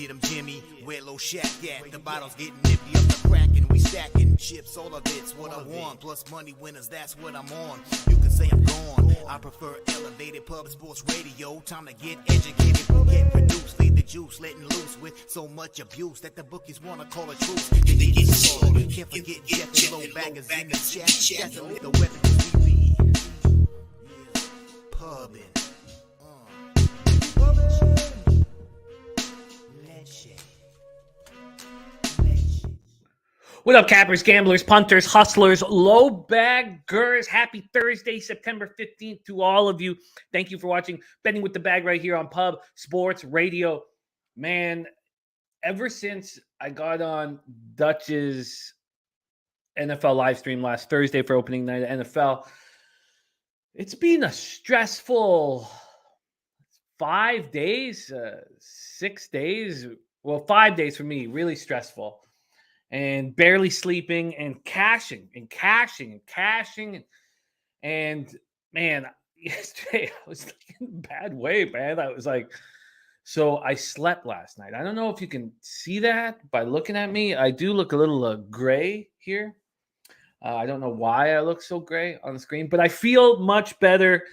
get 'em, Jimmy. Where low shack at? The bottles getting nippy up the crack and we stacking chips. All of it's what I want. Plus money winners, that's what I'm on. You can say I'm gone. I prefer elevated pub sports radio. Time to get educated, get produced. Leave the juice, letting loose with so much abuse that the bookies wanna call a truce. They get slaughtered. Can't forget Jeff and low baggers in the chat. Definitely the weapons we be pubbing. What up, cappers, gamblers, punters, hustlers, low baggers? Happy Thursday, September 15th to all of you. Thank you for watching Betting with the Bag right here on Pub Sports Radio. Man, ever since I got on Dutch's NFL live stream last Thursday for opening night of NFL, it's been a stressful 5 days, 6 days. Well, 5 days for me, really stressful. And barely sleeping and cashing. And man, yesterday I was in a bad way, man. I was like, so I slept last night. I don't know if you can see that by looking at me. I do look a little gray here. I don't know why I look so gray on the screen, but I feel much better.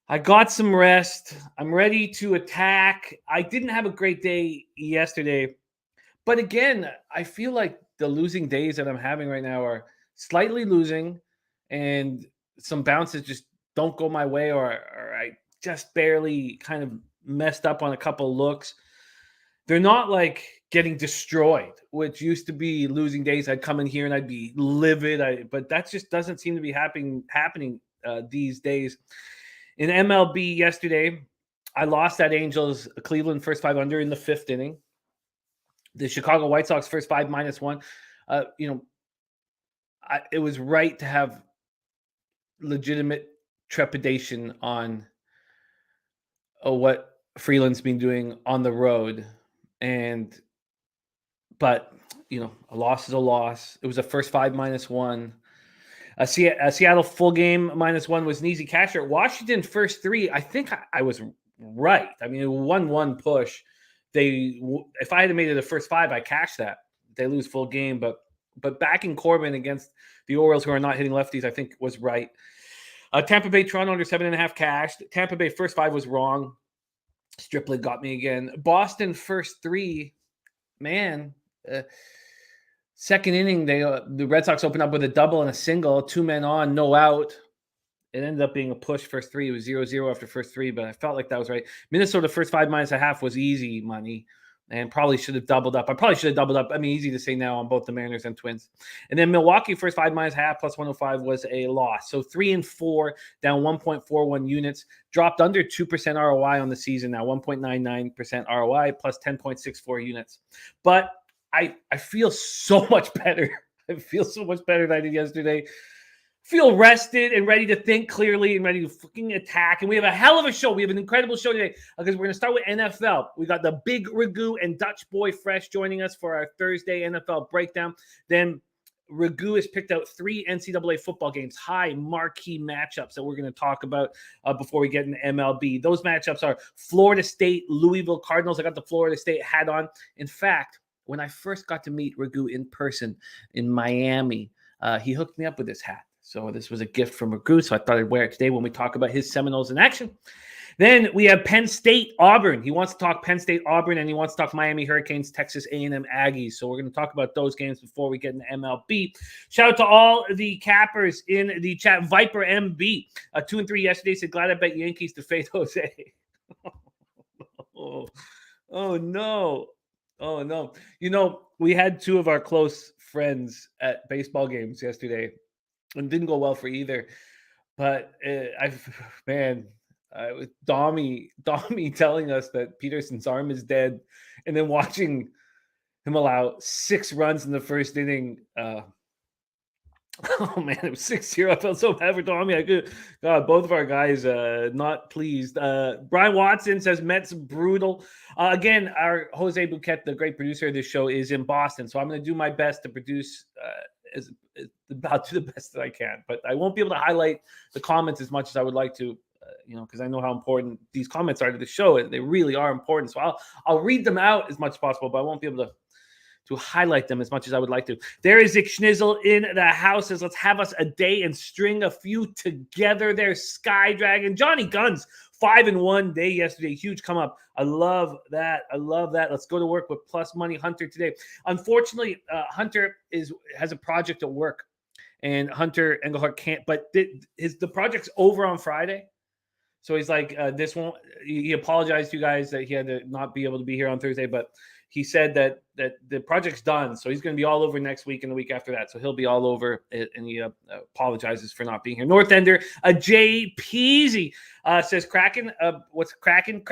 I got some rest. I'm ready to attack. I didn't have a great day yesterday. But again, I feel like the losing days that I'm having right now are slightly losing, and some bounces just don't go my way, or I just barely kind of messed up on a couple looks. They're not like getting destroyed, which used to be losing days. I'd come in here and I'd be livid, but that just doesn't seem to be happening these days. In MLB yesterday, I lost at Angels Cleveland first 5 under in the 5th inning. The Chicago White Sox first 5 -1. It was right to have legitimate trepidation on what Freeland's been doing on the road. But a loss is a loss. It was a first 5 -1. A Seattle full game -1 was an easy casher. Washington first 3. I think I was right. I mean, it was 1-1 push. If I had made it the first 5, I cashed that. They lose full game, but backing Corbin against the Orioles, who are not hitting lefties, I think was right. Tampa Bay, Toronto under 7.5 cashed. Tampa Bay first 5 was wrong. Stripling got me again. Boston first 3, man. Second inning, the Red Sox opened up with a double and a single, 2 men on, no out. It ended up being a push first 3. It was 0-0 after first 3, but I felt like that was right. Minnesota first 5 -1/2 was easy money and probably should have doubled up. I probably should have doubled up. I mean, easy to say now on both the Mariners and Twins. And then Milwaukee first 5 -1/2 +105 was a loss. So 3 and 4 down 1.41 units, dropped under 2% ROI on the season now, 1.99% ROI plus 10.64 units. But I feel so much better. I feel so much better than I did yesterday. Feel rested and ready to think clearly and ready to fucking attack. And we have a hell of a show. We have an incredible show today because we're going to start with NFL. We got the big Ragoo and Dutch Boy Fresh joining us for our Thursday NFL breakdown. Then Ragoo has picked out 3 NCAA football games, high marquee matchups that we're going to talk about before we get into MLB. Those matchups are Florida State, Louisville Cardinals. I got the Florida State hat on. In fact, when I first got to meet Ragoo in person in Miami, he hooked me up with this hat. So this was a gift from Ragoo, so I thought I'd wear it today when we talk about his Seminoles in action. Then we have Penn State, Auburn. He wants to talk Penn State, Auburn, and he wants to talk Miami Hurricanes, Texas A&M Aggies. So we're going to talk about those games before we get into MLB. Shout out to all the cappers in the chat. Viper MB, 2-3 yesterday, said, glad I bet Yankees to fade Jose. Oh, no. Oh, no. We had 2 of our close friends at baseball games yesterday. And didn't go well for either. But with Dommy telling us that Peterson's arm is dead and then watching him allow 6 runs in the first inning. Oh, man, it was 6-0. I felt so bad for Dommy. God, both of our guys not pleased. Brian Watson says Mets brutal. Again, our Jose Bouquet, the great producer of this show, is in Boston. So I'm going to do my best to produce I'll do the best that I can, but I won't be able to highlight the comments as much as I would like to because I know how important these comments are to the show. They really are important. So I'll read them out as much as possible, but I won't be able to highlight them as much as I would like to. There is Zick Schnizzle in the house. Says, let's have us a day and string a few together there. Sky Dragon. Johnny Guns, 5-1 day yesterday. Huge come up. I love that. Let's go to work with Plus Money Hunter today. Unfortunately, Hunter has a project at work, and Hunter Engelhart can't. But the project's over on Friday. So he's like, this won't. He apologized to you guys that he had to not be able to be here on Thursday, but he said that the project's done, so he's going to be all over next week and the week after that. So he'll be all over it, and he apologizes for not being here. North Ender, Jay Peasy says, "Kraken, what's Kraken?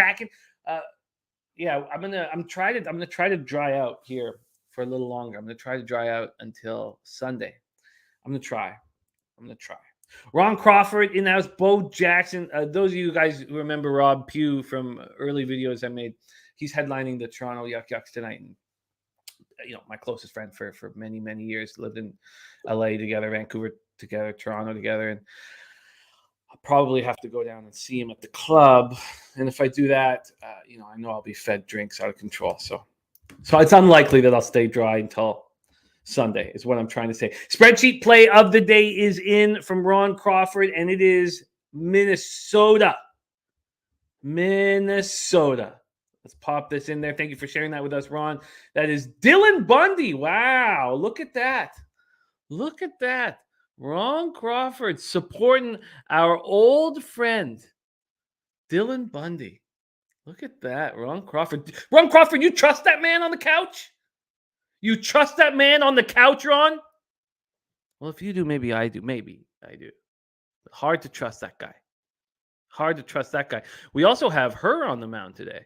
Yeah, I'm gonna try to dry out here for a little longer. I'm gonna try to dry out until Sunday. I'm gonna try. Ron Crawford in the house. Bo Jackson. Those of you guys who remember Rob Pugh from early videos I made. He's headlining the Toronto Yucks tonight. And, my closest friend for many, many years, lived in LA together, Vancouver together, Toronto together. And I'll probably have to go down and see him at the club. And if I do that, I know I'll be fed drinks out of control. So it's unlikely that I'll stay dry until Sunday is what I'm trying to say. Spreadsheet play of the day is in from Ron Crawford, and it is Minnesota. Let's pop this in there. Thank you for sharing that with us, Ron. That is Dylan Bundy. Wow. Look at that. Ron Crawford supporting our old friend, Dylan Bundy. Look at that. Ron Crawford, you trust that man on the couch? You trust that man on the couch, Ron? Well, if you do, maybe I do. Hard to trust that guy. We also have her on the mound today.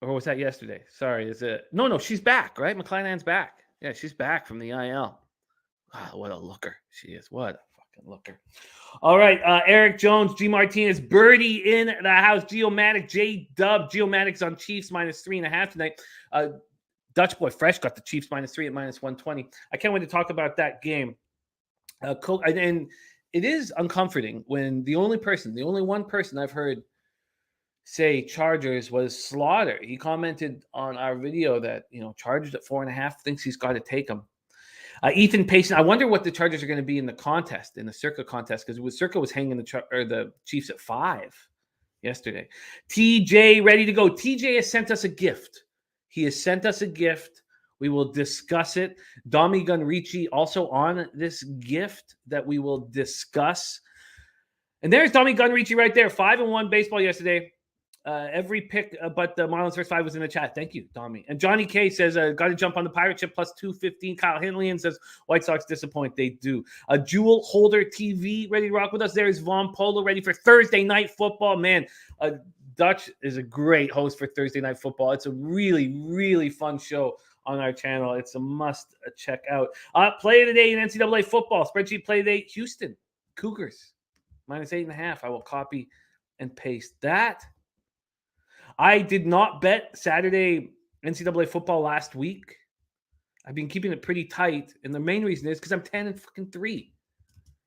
Or was that yesterday? Sorry, is it? No, she's back, right? McClanahan's back. Yeah, she's back from the IL. Wow, what a looker she is. What a fucking looker. All right, Eric Jones, G. Martinez, Birdie in the house. Geomatic, J-Dub. Geomatic's on Chiefs -3.5 tonight. Dutch Boy Fresh got the Chiefs -3 at -120. I can't wait to talk about that game. And it is uncomforting when the only one person I've heard say Chargers was Slaughter. He commented on our video that, Chargers at 4.5 thinks he's got to take them. Ethan Payson, I wonder what the Chargers are going to be in the contest, in the Circa contest, because Circa was hanging the Chiefs at 5 yesterday. TJ ready to go. TJ has sent us a gift. We will discuss it. Dami Gunrichi also on this gift that we will discuss. And there's Dami Gunrichi right there. 5-1 baseball yesterday. Every pick but the Marlins first 5 was in the chat. Thank you, Dami. And Johnny K says, got to jump on the Pirate Ship +215. Kyle Henley says, White Sox disappoint. They do. Jewel Holder TV ready to rock with us. There's Von Polo ready for Thursday Night Football. Man, Dutch is a great host for Thursday Night Football. It's a really, really fun show on our channel. It's a must check out. Play of the day in NCAA football. Spreadsheet play of the day. Houston Cougars -8.5. I will copy and paste that. I did not bet Saturday NCAA football last week. I've been keeping it pretty tight, and the main reason is because I'm 10-3.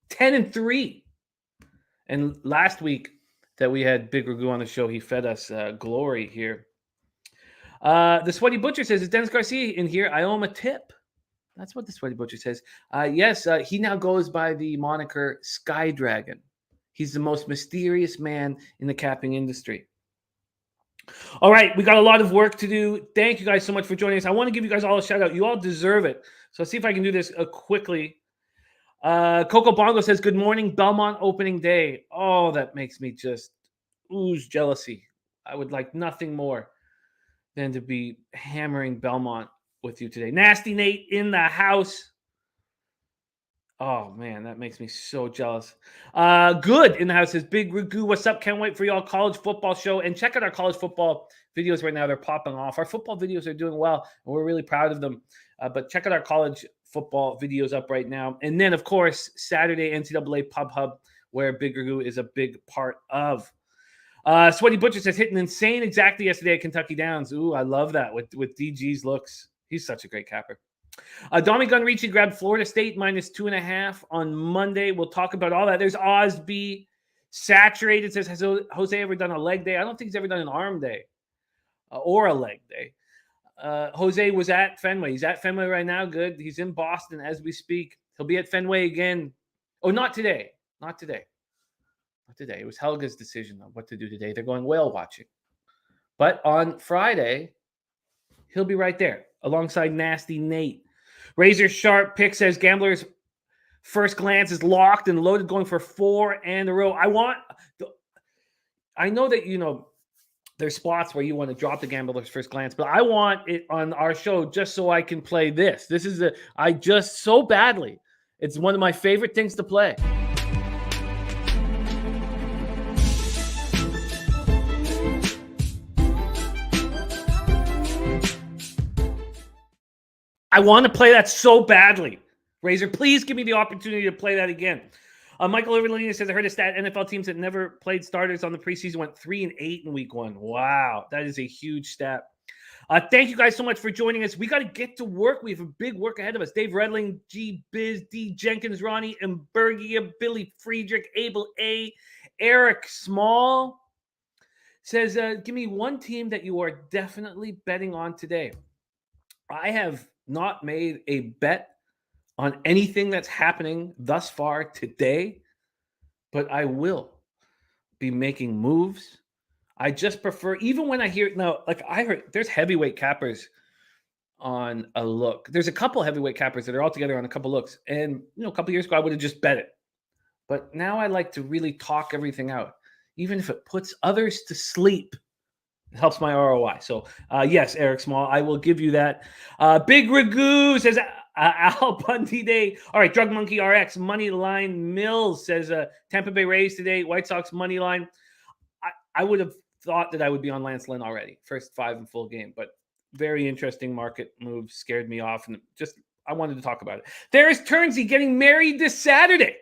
10-3. And last week that we had Big Ragoo on the show, he fed us glory here. The Sweaty Butcher says, is Dennis Garcia in here? I owe him a tip. That's what the Sweaty Butcher says. Yes, he now goes by the moniker Sky Dragon. He's the most mysterious man in the capping industry. All right, we got a lot of work to do. Thank you guys so much for joining us. I want to give you guys all a shout out. You all deserve it. So let's see if I can do this quickly. Coco Bongo says, good morning, Belmont opening day. Oh, that makes me just ooze jealousy. I would like nothing more than to be hammering Belmont with you today. Nasty Nate in the house. Oh, man, that makes me so jealous. Good in the house says, Big Ragoo, what's up? Can't wait for y'all college football show. And check out our college football videos right now. They're popping off. Our football videos are doing well, and we're really proud of them. But check out our college football videos up right now. And then, of course, Saturday, NCAA Pub Hub, where Big Ragoo is a big part of. Sweaty Butcher says, hitting insane exactly yesterday at Kentucky Downs. Ooh, I love that with DG's looks. He's such a great capper. Domi Gunrici grabbed Florida State -2.5 on Monday. We'll talk about all that. There's Osby. Saturated says, has Jose ever done a leg day? I don't think he's ever done an arm day or a leg day. Jose was at Fenway. He's at Fenway right now. Good. He's in Boston as we speak. He'll be at Fenway again. Oh, not today. Not today. Not today. It was Helga's decision on what to do today. They're going whale watching. But on Friday, he'll be right there alongside Nasty Nate. Razor Sharp Pick says Gambler's first glance is locked and loaded, going for 4 in a row. I know that, there's spots where you want to drop the Gambler's first glance, but I want it on our show just so I can play this. This is so badly. It's one of my favorite things to play. I want to play that so badly. Razor, please give me the opportunity to play that again. Michael Overlina says, I heard a stat NFL teams that never played starters on the preseason went 3-8 in week 1. Wow, that is a huge stat. Thank you guys so much for joining us. We got to get to work. We have a big work ahead of us. Dave Redling, G. Biz, D. Jenkins, Ronnie Imbergia, Billy Friedrich, Abel A. Eric Small says, give me one team that you are definitely betting on today. I have not made a bet on anything that's happening thus far today, but I will be making moves. I just prefer, even when I hear, I heard there's heavyweight cappers on a look. There's a couple heavyweight cappers that are all together on a couple looks. And, a couple years ago, I would have just bet it. But now I like to really talk everything out, even if it puts others to sleep. It helps my ROI. So, yes, Eric Small, I will give you that. Big Ragoo says, Al Bundy Day. All right, Drug Monkey RX, money line. Mills says, Tampa Bay Rays today, White Sox money line. I would have thought that I would be on Lance Lynn already, first 5 in full game, but very interesting market move, scared me off, and I wanted to talk about it. There is Turnsey getting married this Saturday.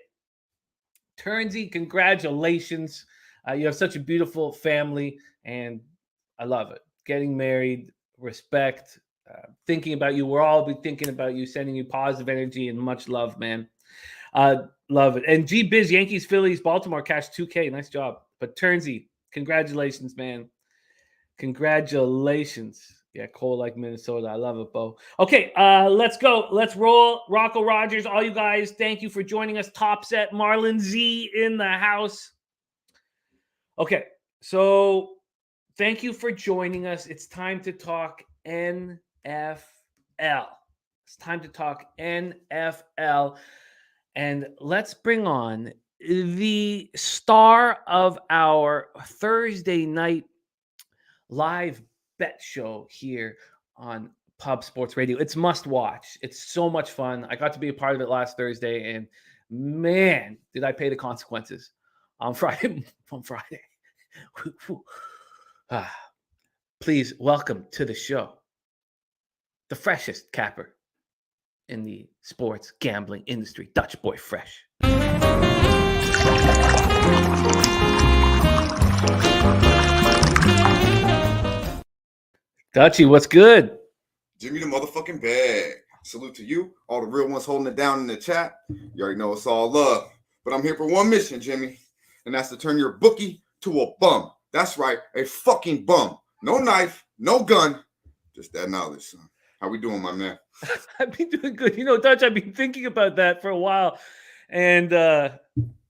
Turnsey, congratulations. You have such a beautiful family, and I love it. Getting married, respect, thinking about you. We'll all be thinking about you, sending you positive energy and much love, man. Love it. And G Biz, Yankees, Phillies, Baltimore cashed $2K. Nice job. But Turnsey, congratulations, man. Congratulations. Yeah, cold like Minnesota. I love it, Bo. Okay, let's go. Let's roll. Rocco Rogers, all you guys, thank you for joining us. Top set, Marlon Z in the house. Okay, so thank you for joining us. It's time to talk NFL. It's time to talk NFL. And let's bring on the star of our Thursday night live bet show here on Pub Sports Radio. It's must watch. It's so much fun. I got to be a part of it last Thursday, and man, did I pay the consequences on Friday. Please welcome to the show the freshest capper in the sports gambling industry, Dutch Boy Fresh. Dutchy, what's good? Jimmy the motherfucking bag. Salute to you, all the real ones holding it down in the chat. You already know it's all love. But I'm here for one mission, Jimmy, and that's to turn your bookie to a bum. That's right, a fucking bum. No knife, no gun, just that knowledge, son. How we doing, my man? I've been doing good. Dutch, I've been thinking about that for a while, and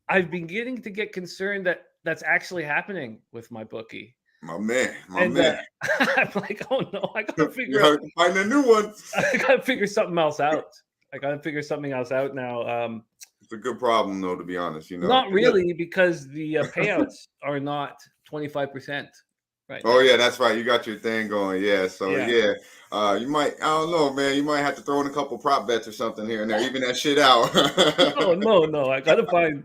I've been getting to get concerned that that's actually happening with my bookie. My man. I'm like, oh no, I gotta figure out. Find a new one. I gotta figure something else out. Now. It's a good problem, though, to be honest. Not really, because the payouts are not 25%. Right. Oh yeah, that's right. You got your thing going. Yeah. So yeah. You might. I don't know, man. You might have to throw in a couple prop bets or something here and there. Even that shit out. No. I gotta find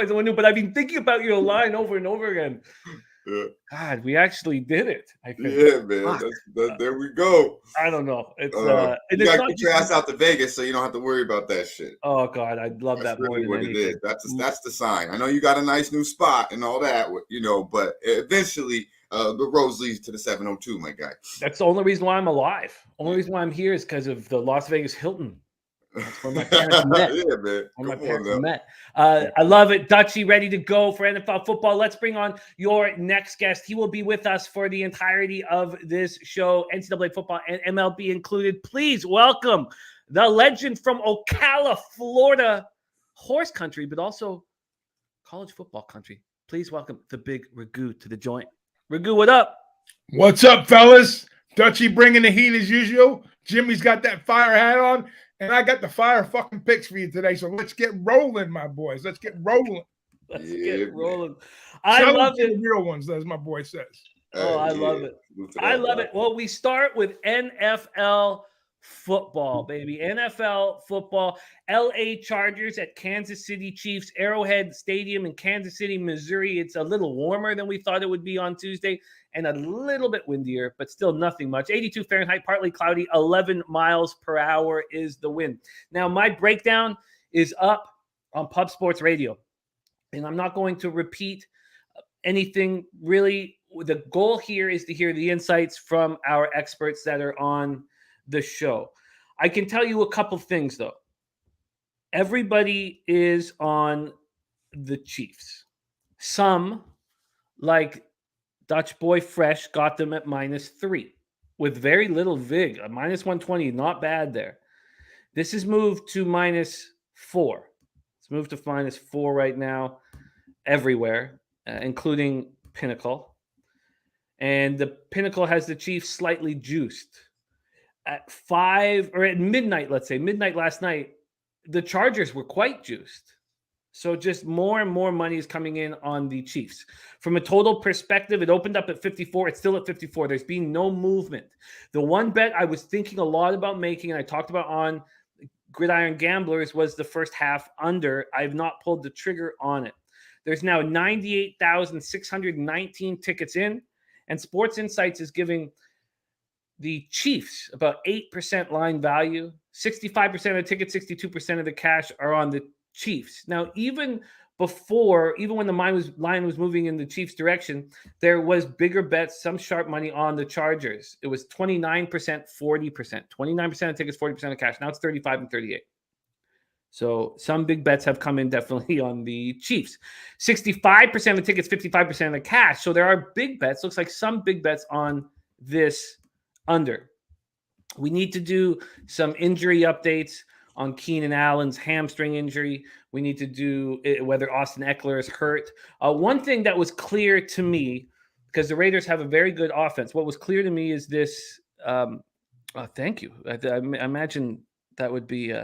someone new. But I've been thinking about your line over and over again. Yeah. God, we actually did it. I think. Yeah, man. There we go. I don't know. It's you gotta get your ass out to Vegas so you don't have to worry about that shit. Oh God, I'd love that more than anything. It is. That's the sign. I know you got a nice new spot and all that, but eventually the roads leads to the 702, my guy. That's the only reason why I'm alive. Only reason why I'm here is because of the Las Vegas Hilton. That's where my parents met. Yeah, man. Where my parents met. I love it. Dutchie, ready to go for NFL football. Let's bring on your next guest. He will be with us for the entirety of this show, NCAA football and MLB included. Please welcome the legend from Ocala, Florida, horse country, but also college football country. Please welcome the big Ragoo to the joint. Ragoo, what up? What's up, fellas? Dutchie bringing the heat as usual. Jimmy's got that fire hat on. And I got the fire fucking picks for you today. So let's get rolling, my boys. Let's get rolling. Let's get rolling. I love it. The real ones, as my boy says. Oh, I love it. I love it. Well, we start with NFL football, baby. NFL football. LA Chargers at Kansas City Chiefs, Arrowhead Stadium in Kansas City, Missouri. It's a little warmer than we thought it would be on Tuesday and a little bit windier, but still nothing much. 82 Fahrenheit, partly cloudy, 11 miles per hour is the wind. Now, my breakdown is up on Pub Sports Radio, and I'm not going to repeat anything really. The goal here is to hear the insights from our experts that are on the show. I can tell you a couple things, though. Everybody is on the Chiefs. Some, like Dutch Boy Fresh, got them at -3 with very little vig. A -120, not bad there. This is moved to -4. It's moved to -4 right now everywhere, including Pinnacle. And the Pinnacle has the Chiefs slightly juiced. At 5 or at midnight, let's say, midnight last night, the Chargers were quite juiced. So just more and more money is coming in on the Chiefs. From a total perspective, it opened up at 54. It's still at 54. There's been no movement. The one bet I was thinking a lot about making, and I talked about on Gridiron Gamblers, was the first half under. I have not pulled the trigger on it. There's now 98,619 tickets in, and Sports Insights is giving the Chiefs about 8% line value. 65% of the tickets, 62% of the cash are on the Chiefs. Now, even when the line was moving in the Chiefs' direction, there was bigger bets, some sharp money on the Chargers. It was 29%, 40%. 29% of tickets, 40% of cash. Now it's 35 and 38. So some big bets have come in definitely on the Chiefs. 65% of the tickets, 55% of the cash. So there are big bets. Looks like some big bets on this under. We need to do some injury updates on Keenan Allen's hamstring injury. We need to do whether Austin Eckler is hurt. One thing that was clear to me, because the Raiders have a very good offense, what was clear to me is this. Thank you. I imagine that would be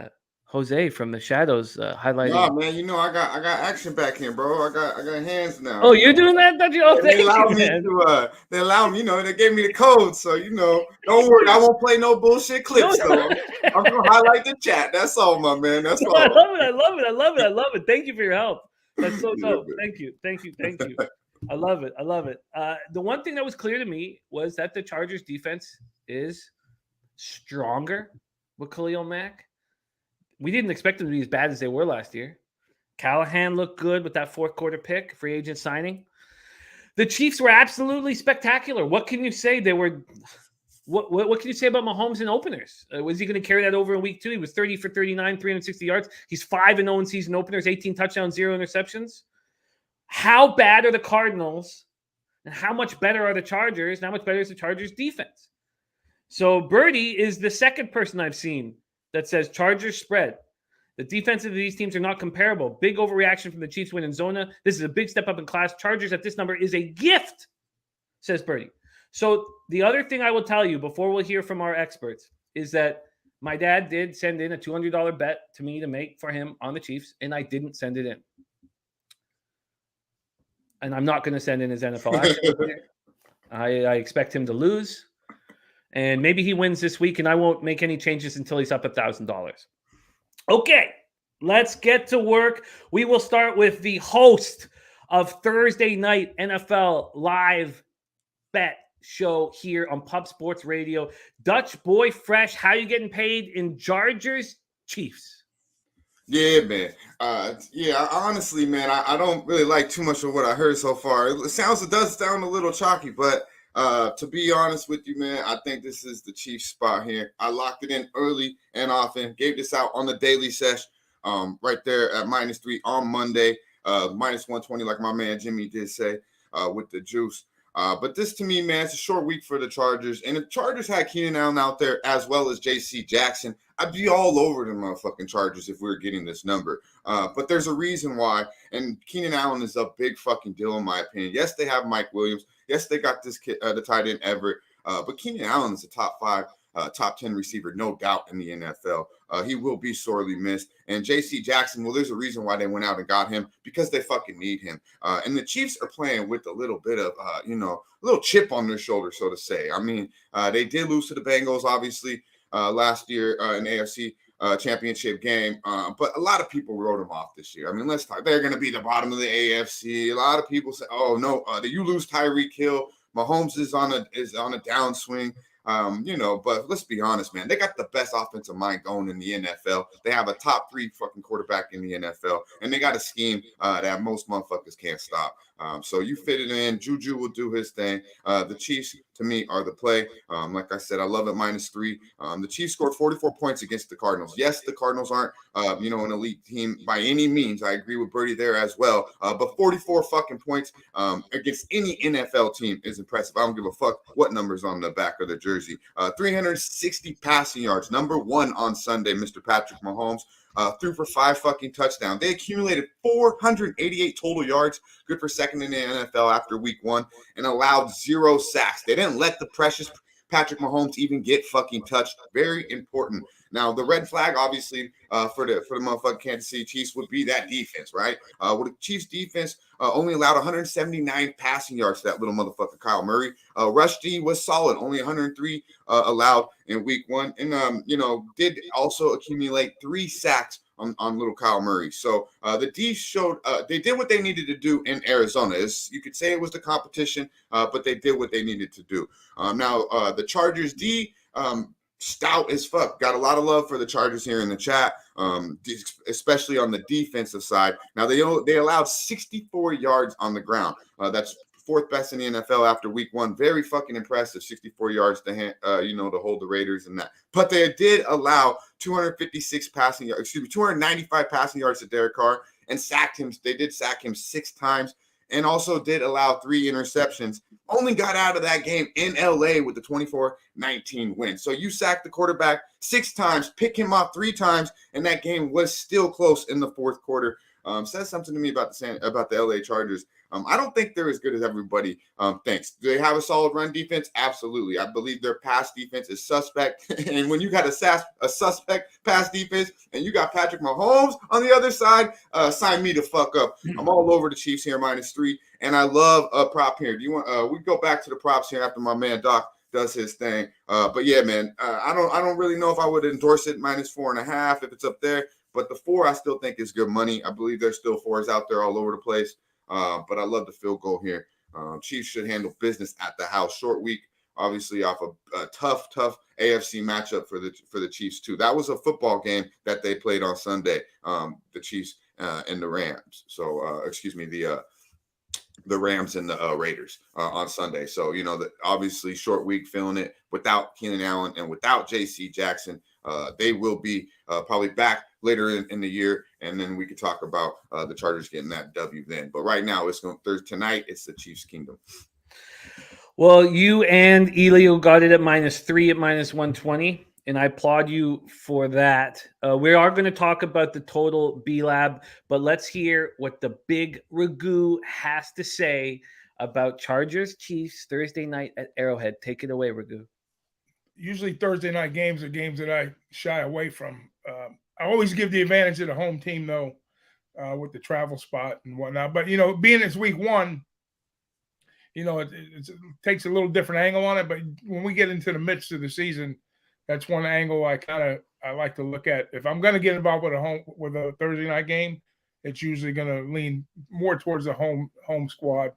Jose from the Shadows highlighting. Nah, man, you know I got action back in, bro. I got hands now. Oh, you're doing that? They allowed me to. They allowed me. You know, they gave me the code, so don't worry. I won't play no bullshit clips. Though. I'm gonna highlight the chat. That's all, my man. That's all. I love it. Thank you for your help. That's so dope. Thank you. I love it. The one thing that was clear to me was that the Chargers defense is stronger with Khalil Mack. We didn't expect them to be as bad as they were last year. Callahan looked good with that fourth quarter pick, free agent signing. The Chiefs were absolutely spectacular. What can you say? What can you say about Mahomes in openers? Was he going to carry that over in week 2? He was 30 for 39, 360 yards. He's 5-0 in season openers, 18 touchdowns, 0 interceptions. How bad are the Cardinals? And how much better are the Chargers? And how much better is the Chargers defense? So Birdie is the second person I've seen that says Chargers spread. The defense of these teams are not comparable. Big overreaction from the Chiefs win in Zona. This is a big step up in class. Chargers at this number is a gift, says Birdie. So the other thing I will tell you before we'll hear from our experts is that my dad did send in a $200 bet to me to make for him on the Chiefs, and I didn't send it in. And I'm not going to send in his NFL action. I expect him to lose. And maybe he wins this week, and I won't make any changes until he's up $1,000. Okay, let's get to work. We will start with the host of Thursday night NFL live bet show here on Pub Sports Radio. Dutch Boy Fresh, how you getting paid in Chargers Chiefs? Yeah, man. Honestly, man, I don't really like too much of what I heard so far. It does sound a little chalky, but to be honest with you, man, I think this is the Chiefs spot here. I locked it in early and often, gave this out on the daily sesh, right there at -3 on Monday, -120, like my man Jimmy did say, with the juice. But this to me, man, it's a short week for the Chargers. And if Chargers had Keenan Allen out there as well as J.C. Jackson, I'd be all over the motherfucking Chargers if we were getting this number. But there's a reason why. And Keenan Allen is a big fucking deal in my opinion. Yes, they have Mike Williams. Yes, they got this kid, the tight end Everett. But Keenan Allen is a top 5, top 10 receiver, no doubt, in the NFL. He will be sorely missed. And J.C. Jackson, well, there's a reason why they went out and got him, because they fucking need him. And the Chiefs are playing with a little bit of, a little chip on their shoulder, so to say. I mean, they did lose to the Bengals, obviously, last year in AFC championship game. But a lot of people wrote them off this year. I mean, let's talk. They're going to be the bottom of the AFC. A lot of people say, oh, no, you lose Tyreek Hill. Mahomes is on a downswing. But let's be honest, man. They got the best offensive mind going in the NFL. They have a top 3 fucking quarterback in the NFL, and they got a scheme that most motherfuckers can't stop. So you fit it in. Juju will do his thing. The Chiefs, to me, are the play. Like I said, I love it -3. The Chiefs scored 44 points against the Cardinals. Yes, the Cardinals aren't, an elite team by any means. I agree with Birdie there as well. But 44 fucking points against any NFL team is impressive. I don't give a fuck what number's on the back of the jersey. 360 passing yards, number 1 on Sunday, Mr. Patrick Mahomes. Threw for 5 fucking touchdowns. They accumulated 488 total yards, good for second in the NFL after week 1, and allowed 0 sacks. They didn't let the precious Patrick Mahomes even get fucking touched. Very important. Now, the red flag, obviously, for the motherfucking Kansas City Chiefs would be that defense, right? With the Chiefs defense only allowed 179 passing yards to that little motherfucker Kyle Murray. Rush D was solid, only 103 allowed in week 1, and did also accumulate 3 sacks on little Kyle Murray. So the D showed they did what they needed to do in Arizona. You could say it was the competition, but they did what they needed to do. Now the Chargers D, stout as fuck. Got a lot of love for the Chargers here in the chat, especially on the defensive side. Now they allowed 64 yards on the ground. That's 4th best in the NFL after week 1. Very fucking impressive. 64 yards to hold the Raiders and that. But they did allow 295 passing yards to Derek Carr and sacked him. They did sack him 6 times. And also did allow 3 interceptions. Only got out of that game in LA with the 24-19 win. So you sacked the quarterback 6 times, pick him off 3 times, and that game was still close in the 4th quarter. Says something to me about the LA Chargers. I don't think they're as good as everybody thinks. Do they have a solid run defense? Absolutely. I believe their pass defense is suspect. And when you got a suspect pass defense and you got Patrick Mahomes on the other side, sign me the fuck up. I'm all over the Chiefs here, -3. And I love a prop here. Do you want? We go back to the props here after my man Doc does his thing. But yeah, man, I don't really know if I would endorse it -4.5 if it's up there. But the 4 I still think is good money. I believe there's still 4s out there all over the place. But I love the field goal here. Chiefs should handle business at the house. Short week, obviously, off a tough AFC matchup for the Chiefs too. That was a football game that they played on Sunday. The Chiefs and the Rams. So the Rams and the Raiders on Sunday. So obviously short week, feeling it without Keenan Allen and without J.C. Jackson. They will be probably back later in the year, and then we could talk about the Chargers getting that W then. But right now, tonight. It's the Chiefs' kingdom. Well, you and Elio got it at -3 at -120, and I applaud you for that. We are going to talk about the total B-Lab, but let's hear what the big Ragoo has to say about Chargers Chiefs Thursday night at Arrowhead. Take it away, Ragoo. Usually Thursday night games are games that I shy away from. I always give the advantage to the home team, though, with the travel spot and whatnot. But, being it's week 1, it takes a little different angle on it. But when we get into the midst of the season, that's one angle I like to look at. If I'm going to get involved with a Thursday night game, it's usually going to lean more towards the home squad,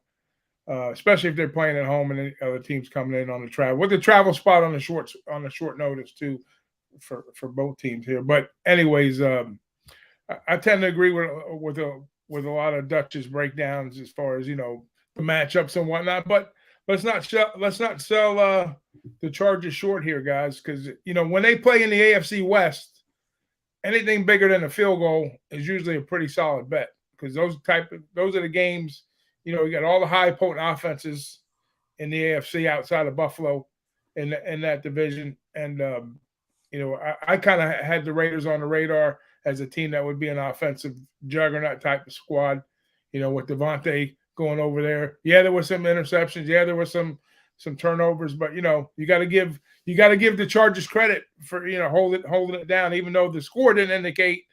especially if they're playing at home and the other teams coming in on the travel. With the travel spot on the short notice too, for both teams here. But anyways, I tend to agree with a lot of Dutch's breakdowns as far as, the matchups and whatnot. But let's not sell the Chargers short here, guys, because when they play in the AFC West, anything bigger than a field goal is usually a pretty solid bet, because those are the games. You got all the high potent offenses in the AFC outside of Buffalo in that division, and I kind of had the Raiders on the radar as a team that would be an offensive juggernaut type of squad. With Devontae going over there. Yeah, there were some interceptions. Yeah, there were some turnovers, but you got to give the Chargers credit for holding it down, even though the score didn't indicate.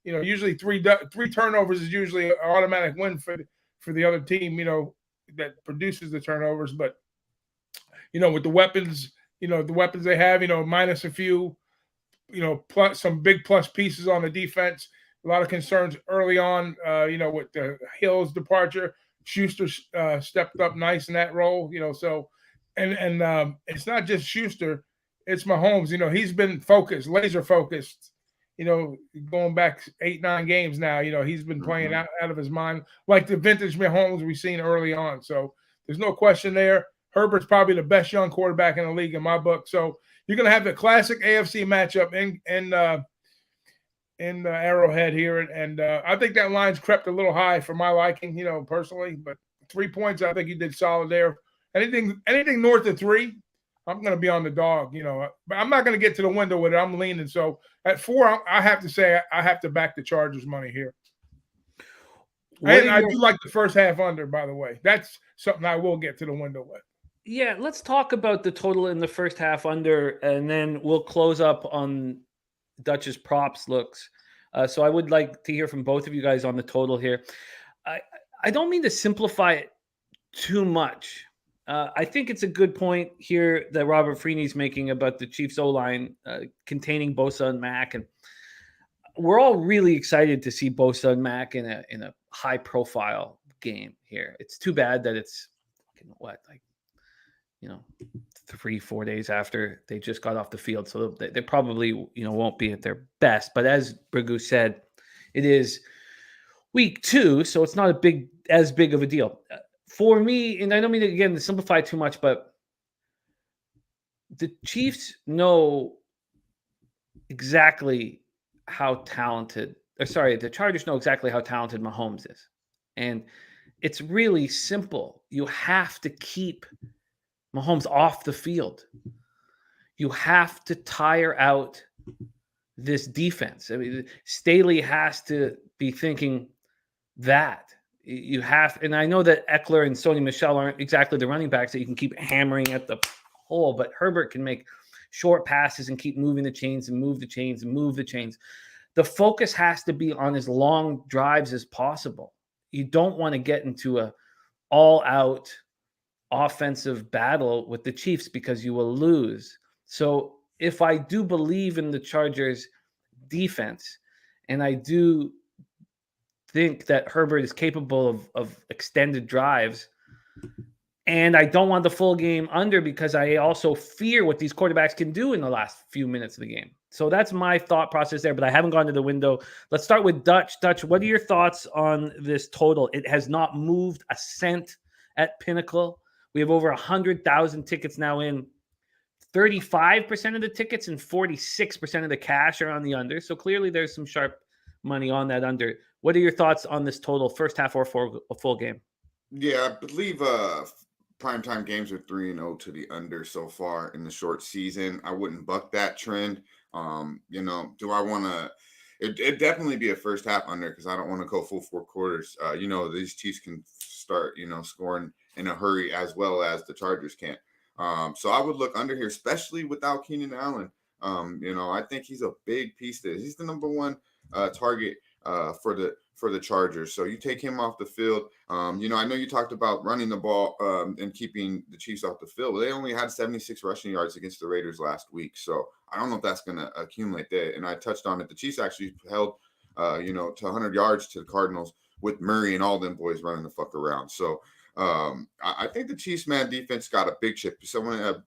Usually three turnovers is usually an automatic win for the other team. That produces the turnovers, but with the weapons, they have, minus a few, plus some big plus pieces on the defense. A lot of concerns early on, with the Hill's departure. Schuster stepped up nice in that role, so, and it's not just Schuster, it's Mahomes. He's been laser focused, going back 8-9 games now. He's been playing out of his mind, like the vintage Mahomes we've seen early on. So there's no question there. Herbert's probably the best young quarterback in the league in my book. So you're going to have the classic AFC matchup in Arrowhead here, and I think that line's crept a little high for my liking, personally. But 3 points, I think he did solid there. Anything north of 3, I'm going to be on the dog, But I'm not going to get to the window with it. I'm leaning. So at 4, I have to say I have to back the Chargers money here. And I do like the first half under, by the way. That's something I will get to the window with. Yeah, let's talk about the total in the first half under, and then we'll close up on Dutch's props looks. So I would like to hear from both of you guys on the total here. I don't mean to simplify it too much. I think it's a good point here that Robert Freeney's making about the Chiefs O-line containing Bosa and Mack, and we're all really excited to see Bosa and Mack in a high profile game here. It's too bad that it's 3-4 days after they just got off the field. So they probably, won't be at their best. But as Ragoo said, it is week 2, so it's not as big of a deal. For me, and I don't mean, again, to simplify too much, but the Chiefs know exactly how talented, the Chargers know exactly how talented Mahomes is. And it's really simple. You have to keep Mahomes off the field. You have to tire out this defense. I mean, Staley has to be thinking that. You have, and I know that Eckler and Sony Michel aren't exactly the running backs that you can keep hammering at the hole, but Herbert can make short passes and keep moving the chains and move the chains and move the chains. The focus has to be on as long drives as possible. You don't want to get into a all-out offensive battle with the Chiefs because you will lose. So if I do believe in the Chargers defense, and I do think that Herbert is capable of extended drives, and I don't want the full game under because I also fear what these quarterbacks can do in the last few minutes of the game. So that's my thought process there, but I haven't gone to the window. Let's start with Dutch. Dutch, what are your thoughts on this total? It has not moved a cent at Pinnacle. We have over 100,000 tickets now in. 35% of the tickets and 46% of the cash are on the under. So clearly there's some sharp money on that under. What are your thoughts on this total, first half or for a full game? Yeah, I believe primetime games are 3-0 to the under so far in the short season. I wouldn't buck that trend. Do I want to? It'd definitely be a first half under because I don't want to go full 4 quarters. These Chiefs can start, scoring in a hurry as well as the Chargers can. So I would look under here, especially without Keenan Allen. I think he's a big piece there. He's the number one target for the Chargers. So you take him off the field. I know you talked about running the ball and keeping the Chiefs off the field. But they only had 76 rushing yards against the Raiders last week. So I don't know if that's going to accumulate there. And I touched on it. The Chiefs actually held, to 100 yards to the Cardinals with Murray and all them boys running the fuck around. So I think the Chiefs man defense got a big chip. Someone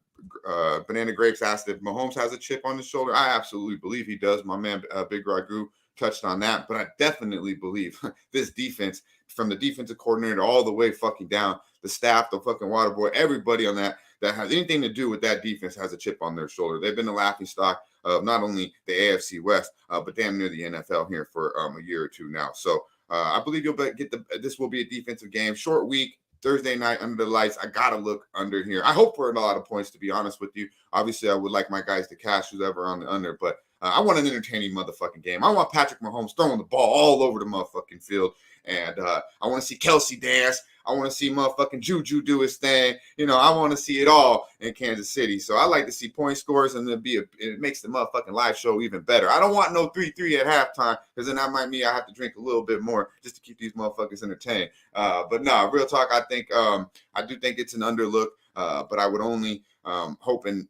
Banana Grapes asked if Mahomes has a chip on his shoulder. I absolutely believe he does. My man Big Ragoo touched on that, but I definitely believe this defense, from the defensive coordinator all the way fucking down, the staff, the fucking water boy, everybody on that has anything to do with that defense has a chip on their shoulder. They've been the laughing stock of not only the AFC West, but damn near the NFL here for a year or two now. So I believe you'll get this will be a defensive game. Short week, Thursday night under the lights. I gotta look under here. I hope for a lot of points, to be honest with you. Obviously, I would like my guys to cash who's ever on the under, but I want an entertaining motherfucking game. I want Patrick Mahomes throwing the ball all over the motherfucking field, and I want to see Kelsey dance. I want to see motherfucking Juju do his thing. You know, I want to see it all in Kansas City. So I like to see point scores, and it makes the motherfucking live show even better. I don't want no 3-3 at halftime, because then that might mean I have to drink a little bit more just to keep these motherfuckers entertained. But no, real talk, I think I do think it's an underlook, but I would only hope and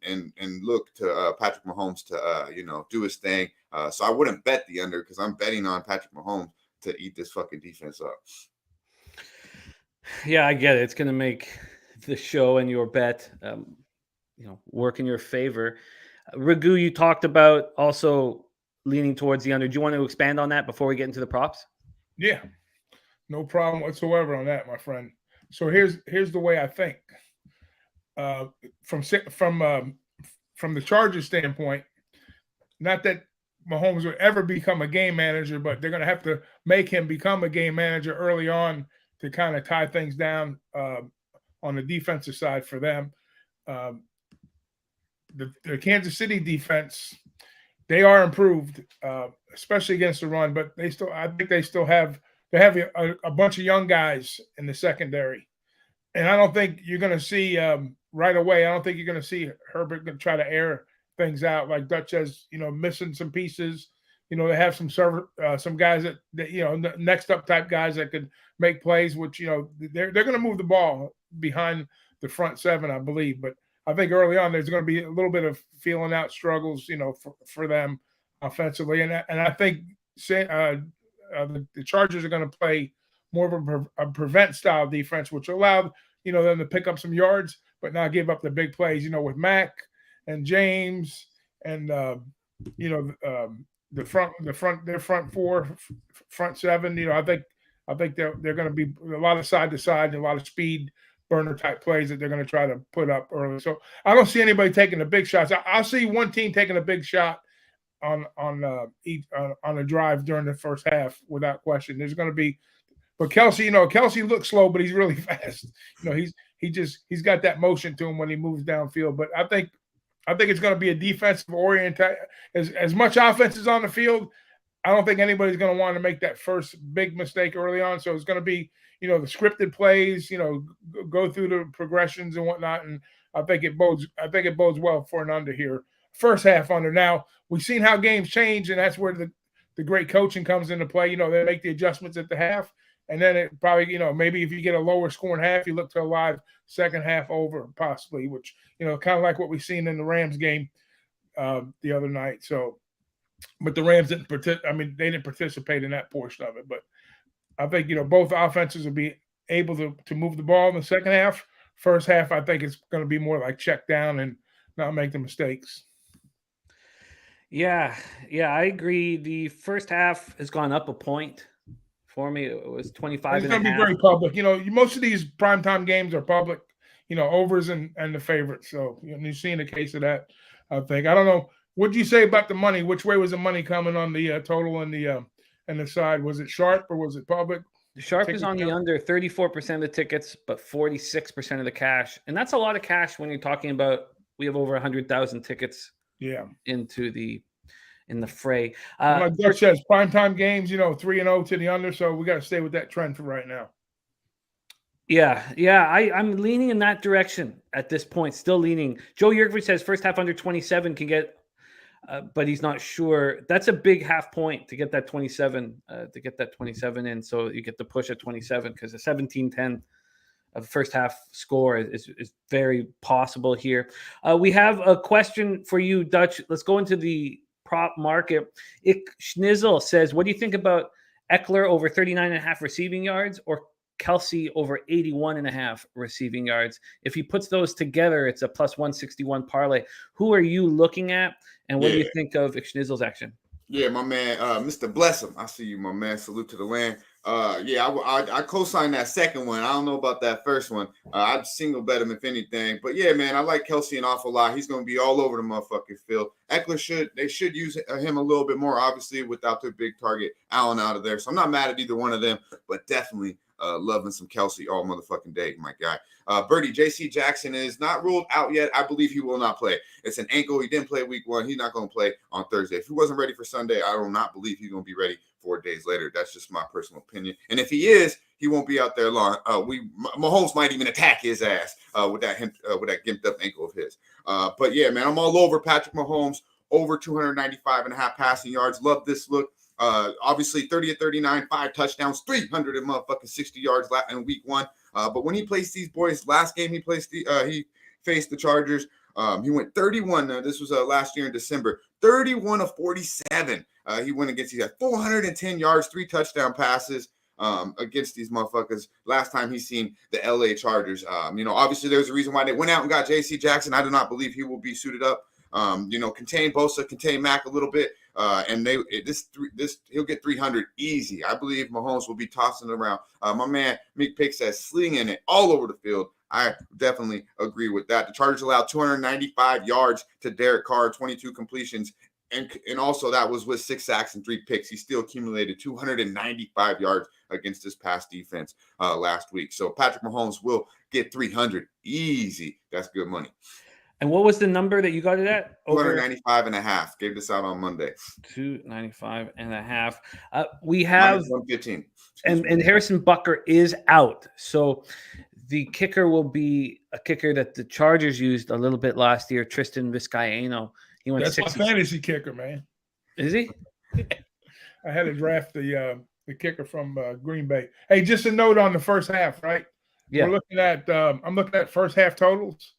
look to Patrick Mahomes to do his thing. So I wouldn't bet the under, because I'm betting on Patrick Mahomes to eat this fucking defense up. Yeah, I get it. It's going to make the show and your bet, work in your favor. Ragoo, you talked about also leaning towards the under. Do you want to expand on that before we get into the props? Yeah, no problem whatsoever on that, my friend. So here's the way I think. From the Chargers standpoint, not that Mahomes would ever become a game manager, but they're going to have to make him become a game manager early on to kind of tie things down on the defensive side for them. The Kansas City defense, they are improved, especially against the run, but I think they have a bunch of young guys in the secondary. And I don't think you're going to see right away. I don't think you're going to see Herbert going to try to air things out like Dutch has, missing some pieces. They have some guys that next up type guys that could make plays, which, they're going to move the ball behind the front seven, I believe. But I think early on there's going to be a little bit of feeling out struggles, for them offensively. And I think the Chargers are going to play more of a prevent style defense, which allowed, them to pick up some yards, but not give up the big plays, with Mack and James and, their front four, front seven. I think they're going to be a lot of side to side and a lot of speed burner type plays that they're going to try to put up early. So I don't see anybody taking the big shots. I'll see one team taking a big shot on a drive during the first half without question. There's going to be, but Kelsey looks slow, but he's really fast. He's got that motion to him when he moves downfield. But I think it's going to be a defensive oriented. As much offense is on the field, I don't think anybody's going to want to make that first big mistake early on. So it's going to be, the scripted plays, go through the progressions and whatnot. And I think it bodes well for an under here. First half under. Now, we've seen how games change, and that's where the great coaching comes into play. They make the adjustments at the half. And then it probably, maybe if you get a lower scoring half, you look to a live second half over possibly, which, kind of like what we've seen in the Rams game the other night. So, but the Rams didn't they didn't participate in that portion of it. But I think, both offenses will be able to move the ball in the second half. First half, I think it's going to be more like check down and not make the mistakes. Yeah, I agree. The first half has gone up a point. For me, it was 25 It's going to be very public. Most of these primetime games are public, overs and the favorites. So you're seeing a case of that, I think. I don't know. What did you say about the money? Which way was the money coming on the total and the side? Was it sharp or was it public? The sharp is on the under, 34% of the tickets, but 46% of the cash. And that's a lot of cash when you're talking about we have over 100,000 tickets in the fray. Like Dutch says, primetime games, 3-0 to the under, so we got to stay with that trend for right now. Yeah, I'm leaning in that direction at this point, still leaning. Joe Yerkovich says first half under 27 can get, but he's not sure. That's a big half point to get that 27 in, so you get the push at 27 because the 17-10 of the first half score is very possible here. We have a question for you, Dutch. Let's go into the prop market. Schnizzle says, what do you think about Eckler over 39.5 receiving yards or Kelsey over 81.5 receiving yards? If he puts those together, it's a plus 161 parlay. Who are you looking at? And what do you think of Schnizzle's action? Yeah, my man, Mr. Blessum. I see you, my man. Salute to the land. Yeah, I co-signed that second one. I don't know about that first one. I'd single bet him if anything. But yeah, man, I like Kelsey an awful lot. He's going to be all over the motherfucking field. They should use him a little bit more, obviously, without their big target Allen out of there. So I'm not mad at either one of them, but definitely loving some Kelsey all motherfucking day, my guy. Birdie, J.C. Jackson is not ruled out yet. I believe he will not play. It's an ankle. He didn't play week 1. He's not going to play on Thursday. If he wasn't ready for Sunday, I do not believe he's going to be ready 4 days later. That's just my personal opinion. And if he is, he won't be out there long. Mahomes might even attack his ass with that gimped up ankle of his. But yeah, man, I'm all over Patrick Mahomes, over 295.5 passing yards. Love this look. Obviously 30 of 39, 5 touchdowns, 360 yards in week 1. But when he plays these boys, last game he faced the Chargers. He went 31. This was last year in December. 31 of 47. He went against. He had 410 yards, 3 touchdown passes against these motherfuckers. Last time he's seen the LA Chargers. Obviously there's a reason why they went out and got J.C. Jackson. I do not believe he will be suited up. Contain Bosa, contain Mac a little bit. And he'll get 300 easy. I believe Mahomes will be tossing it around. My man Meek Pick says slinging it all over the field. I definitely agree with that. The Chargers allowed 295 yards to Derek Carr, 22 completions, and also that was with 6 sacks and 3 picks. He still accumulated 295 yards against this pass defense last week. So Patrick Mahomes will get 300 easy. That's good money. And what was the number that you got it at? 295.5. Gave this out on Monday. 295.5. We have 115. And Harrison Butker is out. So the kicker will be a kicker that the Chargers used a little bit last year, Tristan Vizcaino. He went That's my fantasy kicker, man. Is he? I had to draft the kicker from Green Bay. Hey, just a note on the first half, right? Yeah. We're looking at I'm looking at first half totals.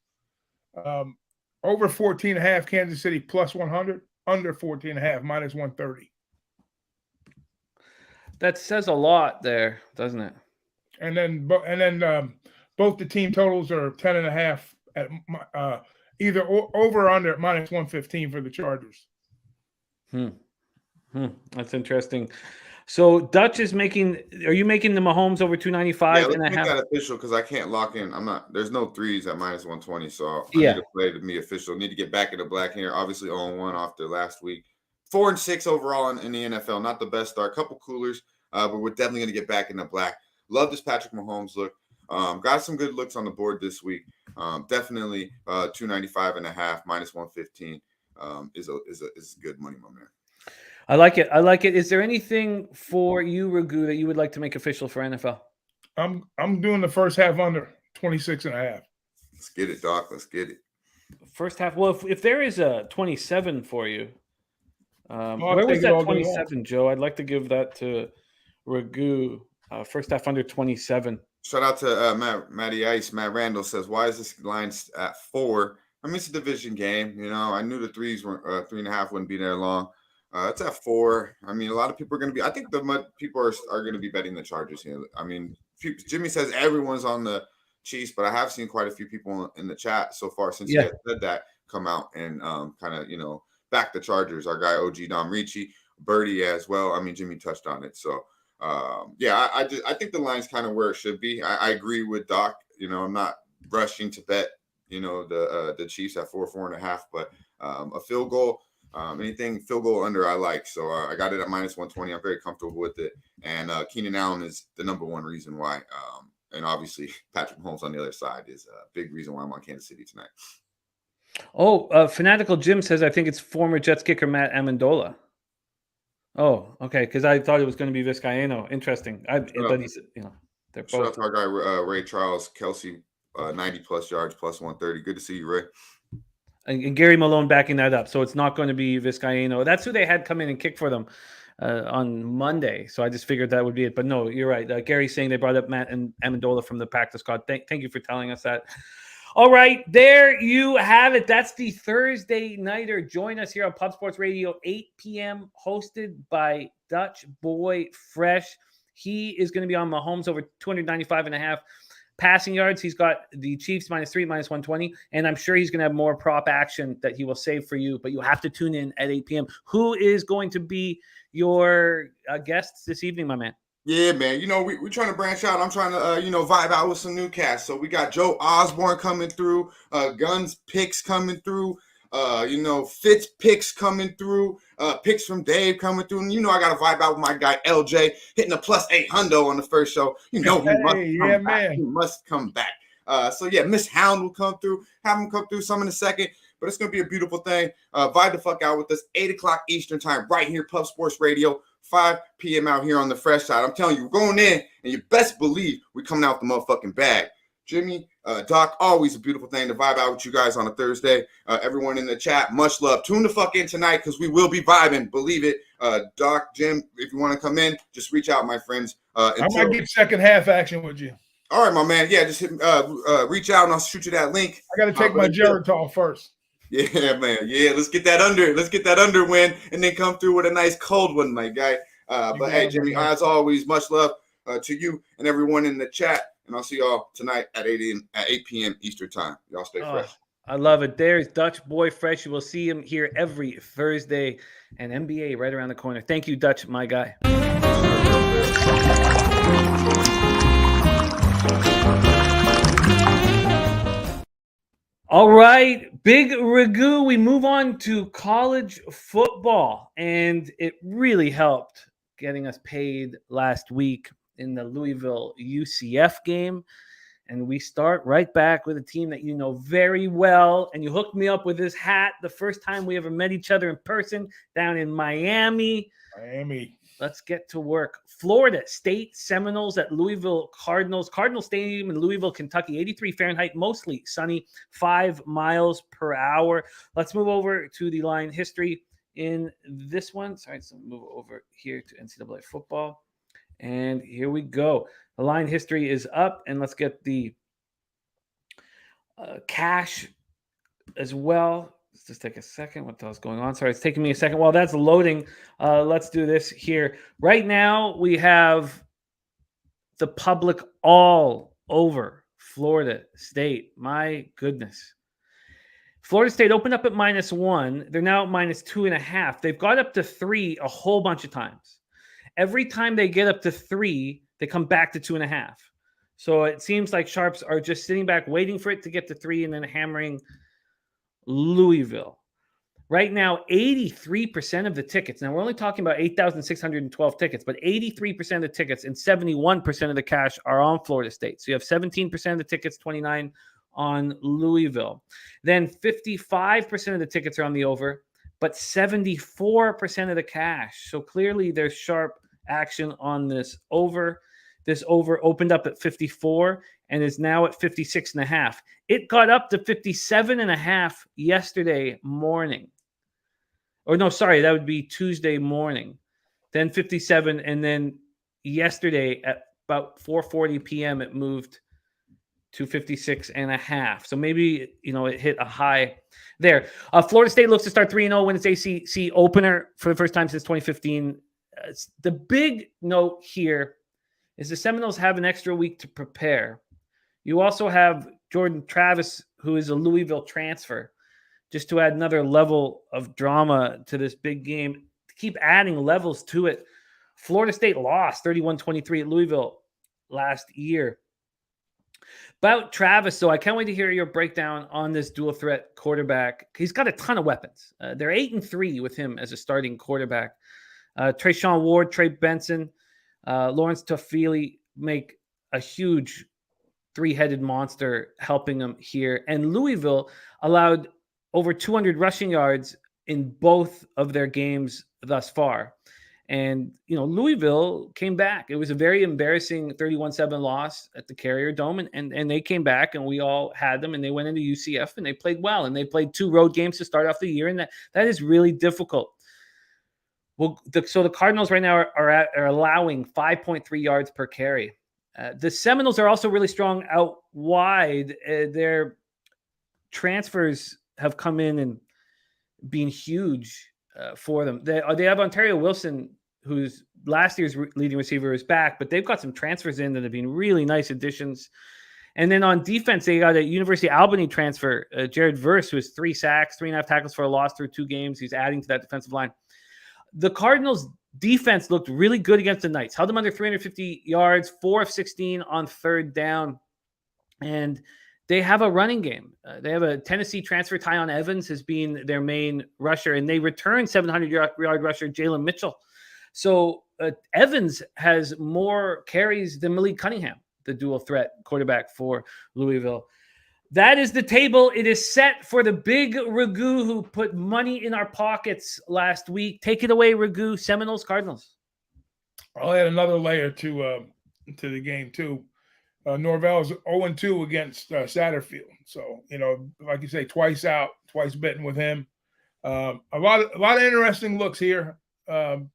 Over 14.5 Kansas City plus 100, under 14.5 minus 130. That says a lot there, doesn't it? And then both the team totals are 10.5 at either over or under at minus 115 for the Chargers. That's interesting. So Dutch is making. Are you making the Mahomes over 295 let's and a make half? that official because I can't lock in. I'm not. There's no threes at minus 120, so I Yeah. need to play to be official. Need to get back in the black here. Obviously, 0-1 after last week. 4-6 overall in the NFL. Not the best start. Couple coolers, but we're definitely going to get back in the black. Love this Patrick Mahomes look. Got some good looks on the board this week. Definitely 295.5 minus 115 is good money, my man. I like it. I like it. Is there anything for you, Ragoo, that you would like to make official for NFL? I'm doing the first half under 26.5. Let's get it, Doc. Let's get it. First half. Well, if there is a 27 for you, I'll where was take it that all day long. 27, Joe? I'd like to give that to Ragoo. First half under 27. Shout out to Matty Ice. Matt Randall says, "Why is this line at 4?" I mean, it's a division game. I knew the 3.5 wouldn't be there long. It's at 4. I mean, a lot of people are going to be. I think people are going to be betting the Chargers here. I mean, Jimmy says everyone's on the Chiefs, but I have seen quite a few people in the chat so far since he had said that come out and kind of back the Chargers. Our guy OG Dom Ricci, Birdie as well. I mean, Jimmy touched on it. So I think the line's kind of where it should be. I agree with Doc. I'm not rushing to bet the Chiefs at 4.5, but a field goal. Anything field goal under I like. So I got it at minus 120. I'm very comfortable with it. And Keenan Allen is the number one reason why. And obviously Patrick Mahomes on the other side is a big reason why I'm on Kansas City tonight. Oh, Fanatical Jim says, I think it's former Jets kicker Matt Amendola. Oh, okay. Because I thought it was going to be Vizcaino. Interesting. But he's, they're both. Shout out to our guy Ray Charles, Kelsey, 90 plus yards, plus 130. Good to see you, Ray. And Gary Malone backing that up. So it's not going to be Vizcaino. That's who they had come in and kick for them on Monday. So I just figured that would be it. But no, you're right. Gary's saying they brought up Matt and Amendola from the practice squad. Thank you for telling us that. All right, there you have it. That's the Thursday Nighter. Join us here on Pub Sports Radio, 8 p.m., hosted by Dutch Boy Fresh. He is going to be on Mahomes over 295.5. Passing yards, he's got the Chiefs -3, -120, and I'm sure he's going to have more prop action that he will save for you, but you have to tune in at 8 p.m. Who is going to be your guests this evening, my man? Yeah, man. We're trying to branch out. I'm trying to, vibe out with some new cast. So we got Joe Osborne coming through, Guns picks coming through, Fitz picks coming through, picks from Dave coming through. And I got to vibe out with my guy LJ hitting a +800 on the first show. He must come back. He must come back. Miss Hound will come through. Have him come through some in a second. But it's going to be a beautiful thing. Vibe the fuck out with us. 8 o'clock Eastern time right here, Pub Sports Radio. 5 p.m. out here on the fresh side. I'm telling you, we're going in, and you best believe we're coming out the motherfucking bag. Jimmy, Doc, always a beautiful thing to vibe out with you guys on a Thursday. Everyone in the chat, much love. Tune the fuck in tonight because we will be vibing. Believe it. Doc, Jim, if you want to come in, just reach out, my friends. I might get second half action with you. All right, my man. Yeah, just reach out, and I'll shoot you that link. I got to take my Geritol first. Yeah, man. Yeah, let's get that under win and then come through with a nice cold one, my guy. But hey, Jimmy, as always, much love to you and everyone in the chat. And I'll see y'all tonight at 8 p.m. Eastern time. Y'all stay fresh. I love it. There's Dutch Boy Fresh. You will see him here every Thursday, and NBA right around the corner. Thank you, Dutch, my guy. All right, big Ragoo. We move on to college football, and it really helped getting us paid last week in the Louisville UCF game. And we start right back with a team that you know very well, and you hooked me up with this hat the first time we ever met each other in person down in Miami. Let's get to work. Florida State Seminoles at Louisville Cardinals. Cardinal Stadium in Louisville, Kentucky. 83 Fahrenheit, mostly sunny, 5 miles per hour. Let's move over to the line history in this one. Sorry, let's move over here to NCAA football. And here we go. The line history is up, and let's get the cash as well. Let's just take a second. What the hell's going on? Sorry, it's taking me a second. While that's loading, let's do this here. Right now, we have the public all over Florida State. My goodness. Florida State opened up at -1. They're now at -2.5. They've got up to 3 a whole bunch of times. Every time they get up to 3, they come back to 2.5. So it seems like Sharps are just sitting back, waiting for it to get to 3 and then hammering Louisville. Right now, 83% of the tickets. Now, we're only talking about 8,612 tickets, but 83% of the tickets and 71% of the cash are on Florida State. So you have 17% of the tickets, 29 on Louisville. Then 55% of the tickets are on the over, but 74% of the cash. So clearly there's sharp action on this over. This over opened up at 54 and is now at 56.5. It got up to 57.5 yesterday morning. Or no, sorry, that would be Tuesday morning. Then 57, and then yesterday at about 4:40 p.m. it moved to 56.5. So maybe, it hit a high there. Florida State looks to start 3-0, win its ACC opener for the first time since 2015. The big note here is the Seminoles have an extra week to prepare. You also have Jordan Travis, who is a Louisville transfer, just to add another level of drama to this big game. To keep adding levels to it, Florida State lost 31-23 at Louisville last year. About Travis, so I can't wait to hear your breakdown on this dual threat quarterback. He's got a ton of weapons. They're 8-3 with him as a starting quarterback. Trayshawn Ward, Trey Benson, Lawrence Toffoli make a huge three-headed monster helping them here. And Louisville allowed over 200 rushing yards in both of their games thus far. And, Louisville came back. It was a very embarrassing 31-7 loss at the Carrier Dome. And they came back, and we all had them, and they went into UCF, and they played well. And they played 2 road games to start off the year, and that is really difficult. Well, so the Cardinals right now are allowing 5.3 yards per carry. The Seminoles are also really strong out wide. Their transfers have come in and been huge for them. They have Ontario Wilson, who's last year's leading receiver, is back, but they've got some transfers in that have been really nice additions. And then on defense, they got a University of Albany transfer, Jared Verse, who has 3 sacks, 3.5 tackles for a loss through 2 games. He's adding to that defensive line. The Cardinals defense looked really good against the Knights, held them under 350 yards, 4 of 16 on third down. And they have a running game. They have a Tennessee transfer. Tyon Evans has been their main rusher, and they returned 700-yard rusher Jalen Mitchell. So Evans has more carries than Malik Cunningham, the dual threat quarterback for Louisville. That is the table. It is set for the big Ragoo who put money in our pockets last week. Take it away, Ragoo. Seminoles, Cardinals. I'll add another layer to the game too. Norvell is 0-2 against Satterfield. So, like you say, twice out, twice bitten with him. A lot of interesting looks here. The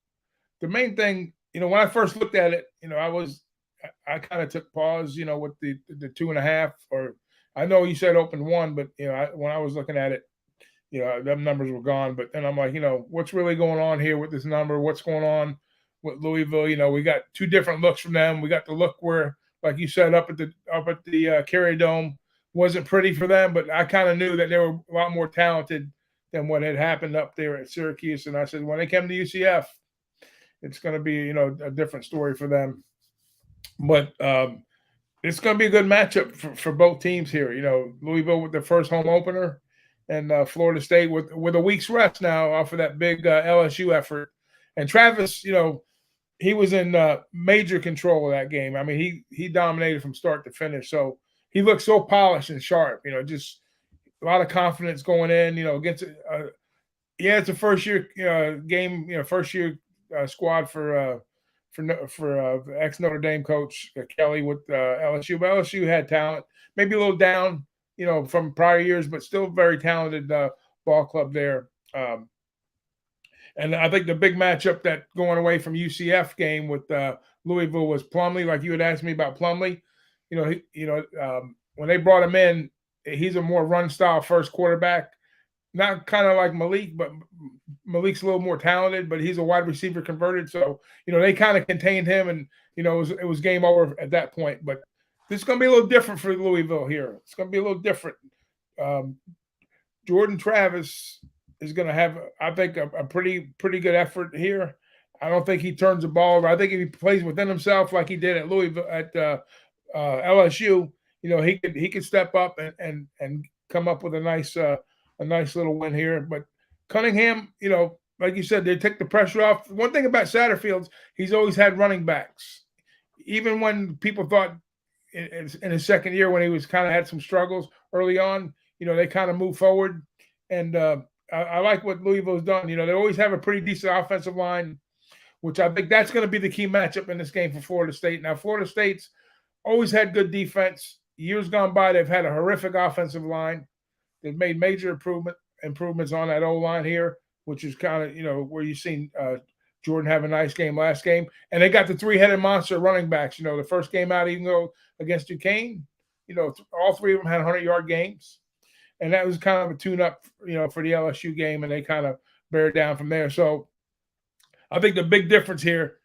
main thing, when I first looked at it, I kind of took pause, with the 2.5, or I know you said open 1, but when I was looking at it, them numbers were gone. But then I'm like, what's really going on here with this number? What's going on with Louisville? We got 2 different looks from them. We got the look where, like you said, up at the Carrier Dome wasn't pretty for them, but I kind of knew that they were a lot more talented than what had happened up there at Syracuse. And I said, when they come to UCF, it's going to be, a different story for them. But it's going to be a good matchup for both teams here. Louisville with their first home opener, and Florida State with a week's rest now off of that big LSU effort. And Travis, he was in major control of that game. I mean, he dominated from start to finish. So he looked so polished and sharp. Just a lot of confidence going in. Against it's a first year game. First year squad for ex Notre Dame coach Kelly with LSU. But LSU had talent, maybe a little down, from prior years, but still very talented ball club there. And I think the big matchup that going away from UCF game with Louisville was Plumlee. Like you had asked me about Plumlee, when they brought him in, he's a more run style first quarterback, not kind of like Malik, but Malik's a little more talented, but he's a wide receiver converted. So, they kind of contained him, and, it was game over at that point. But this is going to be a little different for Louisville here. It's going to be a little different. Jordan Travis is going to have, I think, a pretty good effort here. I don't think he turns the ball over. I think if he plays within himself like he did at Louisville at LSU, he could step up and come up with a nice little win here. But Cunningham, like you said, they take the pressure off. One thing about Satterfield, he's always had running backs. Even when people thought in his second year when he was kind of had some struggles early on, they kind of moved forward. And I like what Louisville's done. They always have a pretty decent offensive line, which I think that's going to be the key matchup in this game for Florida State. Now, Florida State's always had good defense. Years gone by, they've had a horrific offensive line. They've made major improvements on that O-line here, which is kind of, where you've seen Jordan have a nice game last game. And they got the 3-headed monster running backs. The first game out, even though against Duquesne, all 3 of them had 100-yard games. And that was kind of a tune-up, for the LSU game, and they kind of bear down from there. So I think the big difference here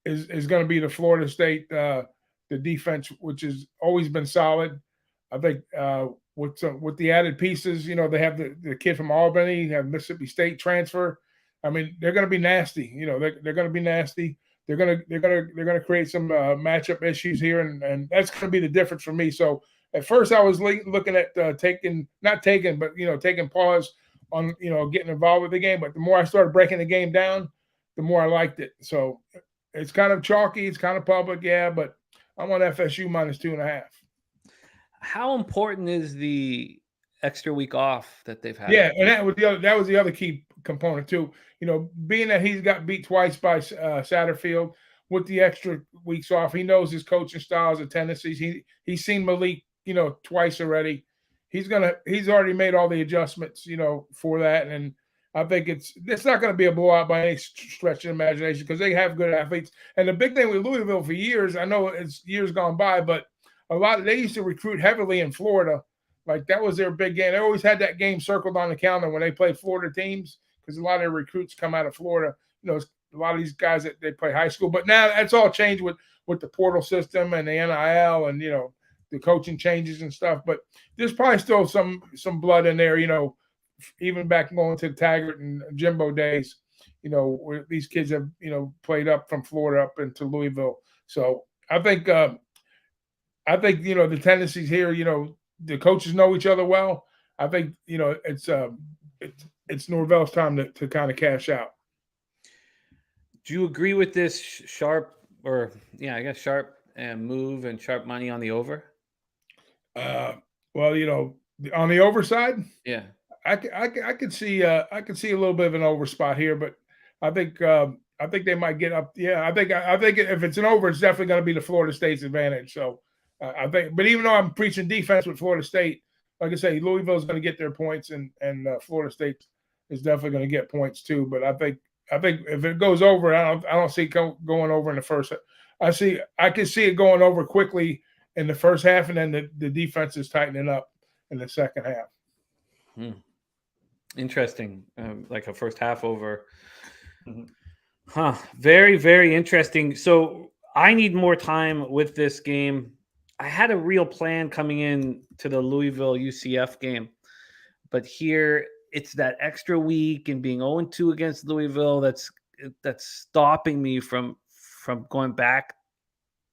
is going to be the Florida State, the defense, which has always been solid. I think with the added pieces, they have the kid from Albany, have Mississippi State transfer. I mean, they're going to be nasty. They're going to be nasty. They're going to create some matchup issues here, and that's going to be the difference for me. So at first, I was looking at taking pause on getting involved with the game. But the more I started breaking the game down, the more I liked it. So it's kind of chalky, it's kind of public, yeah. But I'm on FSU minus 2.5. How important is the extra week off that they've had? Yeah, and that was the other key component too. Being that he's got beat twice by Satterfield with the extra weeks off, he knows his coaching styles and tendencies. He's seen Malik, twice already. He's already made all the adjustments, for that. And I think it's not going to be a blowout by any stretch of imagination because they have good athletes. And the big thing with Louisville for years, I know it's years gone by, but they used to recruit heavily in Florida. Like that was their big game. They always had that game circled on the calendar when they played Florida teams because a lot of their recruits come out of Florida. A lot of these guys that they play high school. But now that's all changed with the portal system and the NIL and the coaching changes and stuff. But there's probably still some blood in there, even back going to the Taggart and Jimbo days, where these kids have, played up from Florida up into Louisville. So I think the tendencies here, the coaches know each other well. I think, it's Norvell's time to kind of cash out. Do you agree with this sharp and move and sharp money on the over? Well, on the over side, yeah, I could see a little bit of an over spot here, but I think they might get up. Yeah, I think if it's an over, it's definitely going to be the Florida State's advantage. So I think, but even though I'm preaching defense with Florida State, like I say, Louisville's going to get their points, and Florida State is definitely going to get points too. But I think if it goes over, I don't see it going over in the first. I can see it going over quickly in the first half, and then the defense is tightening up in the second half. Interesting, like a first half over. Very, very interesting. So I need more time with this game. I had a real plan coming in to the Louisville UCF game, but here it's that extra week and being 0-2 against Louisville that's stopping me from going back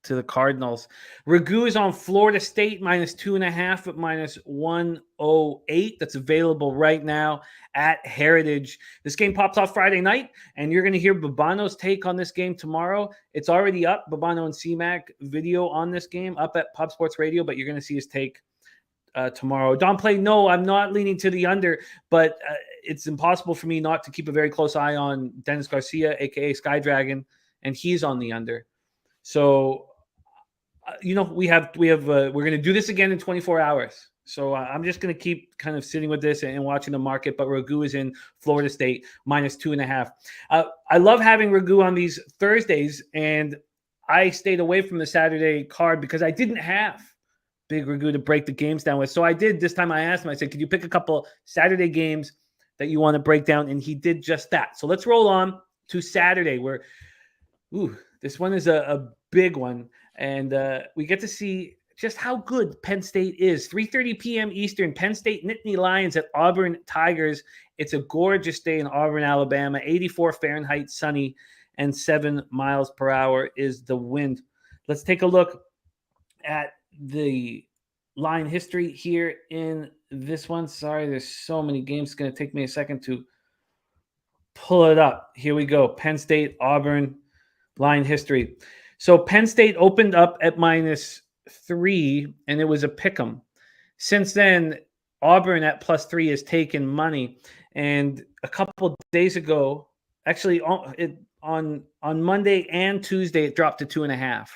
to the Cardinals. Ragoo is on Florida State -2.5 at -108. That's available right now at Heritage. This game pops off Friday night, and you're going to hear Babano's take on this game tomorrow. It's already up, Babano and CMAC video on this game up at Pub Sports Radio, but you're going to see his take tomorrow. Don Play, no, I'm not leaning to the under, but it's impossible for me not to keep a very close eye on Dennis Garcia, aka Sky Dragon, and he's on the under. So we're going to do this again in 24 hours. So I'm just going to keep kind of sitting with this and watching the market. But Ragoo is in Florida State -2.5. I love having Ragoo on these Thursdays, and I stayed away from the Saturday card because I didn't have Big Ragoo to break the games down with. So I did this time. I asked him, I said, could you pick a couple Saturday games that you want to break down? And he did just that. So let's roll on to Saturday, where this one is a big one. And we get to see just how good Penn State is. 3:30 p.m. Eastern, Penn State Nittany Lions at Auburn Tigers. It's a gorgeous day in Auburn, Alabama. 84 Fahrenheit, sunny, and 7 miles per hour is the wind. Let's take a look at the line history here in this one. Sorry, there's so many games. It's going to take me a second to pull it up. Here we go. Penn State, Auburn, line history. So Penn State opened up at -3, and it was a pick'em. Since then, Auburn at +3 has taken money. And a couple of days ago, actually on Monday and Tuesday, it dropped to 2.5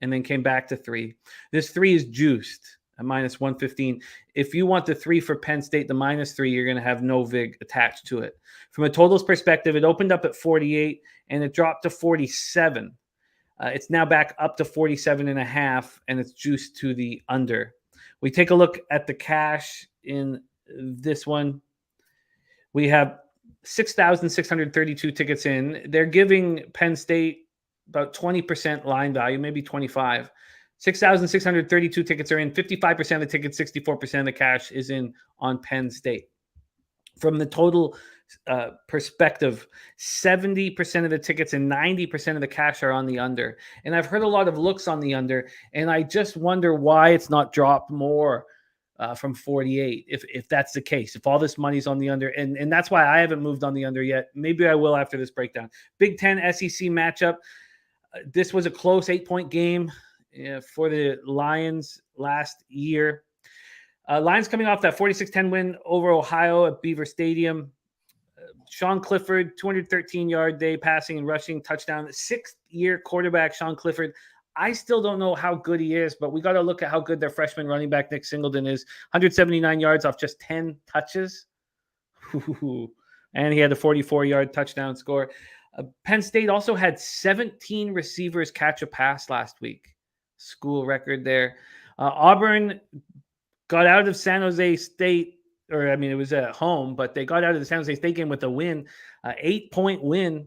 and then came back to 3. This 3 is juiced at -115. If you want the 3 for Penn State, the -3, you're going to have no VIG attached to it. From a totals perspective, it opened up at 48 and it dropped to 47. It's now back up to 47.5, and it's juiced to the under. We take a look at the cash in this one. We have 6,632 tickets in. They're giving Penn State about 20% line value, maybe 25. 6,632 tickets are in. 55% of the tickets, 64% of the cash is in on Penn State. From the total perspective, 70% of the tickets and 90% of the cash are on the under. And I've heard a lot of looks on the under, and I just wonder why it's not dropped more from 48, if that's the case, if all this money's on the under. And that's why I haven't moved on the under yet. Maybe I will after this breakdown. Big Ten SEC matchup. This was a close 8-point game for the Lions last year. Lions coming off that 46-10 win over Ohio at Beaver Stadium. Sean Clifford, 213-yard day passing and rushing touchdown. 6th-year quarterback Sean Clifford. I still don't know how good he is, but we got to look at how good their freshman running back Nick Singleton is. 179 yards off just 10 touches. And he had a 44-yard touchdown score. Penn State also had 17 receivers catch a pass last week. School record there. Auburn got out of San Jose State, it was at home, but they got out of the San Jose State game with a win, 8-point win.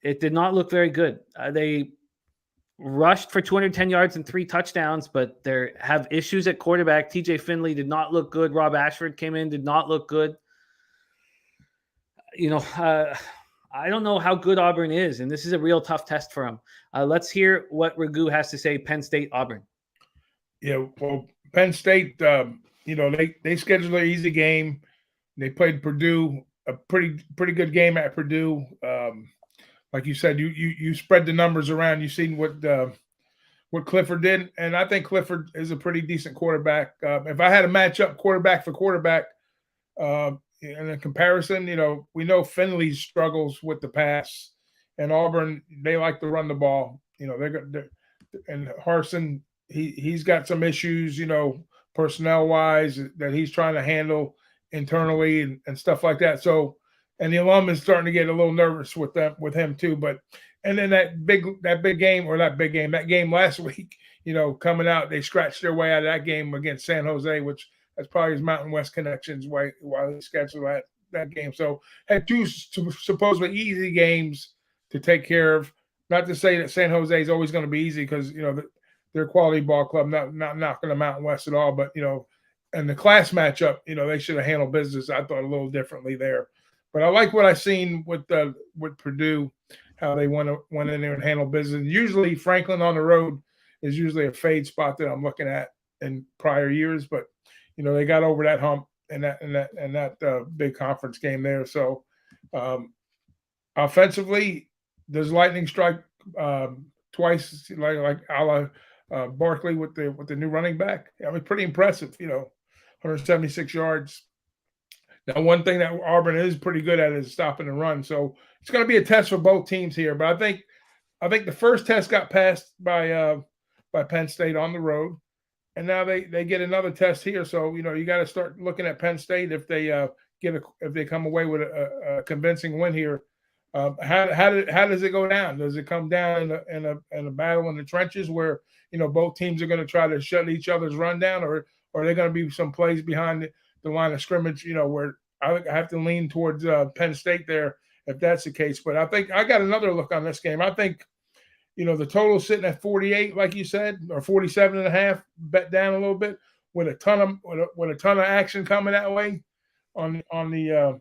It did not look very good. They rushed for 210 yards and 3 touchdowns, but they have issues at quarterback. TJ Finley did not look good. Rob Ashford came in, did not look good. I don't know how good Auburn is, and this is a real tough test for him. Let's hear what Ragoo has to say. Penn State, Auburn. Yeah, well, Penn State, they scheduled an easy game. They played Purdue, a pretty good game at Purdue. Like you said, you spread the numbers around. You've seen what Clifford did, and I think Clifford is a pretty decent quarterback. If I had to match up quarterback for quarterback, in a comparison, we know Finley struggles with the pass, and Auburn, they like to run the ball. And Harsin, he's got some issues, personnel wise that he's trying to handle internally and stuff like that. So, and the alum is starting to get a little nervous with him too. But and then that game last week, coming out, they scratched their way out of that game against San Jose, which that's probably his Mountain West connections while he scheduled that game. So had 2 supposedly easy games to take care of. Not to say that San Jose is always going to be easy because they're a quality ball club, not knocking the Mountain West at all. But and the class matchup, they should have handled business, I thought, a little differently there. But I like what I seen with Purdue, how they went in there and handled business. Usually Franklin on the road is usually a fade spot that I'm looking at in prior years, but they got over that hump in that big conference game there. So offensively, does lightning strike twice, like a la Barkley with the new running back? I mean, pretty impressive. 176 yards. Now, one thing that Auburn is pretty good at is stopping the run. So it's going to be a test for both teams here. But I think the first test got passed by Penn State on the road. And now they get another test here, so you got to start looking at Penn State if they if they come away with a convincing win here. How does it go down? Does it come down in a battle in the trenches where both teams are going to try to shut each other's run down, or are there going to be some plays behind the line of scrimmage? Where I have to lean towards Penn State there if that's the case. But I think I got another look on this game. I think. The total sitting at 48, like you said, or 47.5, bet down a little bit with a ton of action coming that way on the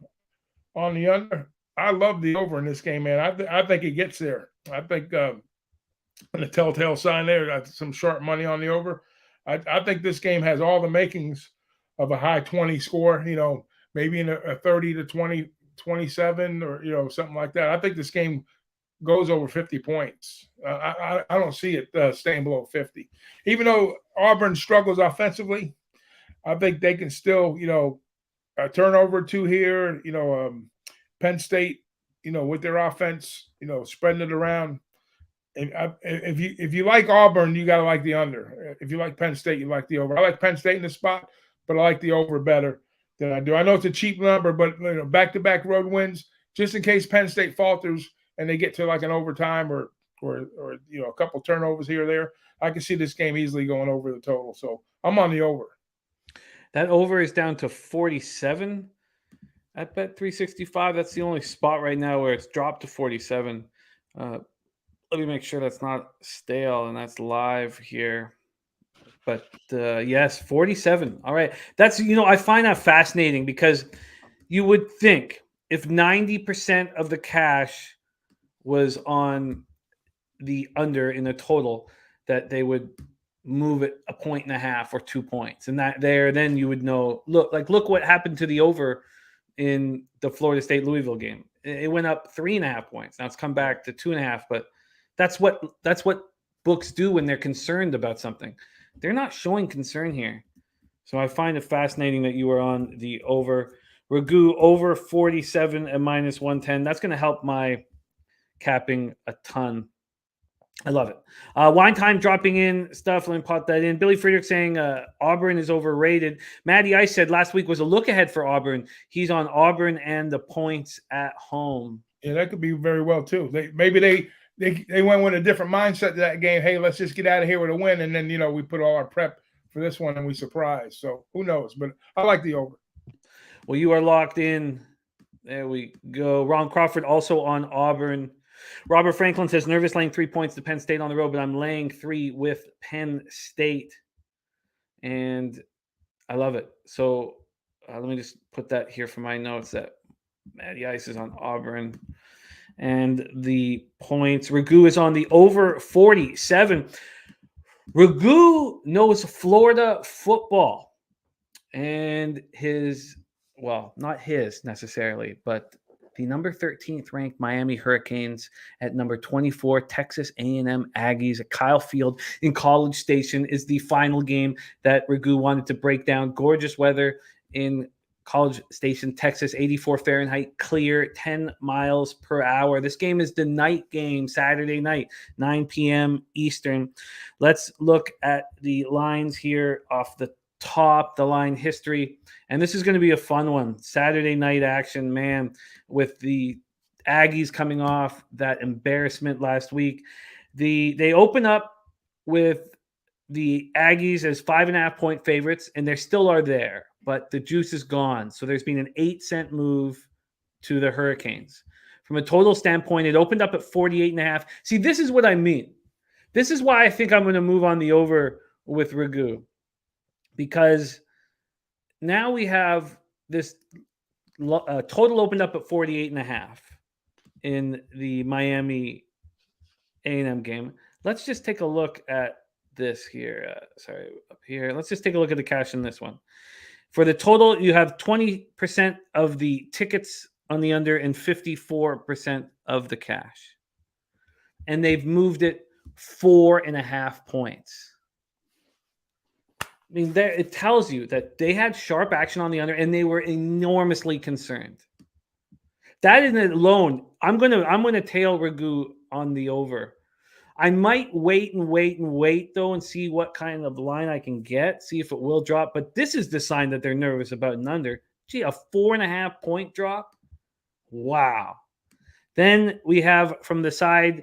under. I love the over in this game, man. I think it gets there. I think and the telltale sign there, some sharp money on the over. I think this game has all the makings of a high 20 score. Maybe in a 30 to 20, 27 or something like that. I think this game goes over 50 points. I don't see it staying below 50. Even though Auburn struggles offensively, I think they can still, a turnover or 2 here, Penn State, with their offense, spreading it around. And if you like Auburn, you got to like the under. If you like Penn State, you like the over. I like Penn State in the spot, but I like the over better than I do. I know it's a cheap number, but back-to-back road wins, just in case Penn State falters and they get to like an overtime or a couple turnovers here or there, I can see this game easily going over the total. So I'm on the over. That over is down to 47 at Bet 365. That's the only spot right now where it's dropped to 47. Let me make sure that's not stale and that's live here. But yes, 47. All right. That's, I find that fascinating because you would think if 90% of the cash was on the under in the total, that they would move it 1.5 or 2 points. And then you would know, look what happened to the over in the Florida State Louisville game. It went up 3.5 points. Now it's come back to 2.5, but that's what books do when they're concerned about something. They're not showing concern here. So I find it fascinating that you are on the over. Ragoo over 47 at -110. That's going to help my capping a ton. I love it. Wine Time dropping in stuff. Let me pop that in. Billy Friedrich saying Auburn is overrated. Matty Ice said last week was a look ahead for Auburn. He's on Auburn and the points at home. Yeah, that could be very well too. Maybe they went with a different mindset to that game. Hey, let's just get out of here with a win, and then we put all our prep for this one and we surprised. So who knows? But I like the over. Well, you are locked in. There we go. Ron Crawford also on Auburn. Robert Franklin says, nervous laying 3 points to Penn State on the road, but I'm laying 3 with Penn State. And I love it. So let me just put that here for my notes that Matty Ice is on Auburn. And the points, Ragoo is on the over 47. Ragoo knows Florida football. And not his necessarily, but the number 13th ranked Miami Hurricanes at number 24, Texas A&M Aggies at Kyle Field in College Station is the final game that Ragoo wanted to break down. Gorgeous weather in College Station, Texas, 84 Fahrenheit, clear, 10 miles per hour. This game is the night game, Saturday night, 9 p.m. Eastern. Let's look at the lines here off the top, the line history. And this is going to be a fun one. Saturday night action, man, with the Aggies coming off that embarrassment last week. They open up with the Aggies as 5.5-point favorites, and they still are there, but the juice is gone. So there's been an 8-cent move to the Hurricanes. From a total standpoint, it opened up at 48.5. See, this is what I mean. This is why I think I'm going to move on the over with Ragoo. Because now we have this total opened up at 48.5 in the Miami A&M game. Let's just take a look at this here. Up here. Let's just take a look at the cash in this one. For the total, you have 20% of the tickets on the under and 54% of the cash. And they've moved it 4.5 points. I mean, it tells you that they had sharp action on the under, and they were enormously concerned. That in alone, I'm gonna tail Ragoo on the over. I might wait though, and see what kind of line I can get, see if it will drop. But this is the sign that they're nervous about an under. Gee, a 4.5 point drop. Wow. Then we have from the side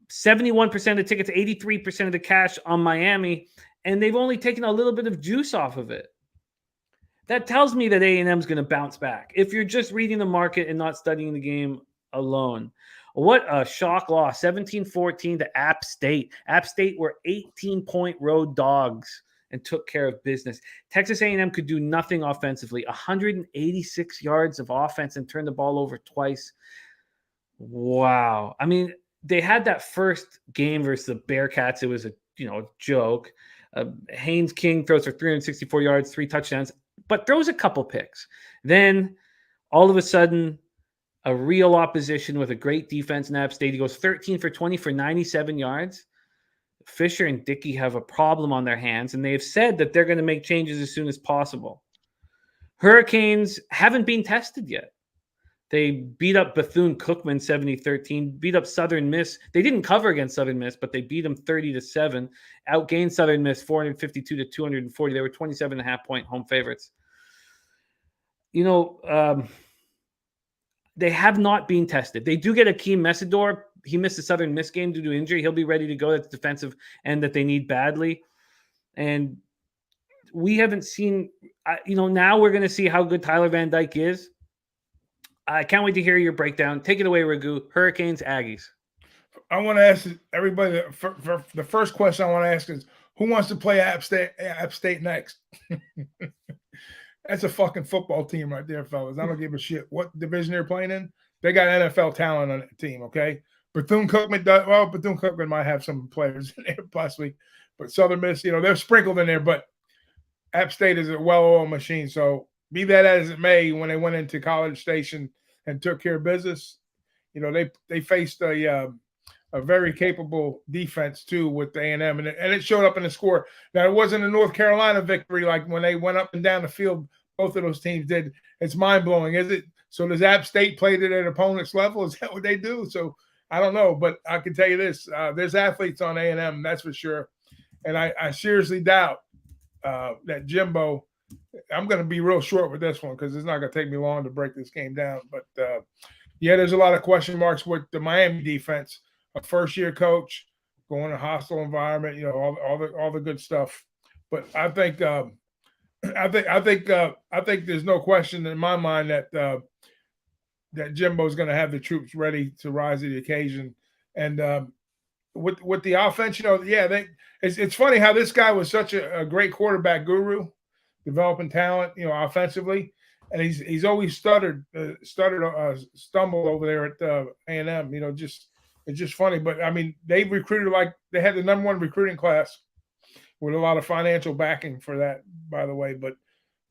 71% of tickets, 83% of the cash on Miami. And they've only taken a little bit of juice off of it. That tells me that A&M is going to bounce back. If you're just reading the market and not studying the game alone. What a shock loss, 17-14 to App State. App State were 18-point road dogs and took care of business. Texas A&M could do nothing offensively. 186 yards of offense and turned the ball over twice. Wow. I mean, they had that first game versus the Bearcats. It was a joke. Haynes King throws for 364 yards, 3 touchdowns, but throws a couple picks. Then all of a sudden, a real opposition with a great defense in App State. He goes 13 for 20 for 97 yards. Fisher and Dickey have a problem on their hands, and they have said that they're going to make changes as soon as possible. Hurricanes haven't been tested yet. They beat up Bethune-Cookman 70-13, beat up Southern Miss. They didn't cover against Southern Miss, but they beat them 30-7, outgained Southern Miss 452-240. They were 27.5-point home favorites. They have not been tested. They do get Akeem Messidor. He missed the Southern Miss game due to injury. He'll be ready to go. That's defensive end that they need badly. And we haven't seen, now we're going to see how good Tyler Van Dyke is. I can't wait to hear your breakdown. Take it away, Ragoo. Hurricanes, Aggies. I want to ask everybody, for the first question I want to ask is, who wants to play App State next? That's a fucking football team right there, fellas. I don't give a shit what division they're playing in. They got NFL talent on the team, okay? Bethune-Cookman might have some players in there possibly, but Southern Miss, they're sprinkled in there, but App State is a well-oiled machine. So be that as it may, when they went into College Station and took care of business, they faced a very capable defense too with A&M, and it showed up in the score. Now, it wasn't a North Carolina victory like when they went up and down the field. Both of those teams did. It's mind blowing, is it? So does App State play to their opponent's level? Is that what they do? So I don't know, but I can tell you this: there's athletes on A&M, that's for sure. And I seriously doubt that Jimbo. I'm going to be real short with this one because it's not going to take me long to break this game down. But there's a lot of question marks with the Miami defense. A first-year coach going in a hostile environment, all the good stuff. But I think there's no question in my mind that that Jimbo's going to have the troops ready to rise to the occasion. And with the offense, it's funny how this guy was such a great quarterback guru, developing talent, offensively, and he's always stumbled over there at A&M. It's just funny, but I mean, they recruited like they had the number one recruiting class with a lot of financial backing for that, by the way. But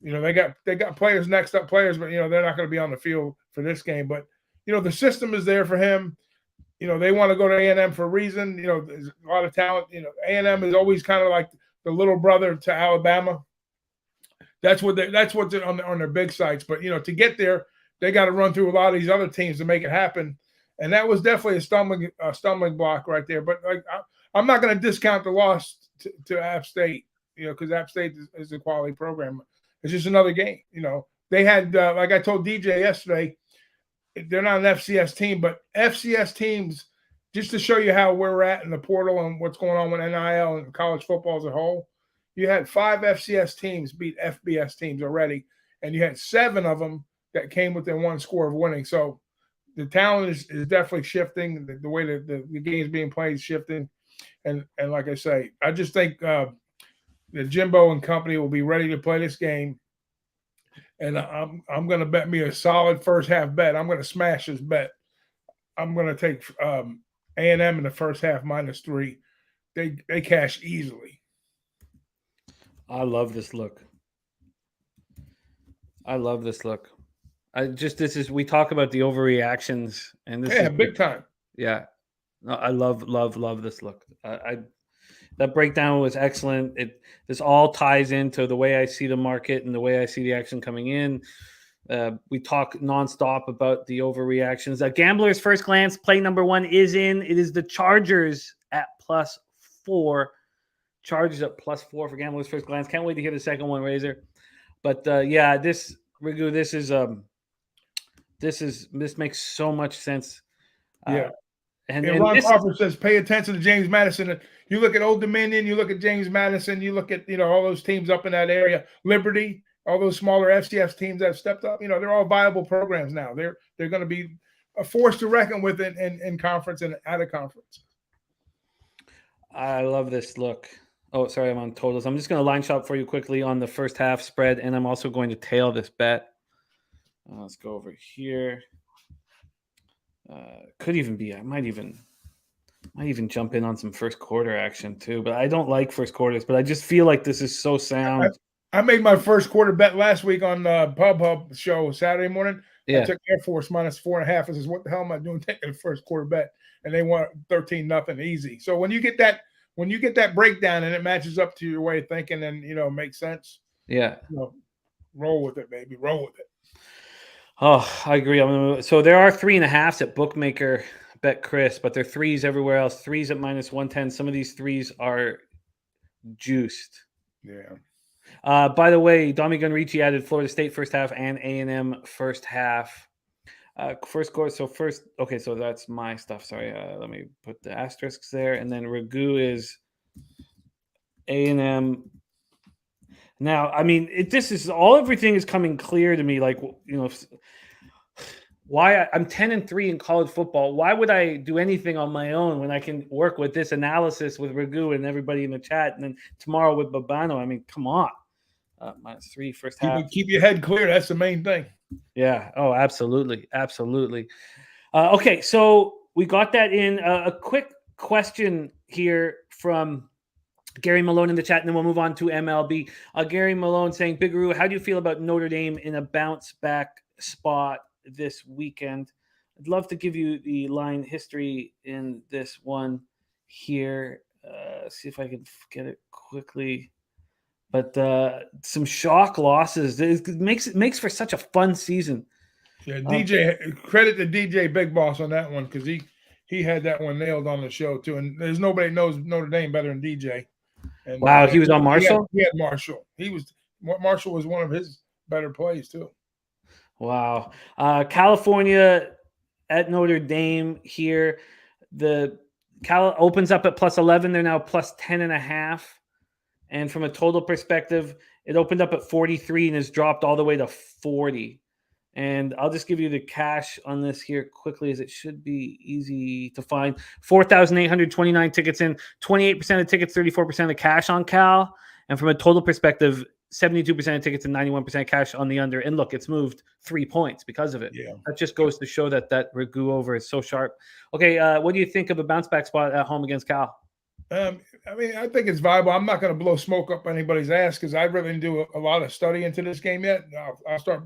they got players, next up players, but they're not going to be on the field for this game. But the system is there for him. They want to go to A&M for a reason. There's a lot of talent. A&M is always kind of like the little brother to Alabama. That's what's on their big sites. But to get there, they got to run through a lot of these other teams to make it happen. And that was definitely a stumbling block right there. But I'm not going to discount the loss to App State, because App State is a quality program. It's just another game. They had, like I told DJ yesterday, they're not an FCS team, but FCS teams, just to show you how where we're at in the portal and what's going on with NIL and college football as a whole, you had 5 FCS teams beat FBS teams already, and you had 7 of them that came within 1 score of winning. So the talent is definitely shifting. The way that the game is being played is shifting. And like I say, I just think that Jimbo and company will be ready to play this game. And I'm going to bet me a solid first half bet. I'm going to smash this bet. I'm going to take A&M in the first half -3. They cash easily. I love this look. We talk about the overreactions, and this is big time. Yeah. No, I love this look. That breakdown was excellent. This all ties into the way I see the market and the way I see the action coming in. We talk nonstop about the overreactions. Gambler's first glance play number 1 is in. It is the Chargers at +4. Chargers at +4 for Gambler's first glance. Can't wait to hear the second one, Razor. But this Ragoo, this makes so much sense. Yeah. And Ron Crawford says, pay attention to James Madison. You look at Old Dominion, you look at James Madison, you look at all those teams up in that area, Liberty, all those smaller FCS teams that have stepped up. They're all viable programs now. They're going to be a force to reckon with in conference and out of conference. I love this look. Oh, sorry, I'm on totals. I'm just going to line shop for you quickly on the first half spread, and I'm also going to tail this bet. Let's go over here. Could even be. I might even jump in on some first quarter action too, but I don't like first quarters. But I just feel like this is so sound. I made my first quarter bet last week on Pub Hub show Saturday morning. Yeah. I took Air Force -4.5. I says, what the hell am I doing taking the first quarter bet? And they won 13-0 easy. So when you get that breakdown and it matches up to your way of thinking and makes sense. Yeah. Roll with it, baby. Roll with it. Oh, I agree. So there are 3.5s at Bookmaker Bet Chris, but they're 3s everywhere else. 3s at -110. Some of these 3s are juiced. Yeah. By the way, Domi Gunrici added Florida State first half and A&M first half. First score. So that's my stuff. Sorry. Let me put the asterisks there. And then Ragoo is A&M. Now, I mean, everything is coming clear to me. Like, why I'm 10-3 in college football. Why would I do anything on my own when I can work with this analysis with Ragoo and everybody in the chat, and then tomorrow with Babano? I mean, come on. -3 first half. Keep your head clear. That's the main thing. Yeah. Oh, absolutely. Okay, so we got that in. A quick question here from Gary Malone in the chat, and then we'll move on to MLB. Gary Malone saying, Big Roo, how do you feel about Notre Dame in a bounce back spot this weekend? I'd love to give you the line history in this one here. See if I can get it quickly. But some shock losses. It makes for such a fun season. Yeah, DJ, credit to DJ Big Boss on that one, because he had that one nailed on the show too. And there's nobody knows Notre Dame better than DJ. And, wow, he was on Marshall? He had Marshall. Marshall was one of his better plays too. Wow. California at Notre Dame here. The Cal opens up at +11. They're now +10.5. And from a total perspective, it opened up at 43 and has dropped all the way to 40. And I'll just give you the cash on this here quickly, as it should be easy to find. 4,829 tickets in, 28% of tickets, 34% of cash on Cal. And from a total perspective, 72% of tickets and 91% cash on the under. And look, it's moved 3 points because of it. Yeah. That just goes to show that Ragoo over is so sharp. Okay, what do you think of a bounce back spot at home against Cal? I mean, I think it's viable. I'm not going to blow smoke up anybody's ass because I really didn't do a lot of study into this game yet. I'll start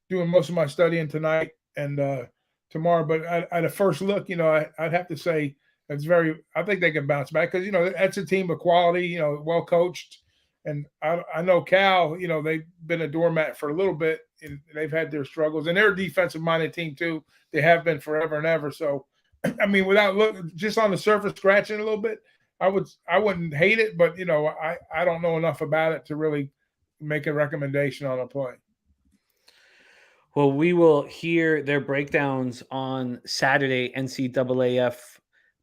doing most of my studying tonight and tomorrow. But at a first look, I'd have to say I think they can bounce back because, that's a team of quality, well coached. And I know Cal, they've been a doormat for a little bit and they've had their struggles. And they're a defensive minded team too. They have been forever and ever. So, I mean, just on the surface, scratching a little bit, I wouldn't hate it, but I don't know enough about it to really make a recommendation on a play. Well, we will hear their breakdowns on Saturday, NCAAF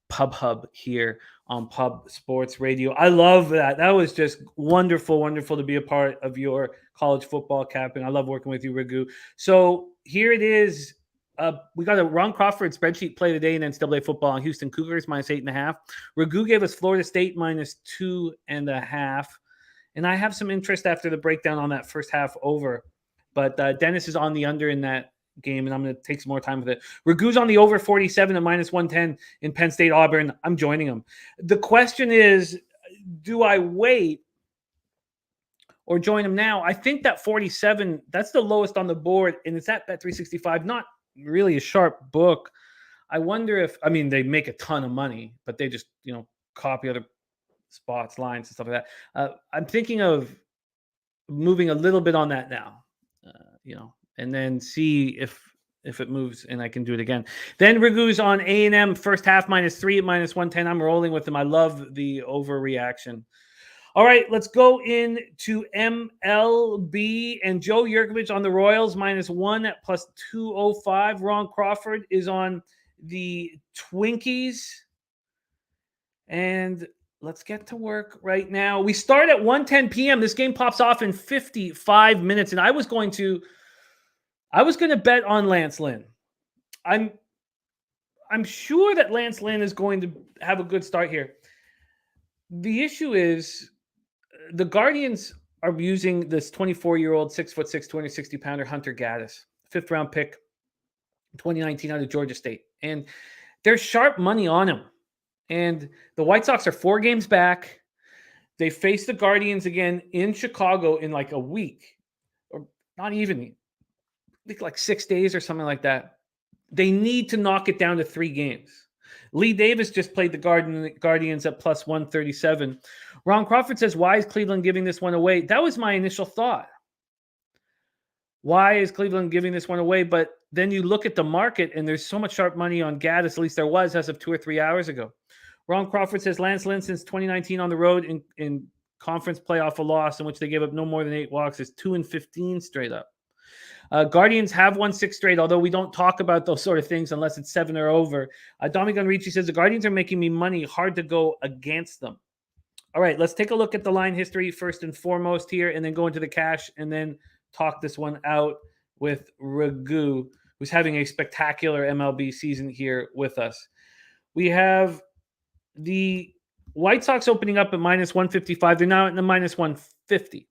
Pub Hub here on Pub Sports Radio. I love that. That was just wonderful, wonderful to be a part of your college football camping. I love working with you, Ragoo. So here it is. We got a Ron Crawford spreadsheet play today in NCAA football on Houston Cougars -8.5. Ragoo gave us Florida State -2.5. And I have some interest after the breakdown on that first half over. But Dennis is on the under in that game, and I'm going to take some more time with it. Ragoo's on the over 47 at -110 in Penn State Auburn. I'm joining him. The question is, do I wait or join him now? I think that 47, that's the lowest on the board, and it's at Bet365. Not really a sharp book. I wonder if, they make a ton of money, but they just, copy other spots, lines, and stuff like that. I'm thinking of moving a little bit on that now. And then see if it moves and I can do it again. Then Ragoo's on A&M first half -3 at -110. I'm rolling with him. I love the overreaction. All right, let's go into MLB and Joe Yurkovich on the Royals -1 at +205. Ron Crawford is on the Twinkies. And let's get to work right now. We start at 1:10 p.m. This game pops off in 55 minutes, and I was going to bet on Lance Lynn. I'm sure that Lance Lynn is going to have a good start here. The issue is the Guardians are using this 24-year-old, 6'6", 260-pounder Hunter Gaddis, 5th-round pick, 2019 out of Georgia State, and there's sharp money on him. And the White Sox are 4 games back. They face the Guardians again in Chicago in like a week, or not even, I think like 6 days or something like that. They need to knock it down to 3 games. Lee Davis just played the Guardians at +137. Ron Crawford says, why is Cleveland giving this one away? That was my initial thought. Why is Cleveland giving this one away? But then you look at the market, and there's so much sharp money on Gaddis, at least there was as of 2 or 3 hours ago. Ron Crawford says Lance Lynn since 2019 on the road in conference playoff a loss in which they gave up no more than 8 walks is 2-15 straight up. Guardians have won 6 straight, although we don't talk about those sort of things unless it's 7 or over. Dominic Ricci says the Guardians are making me money. Hard to go against them. All right, let's take a look at the line history first and foremost here, and then go into the cash, and then talk this one out with Ragoo, who's having a spectacular MLB season here with us. We have the White Sox opening up at -155. They're now at the -150.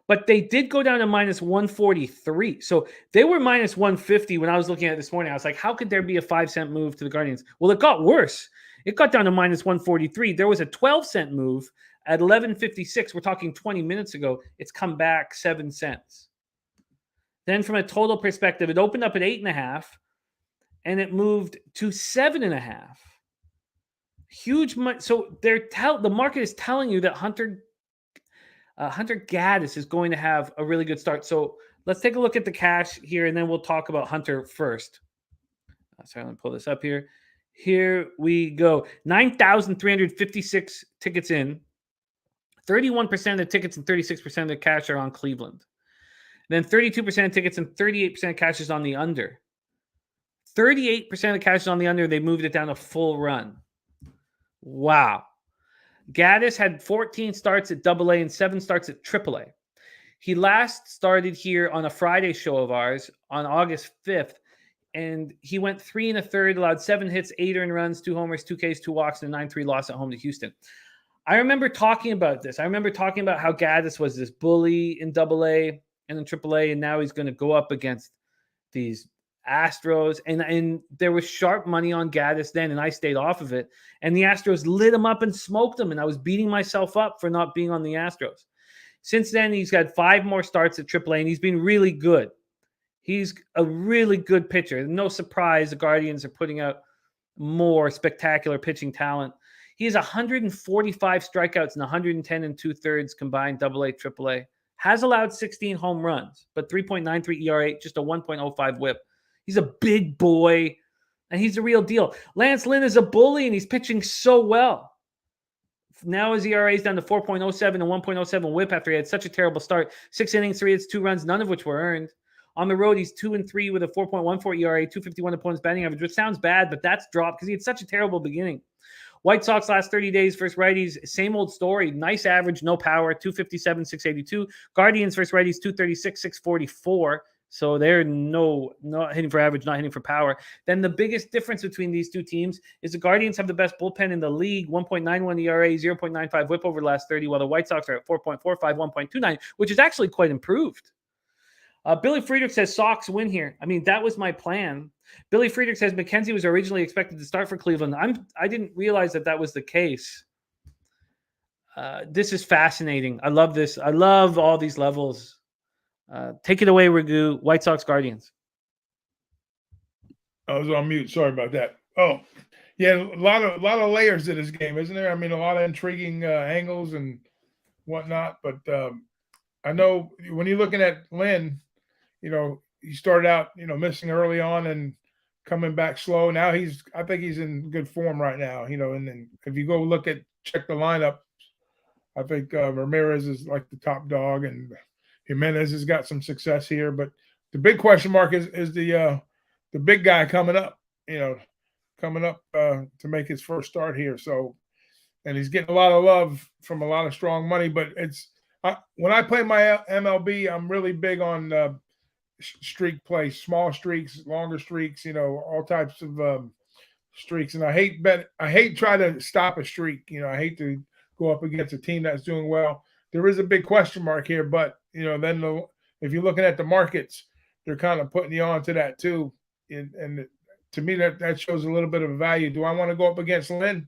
But they did go down to -143. So they were -150 when I was looking at it this morning. I was like, how could there be a 5-cent move to the Guardians? Well, it got worse. It got down to -143. There was a 12-cent move at 11:56. We're talking 20 minutes ago. It's come back 7 cents. Then from a total perspective, it opened up at 8.5, and it moved to 7.5. Huge money. So the market is telling you that Hunter Gaddis is going to have a really good start. So let's take a look at the cash here, and then we'll talk about Hunter first. Sorry, let me pull this up here. Here we go. 9,356 tickets in. 31% of the tickets and 36% of the cash are on Cleveland. Then 32% of tickets and 38% of cash is on the under. 38% of the cash is on the under. They moved it down to full run. Wow. Gaddis had 14 starts at AA and 7 starts at AAA. He last started here on a Friday show of ours on August 5th, and he went 3 1/3, allowed 7 hits, 8 earned runs, 2 homers, 2 Ks, 2 walks, and a 9-3 loss at home to Houston. I remember talking about this. I remember talking about how Gaddis was this bully in AA and in AAA, and now he's going to go up against these Astros. And there was sharp money on Gaddis then, and I stayed off of it. And the Astros lit him up and smoked him, and I was beating myself up for not being on the Astros. Since then, he's got 5 more starts at AAA, and he's been really good. He's a really good pitcher. No surprise the Guardians are putting out more spectacular pitching talent. He has 145 strikeouts and 110 2/3 combined AA, AAA. Has allowed 16 home runs, but 3.93 ERA, just a 1.05 whip. He's a big boy, and he's the real deal. Lance Lynn is a bully, and he's pitching so well. Now his ERA is down to 4.07 and 1.07 whip after he had such a terrible start. 6 innings, 3 hits, 2 runs, none of which were earned. On the road, he's 2-3 with a 4.14 ERA, 251 opponents batting average, which sounds bad, but that's dropped because he had such a terrible beginning. White Sox last 30 days, first righties, same old story. Nice average, no power, 257, 682. Guardians, first righties, 236, 644. So they're not hitting for average, not hitting for power. Then the biggest difference between these two teams is the Guardians have the best bullpen in the league, 1.91 ERA, 0.95 whip over the last 30, while the White Sox are at 4.45, 1.29, which is actually quite improved. Billy Friedrich says Sox win here. I mean, that was my plan. Billy Friedrich says McKenzie was originally expected to start for Cleveland. I didn't realize that was the case. This is fascinating. I love this. I love all these levels. Take it away, Ragoo. White Sox Guardians. I was on mute. Sorry about that. Oh, yeah, a lot of layers to this game, isn't there? I mean, a lot of intriguing angles and whatnot. But I know when you're looking at Lynn, he started out, missing early on and coming back slow. Now I think he's in good form right now, and then if you go check the lineup, I think Ramirez is like the top dog and Jimenez has got some success here. But the big question mark is the big guy coming up, to make his first start here. So, and he's getting a lot of love from a lot of strong money, but when I play my MLB, I'm really big on streak play, small streaks, longer streaks, all types of streaks. And I hate trying to stop a streak. I hate to go up against a team that's doing well. There is a big question mark here, but then if you're looking at the markets, they're kind of putting you on to that too. And to me, that shows a little bit of value. Do I want to go up against Lynn,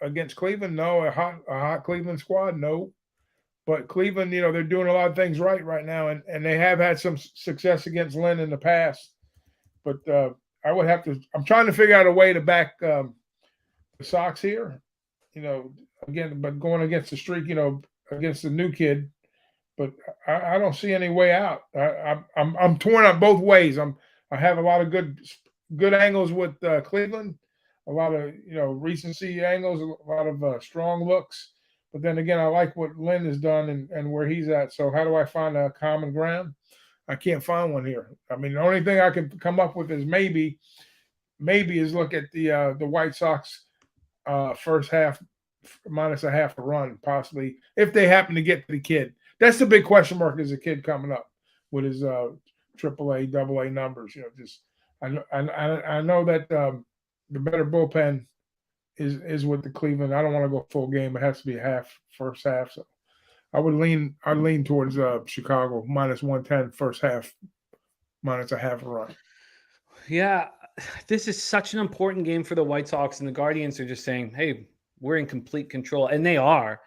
against Cleveland? No. A hot Cleveland squad? No. But Cleveland, they're doing a lot of things right now, and they have had some success against Lynn in the past. But I'm trying to figure out a way to back the Sox here, again, but going against the streak, against the new kid. But I don't see any way out. I'm torn on both ways. I have a lot of good angles with Cleveland, a lot of recency angles, a lot of strong looks. But then again, I like what Lynn has done and where he's at. So how do I find a common ground? I can't find one here. I mean, the only thing I could come up with is maybe is look at the White Sox first half minus a half a run, possibly, if they happen to get to the kid. That's the big question mark, is a kid coming up with his AAA, AA numbers. I know that the better bullpen is with the Cleveland. I don't want to go full game. It has to be first half. So I'd lean towards Chicago minus 110 first half, minus a half a run. Yeah, this is such an important game for the White Sox, and the Guardians are just saying, hey, we're in complete control. And they are.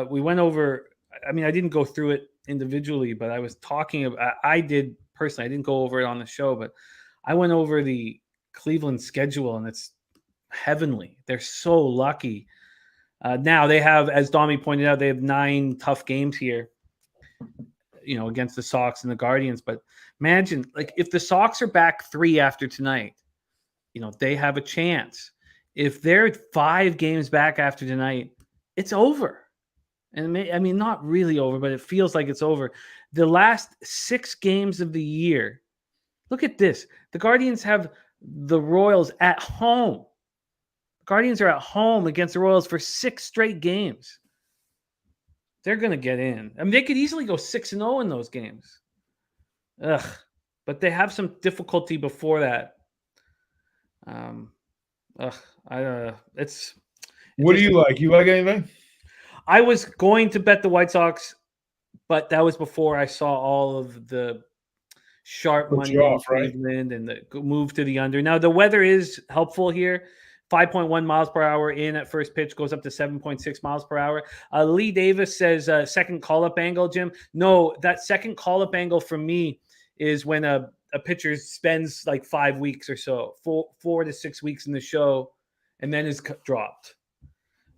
We went over, I mean, I didn't go through it individually, but I was talking about, I did personally, I didn't go over it on the show, but I went over the Cleveland schedule, and it's heavenly. They're so lucky. Now they have, as Domi pointed out, they have 9 tough games here, against the Sox and the Guardians. But imagine, like, if the Sox are back 3 after tonight, they have a chance. If they're 5 games back after tonight, it's over. And not really over, but it feels like it's over. The last 6 games of the year, look at this. The Guardians have the Royals at home. Guardians are at home against the Royals for 6 straight games. They're going to get in. I mean, they could easily go 6-0 in those games. Ugh. But they have some difficulty before that. It's. What do you like? You like anything? I was going to bet the White Sox, but that was before I saw all of the sharp money in Cleveland and the move to the under. Now, the weather is helpful here. 5.1 miles per hour in at first pitch, goes up to 7.6 miles per hour. Lee Davis says second call-up angle, Jim. No, that second call-up angle for me is when a pitcher spends like 5 weeks or so, 4 to 6 weeks in the show, and then is dropped.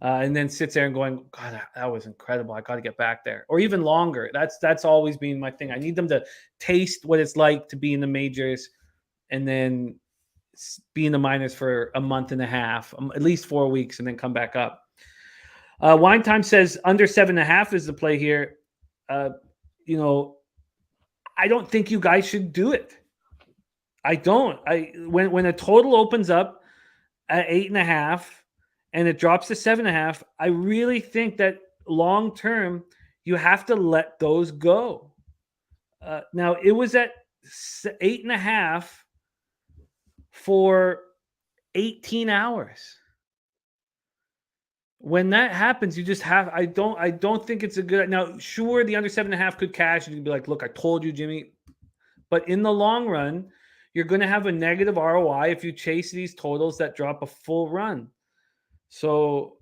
And then sits there and going, God, that was incredible. I got to get back there. Or even longer. That's always been my thing. I need them to taste what it's like to be in the majors and then be in the minors for a month and a half, at least 4 weeks, and then come back up. Wine Time says under 7.5 is the play here. I don't think you guys should do it. I don't. When a total opens up at 8.5 and it drops to 7.5, I really think that long term you have to let those go. Now it was at 8.5 for 18 hours. When that happens, you just have. I don't think it's a good. Now, sure, the under 7.5 could cash, and you'd be like, "Look, I told you, Jimmy." But in the long run, you're going to have a negative ROI if you chase these totals that drop a full run. So,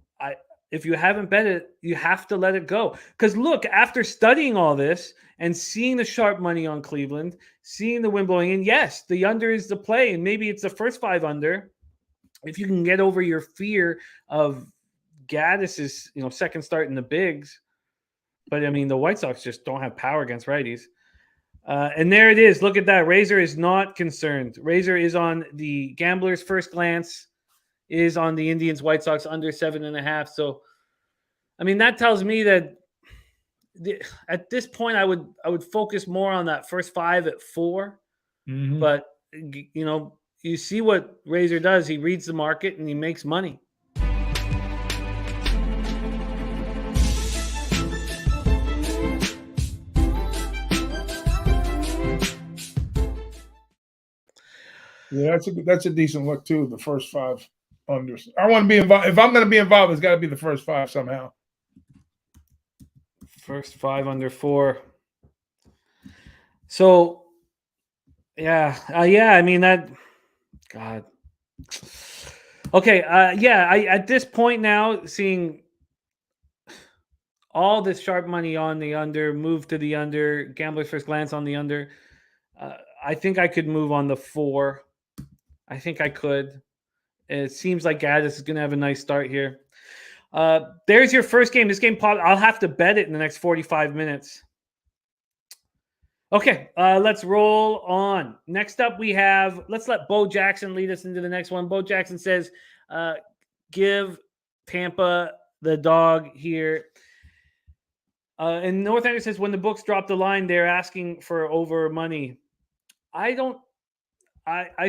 if you haven't bet it, you have to let it go. Because look, after studying all this and seeing the sharp money on Cleveland, seeing the wind blowing in, yes, the under is the play, and maybe it's the first 5 under. If you can get over your fear of Gaddis's, second start in the bigs, but I mean the White Sox just don't have power against righties. And there it is. Look at that. Razor is not concerned. Razor is on the Gamblers' first glance, is on the Indians White Sox under 7.5. So, I mean that tells me that at this point I would focus more on that first 5 at 4. Mm-hmm. But you see what Razor does. He reads the market and he makes money. Yeah, that's a decent look too. The first 5 unders. I want to be involved. If I'm going to be involved, it's got to be the first 5 somehow. First 5 under 4. So, yeah. I mean that. God. Okay. I at this point now, seeing all this sharp money on the under, move to the under, Gambler's first glance on the under. I think I could move on the 4. I think I could. It seems like Gaddis is going to have a nice start here. There's your first game. This game popped. I'll have to bet it in the next 45 minutes. Okay, let's roll on. Next up, let's let Bo Jackson lead us into the next one. Bo Jackson says, give Tampa the dog here. And North Ender says, when the books drop the line, they're asking for over money. I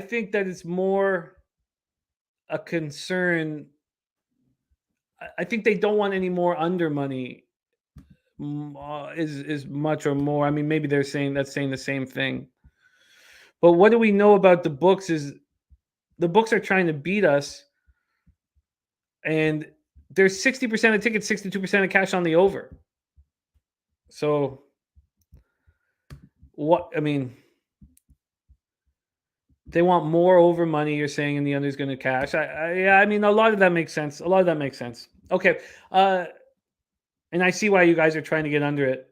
think that it's more a concern. I think they don't want any more under money is much or more. I mean, maybe they're saying the same thing. But what do we know about the books is the books are trying to beat us. And there's 60% of tickets, 62% of cash on the over. So they want more over money, you're saying, and the under is going to cash. I mean, a lot of that makes sense. Okay. And I see why you guys are trying to get under it.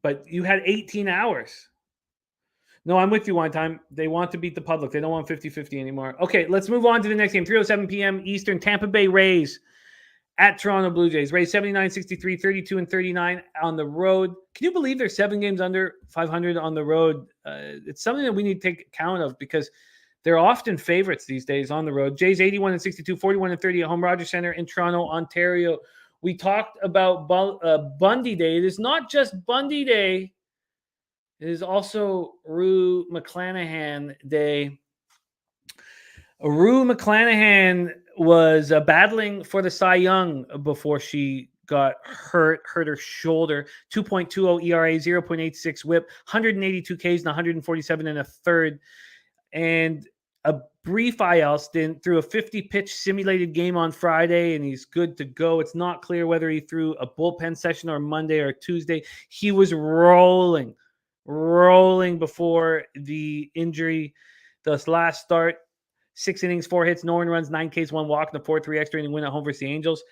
But you had 18 hours. No, I'm with you one time. They want to beat the public. They don't want 50-50 anymore. Okay, let's move on to the next game. 3:07 p.m. Eastern, Tampa Bay Rays at Toronto Blue Jays. Rays 79-63, 32-39 on the road. Can you believe they're 7 games under 500 on the road? It's something that we need to take account of because they're often favorites these days on the road. Jays 81-62, 41-30 at home. Rogers Center in Toronto, Ontario. We talked about Bundy Day. It is not just Bundy Day. It is also Rue McClanahan Day. Rue McClanahan was battling for the Cy Young before she got hurt her shoulder. 2.20 ERA, 0.86 whip, 182 Ks and 147 and a third. And a brief IL stint, threw a 50-pitch simulated game on Friday, and he's good to go. It's not clear whether he threw a bullpen session or Monday or Tuesday. He was rolling before the injury. This last start, 6 innings, 4 hits, no earned runs, 9 Ks, 1 walk, and a 4-3 extra inning win at home versus the Angels.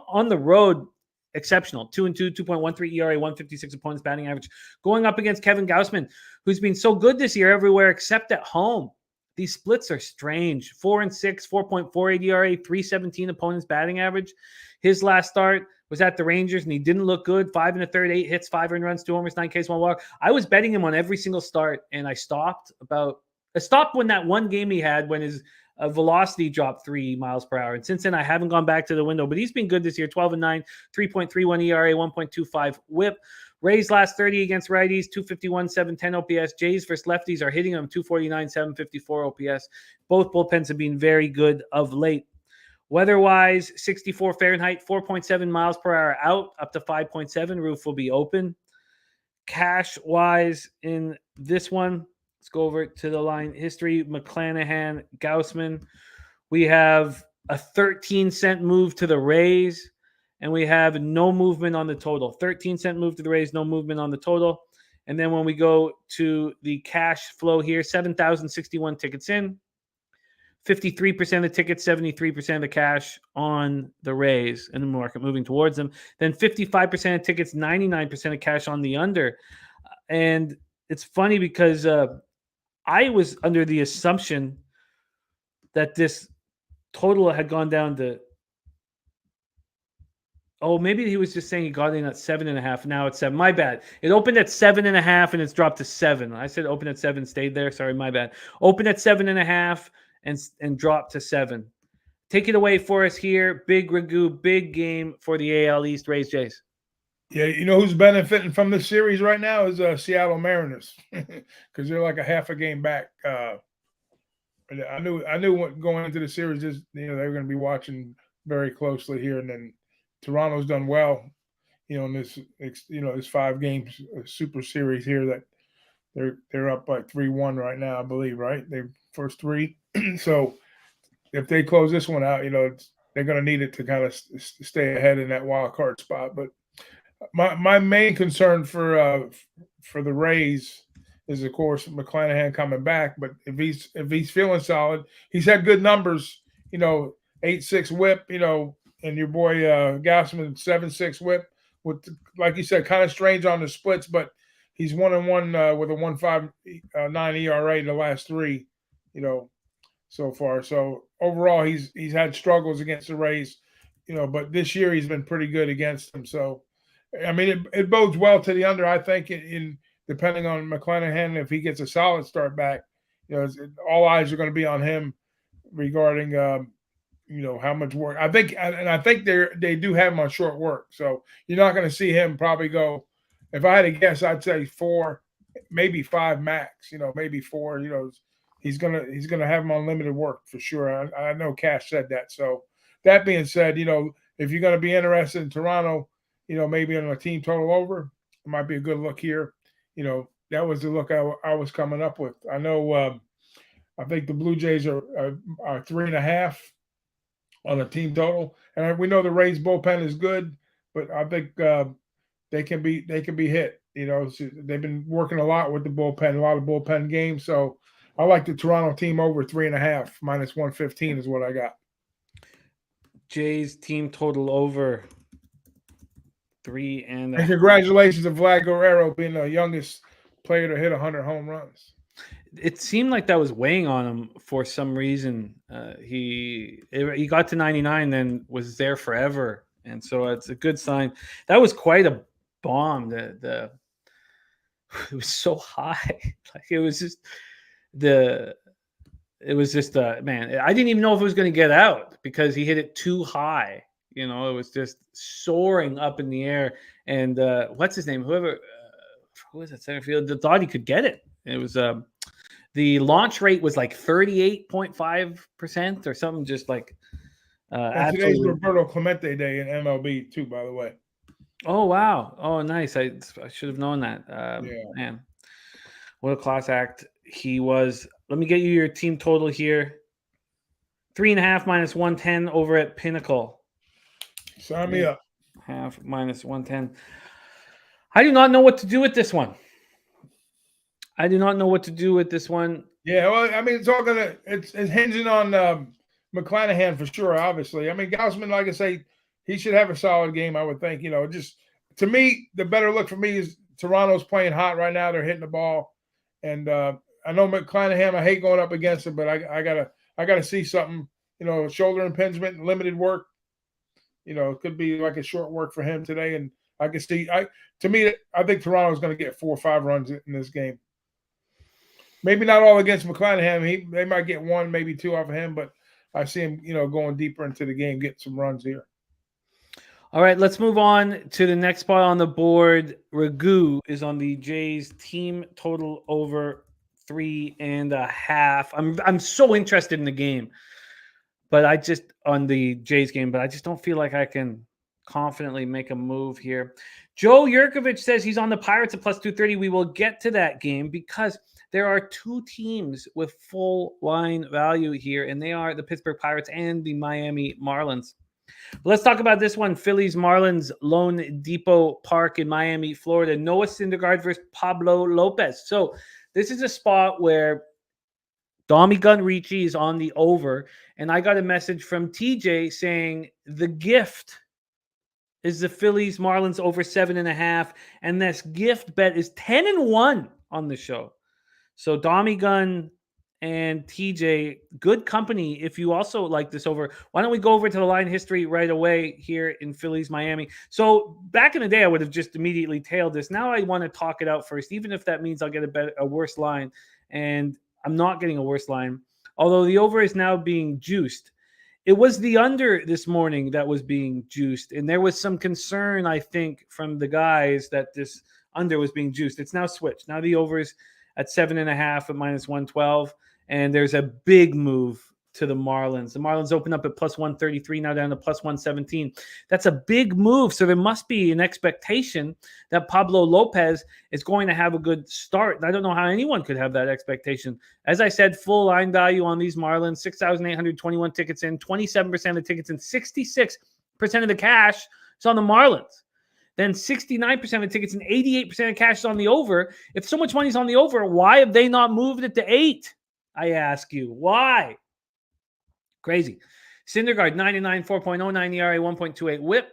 On the road, exceptional. 2-2, 2.13 ERA, 156 opponent's batting average. Going up against Kevin Gausman, who's been so good this year everywhere except at home. These splits are strange. 4-6, 4.48 ERA, 317 opponent's batting average. His last start was at the Rangers, and he didn't look good. 5 1/3, 8 hits, 5 earned runs, 2 homers, 9 Ks, 1 walk. I was betting him on every single start, and I stopped when that one game he had when his velocity dropped 3 miles per hour. And since then, I haven't gone back to the window, but he's been good this year. 12-9, 3.31 ERA, 1.25 whip. Rays last 30 against righties, 251, 710 OPS. Jays versus lefties are hitting them 249, 754 OPS. Both bullpens have been very good of late. Weather-wise, 64 Fahrenheit, 4.7 miles per hour out, up to 5.7. Roof will be open. Cash-wise in this one, let's go over to the line history. McClanahan, Gausman. We have a 13-cent move to the Rays, and we have no movement on the total. 13-cent move to the Rays, no movement on the total. And then when we go to the cash flow here, 7,061 tickets in, 53% of the tickets, 73% of the cash on the Rays and the market moving towards them. Then 55% of tickets, 99% of cash on the under. And it's funny because I was under the assumption that this total had gone down to, maybe he was just saying he got in at 7.5. Now it's 7. My bad. It opened at 7.5 and it's dropped to 7. I said open at 7, stayed there. Sorry, my bad. Open at 7.5 and dropped to 7. Take it away for us here. Big Ragoo, big game for the AL East. Rays, Jays. Yeah, you know who's benefiting from this series right now is Seattle Mariners because they're like a half a game back. I knew what going into the series is, they were going to be watching very closely here, and then Toronto's done well, in this this 5 games super series here that they're up by 3-1 right now, I believe, right? They first 3. So if they close this one out, they're going to need it to kind of stay ahead in that wild card spot. But my main concern for the Rays is, of course, McClanahan coming back. But if he's feeling solid, he's had good numbers. 8.6 whip. And your boy Gausman 7.6 whip. With, like you said, kind of strange on the splits, but he's 1-1 with a 1.59 ERA the last 3. So far. So overall, he's had struggles against the Rays. But this year he's been pretty good against them. So. I mean, it bodes well to the under, I think, in depending on McClanahan. If he gets a solid start back, all eyes are going to be on him regarding, how much work. I think they do have him on short work. So you're not going to see him probably go, if I had to guess, I'd say 4, maybe 5 max, maybe 4, he's going to have him on limited work for sure. I know Cash said that. So that being said, if you're going to be interested in Toronto, maybe on a team total over, it might be a good look here. That was the look I was coming up with. I know I think the Blue Jays are 3.5 on a team total. And we know the Rays bullpen is good, but I think they can be hit. So they've been working a lot with the bullpen, a lot of bullpen games. So I like the Toronto team over 3.5, minus 115 is what I got. Jays team total over 3. And congratulations to Vlad Guerrero being the youngest player to hit 100 home runs. It seemed like that was weighing on him for some reason. He got to 99, then was there forever, and so it's a good sign. That was quite a bomb. It was so high, like it was just man. I didn't even know if it was going to get out because he hit it too high. It was just soaring up in the air. And what's his name? Who was at center field? Thought he could get it. It was the launch rate was like 38.5% or something, just like And today's Absolutely. Roberto Clemente Day in MLB too, by the way. Oh wow! Oh nice. I should have known that. Yeah. Man, what a class act he was. Let me get you your team total here. 3.5 minus 110 over at Pinnacle. Sign me up. Half minus 110. I do not know what to do with this one. I do not know what to do with this one. Yeah, well, I mean, it's hinging on McClanahan for sure. Obviously, I mean, Gaussman, like I say, he should have a solid game. I would think. Just to me, the better look for me is Toronto's playing hot right now. They're hitting the ball, and I know McClanahan. I hate going up against him, but I gotta see something. Shoulder impingement, limited work. It could be like a short work for him today, and I can see. I think Toronto's going to get 4 or 5 runs in this game. Maybe not all against McClanahan. They might get 1, maybe 2 off of him, but I see him, going deeper into the game, getting some runs here. All right, let's move on to the next spot on the board. Ragoo is on the Jays team total over 3.5. I'm so interested in the game, but I just don't feel like I can confidently make a move here. Joe Yurkovich says he's on the Pirates at plus 230. We will get to that game because there are 2 teams with full line value here, and they are the Pittsburgh Pirates and the Miami Marlins. Let's talk about this one. Phillies Marlins, Lone Depot Park in Miami, Florida. Noah Syndergaard versus Pablo Lopez. So this is a spot where Dommy Gunn-Ricci is on the over, and I got a message from TJ saying the gift is the Phillies Marlins over 7.5, and this gift bet is 10-1 on the show. So Dommy Gunn and TJ, good company if you also like this over. Why don't we go over to the line history right away here in Phillies, Miami. So back in the day, I would have just immediately tailed this. Now I want to talk it out first, even if that means I'll get a worse line. And I'm not getting a worse line, although the over is now being juiced. It was the under this morning that was being juiced, and there was some concern, I think, from the guys that this under was being juiced. It's now switched. Now the over is at 7.5 at minus 112, and there's a big move to the Marlins. The Marlins open up at plus 133, now down to plus 117. That's a big move, so there must be an expectation that Pablo Lopez is going to have a good start. And I don't know how anyone could have that expectation. As I said, full line value on these Marlins, 6,821 tickets in, 27% of the tickets in, 66% of the cash is on the Marlins. Then 69% of the tickets and 88% of cash is on the over. If so much money is on the over, why have they not moved it to 8? I ask you. Why? Crazy. Syndergaard, 99, 4.09 ERA, 1.28 whip,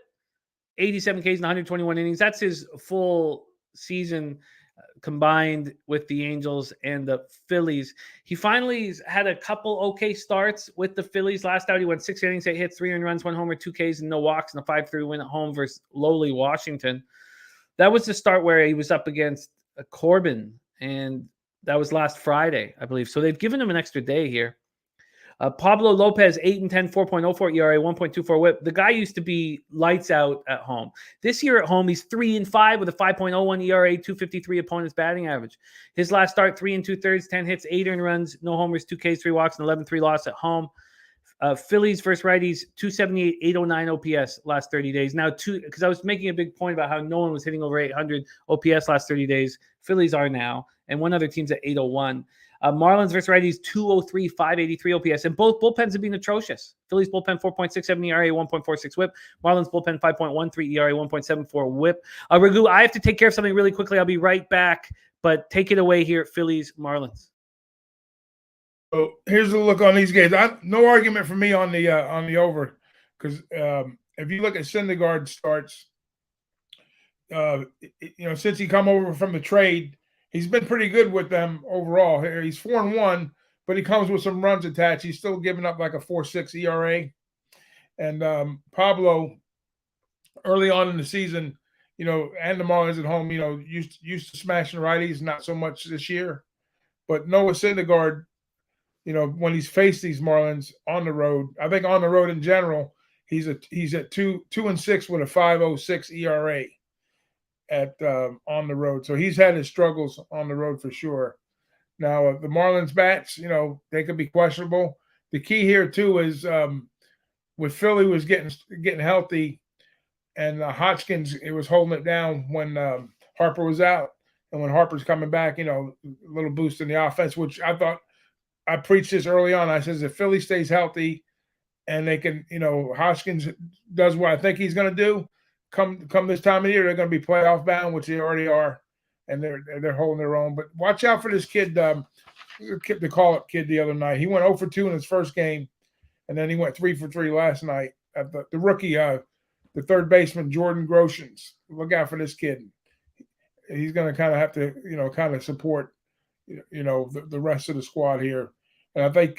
87 Ks in 121 innings. That's his full season combined with the Angels and the Phillies. He finally had a couple okay starts with the Phillies. Last out, he went 6 innings, 8 hits, 3 earned runs, 1 homer, 2 Ks, and no walks, and a 5-3 win at home versus lowly Washington. That was the start where he was up against Corbin, and that was last Friday, I believe. So they've given him an extra day here. Pablo Lopez, 8-10, 4.04 ERA, 1.24 whip. The guy used to be lights out at home. This year at home, he's 3-5 with a 5.01 ERA, 253 opponent's batting average. His last start, 3 2/3, 10 hits, 8 earned runs, no homers, 2 Ks, 3 walks, and 11-3 loss at home. Phillies versus righties, 278, 809 OPS last 30 days. Now, because I was making a big point about how no one was hitting over 800 OPS last 30 days. Phillies are now, and one other team's at 801. Marlins versus righties, 203, 583 OPS, and both bullpens have been atrocious. Phillies bullpen, 4.67 ERA, 1.46 whip. Marlins bullpen, 5.13 ERA, 1.74 whip. Ragoo, I have to take care of something really quickly. I'll be right back, but take it away here, Phillies, Marlins. So here's the look on these games. No argument for me on the over, because if you look at Syndergaard starts, since he come over from the trade, he's been pretty good with them overall. He's 4-1, but he comes with some runs attached. He's still giving up like a 4.6 ERA. And Pablo, early on in the season, and the Marlins at home, used to smashing righties, not so much this year. But Noah Syndergaard, when he's faced these Marlins on the road, I think on the road in general, he's at 2-6 with a 5.06 ERA. On the road. So he's had his struggles on the road for sure. Now, the Marlins bats, they could be questionable. The key here, too, is with Philly was getting healthy, and Hodgkins, it was holding it down when Harper was out. And when Harper's coming back, a little boost in the offense, which I thought I preached this early on. I says if Philly stays healthy and they can, Hodgkins does what I think he's going to do, come this time of year, they're going to be playoff bound, which they already are, and they're holding their own. But watch out for this kid, the call-up kid the other night. He went 0 for 2 in his first game, and then he went 3 for 3 last night. The rookie, the third baseman, Jordan Groshans. Look out for this kid. He's going to kind of have to, kind of support, the rest of the squad here. And I think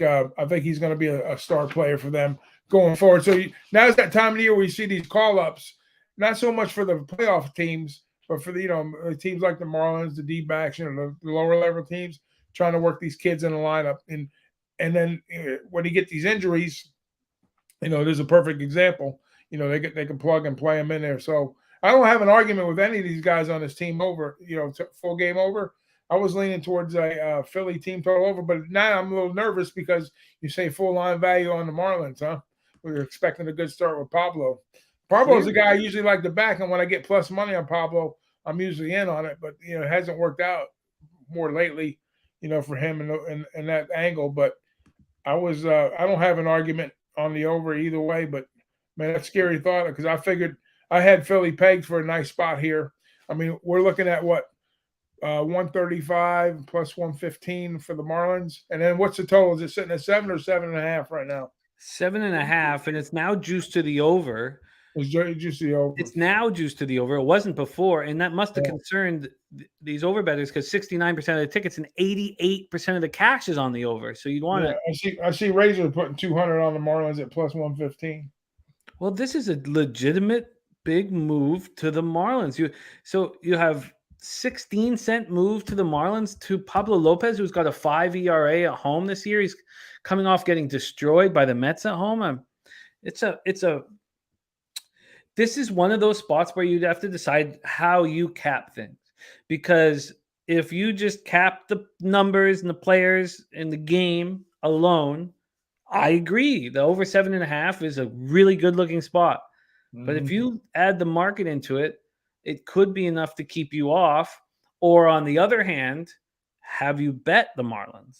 he's going to be a star player for them going forward. So now's that time of the year where you see these call-ups, not so much for the playoff teams, but for the teams like the Marlins, the D-backs, the lower level teams, trying to work these kids in the lineup. And then when you get these injuries, there's a perfect example. They can plug and play them in there. So I don't have an argument with any of these guys on this team over, full game over. I was leaning towards a Philly team total over, but now I'm a little nervous because you say full line value on the Marlins, huh? We were expecting a good start with Pablo. Pablo's a guy I usually like to back, and when I get plus money on Pablo, I'm usually in on it. But it hasn't worked out more lately, for him in that angle. But I don't have an argument on the over either way. But man, that's a scary thought because I figured I had Philly pegged for a nice spot here. I mean, we're looking at what? 135 plus 115 for the Marlins. And then what's the total? Is it sitting at 7 or 7.5 right now? 7.5, and it's now juiced to the over. It's juiced to the over. It's now juiced to the over. It wasn't before, and that must have concerned these over bettors because 69% of the tickets and 88% of the cash is on the over. So you'd want to. I see Razor putting 200 on the Marlins at plus 115. Well, this is a legitimate big move to the Marlins. You have 16-cent move to the Marlins to Pablo Lopez, who's got a 5 ERA at home this year. He's coming off getting destroyed by the Mets at home. This is one of those spots where you'd have to decide how you cap things, because if you just cap the numbers and the players in the game alone, I agree. The over 7.5 is a really good looking spot. Mm-hmm. But if you add the market into it, it could be enough to keep you off. Or on the other hand, have you bet the Marlins?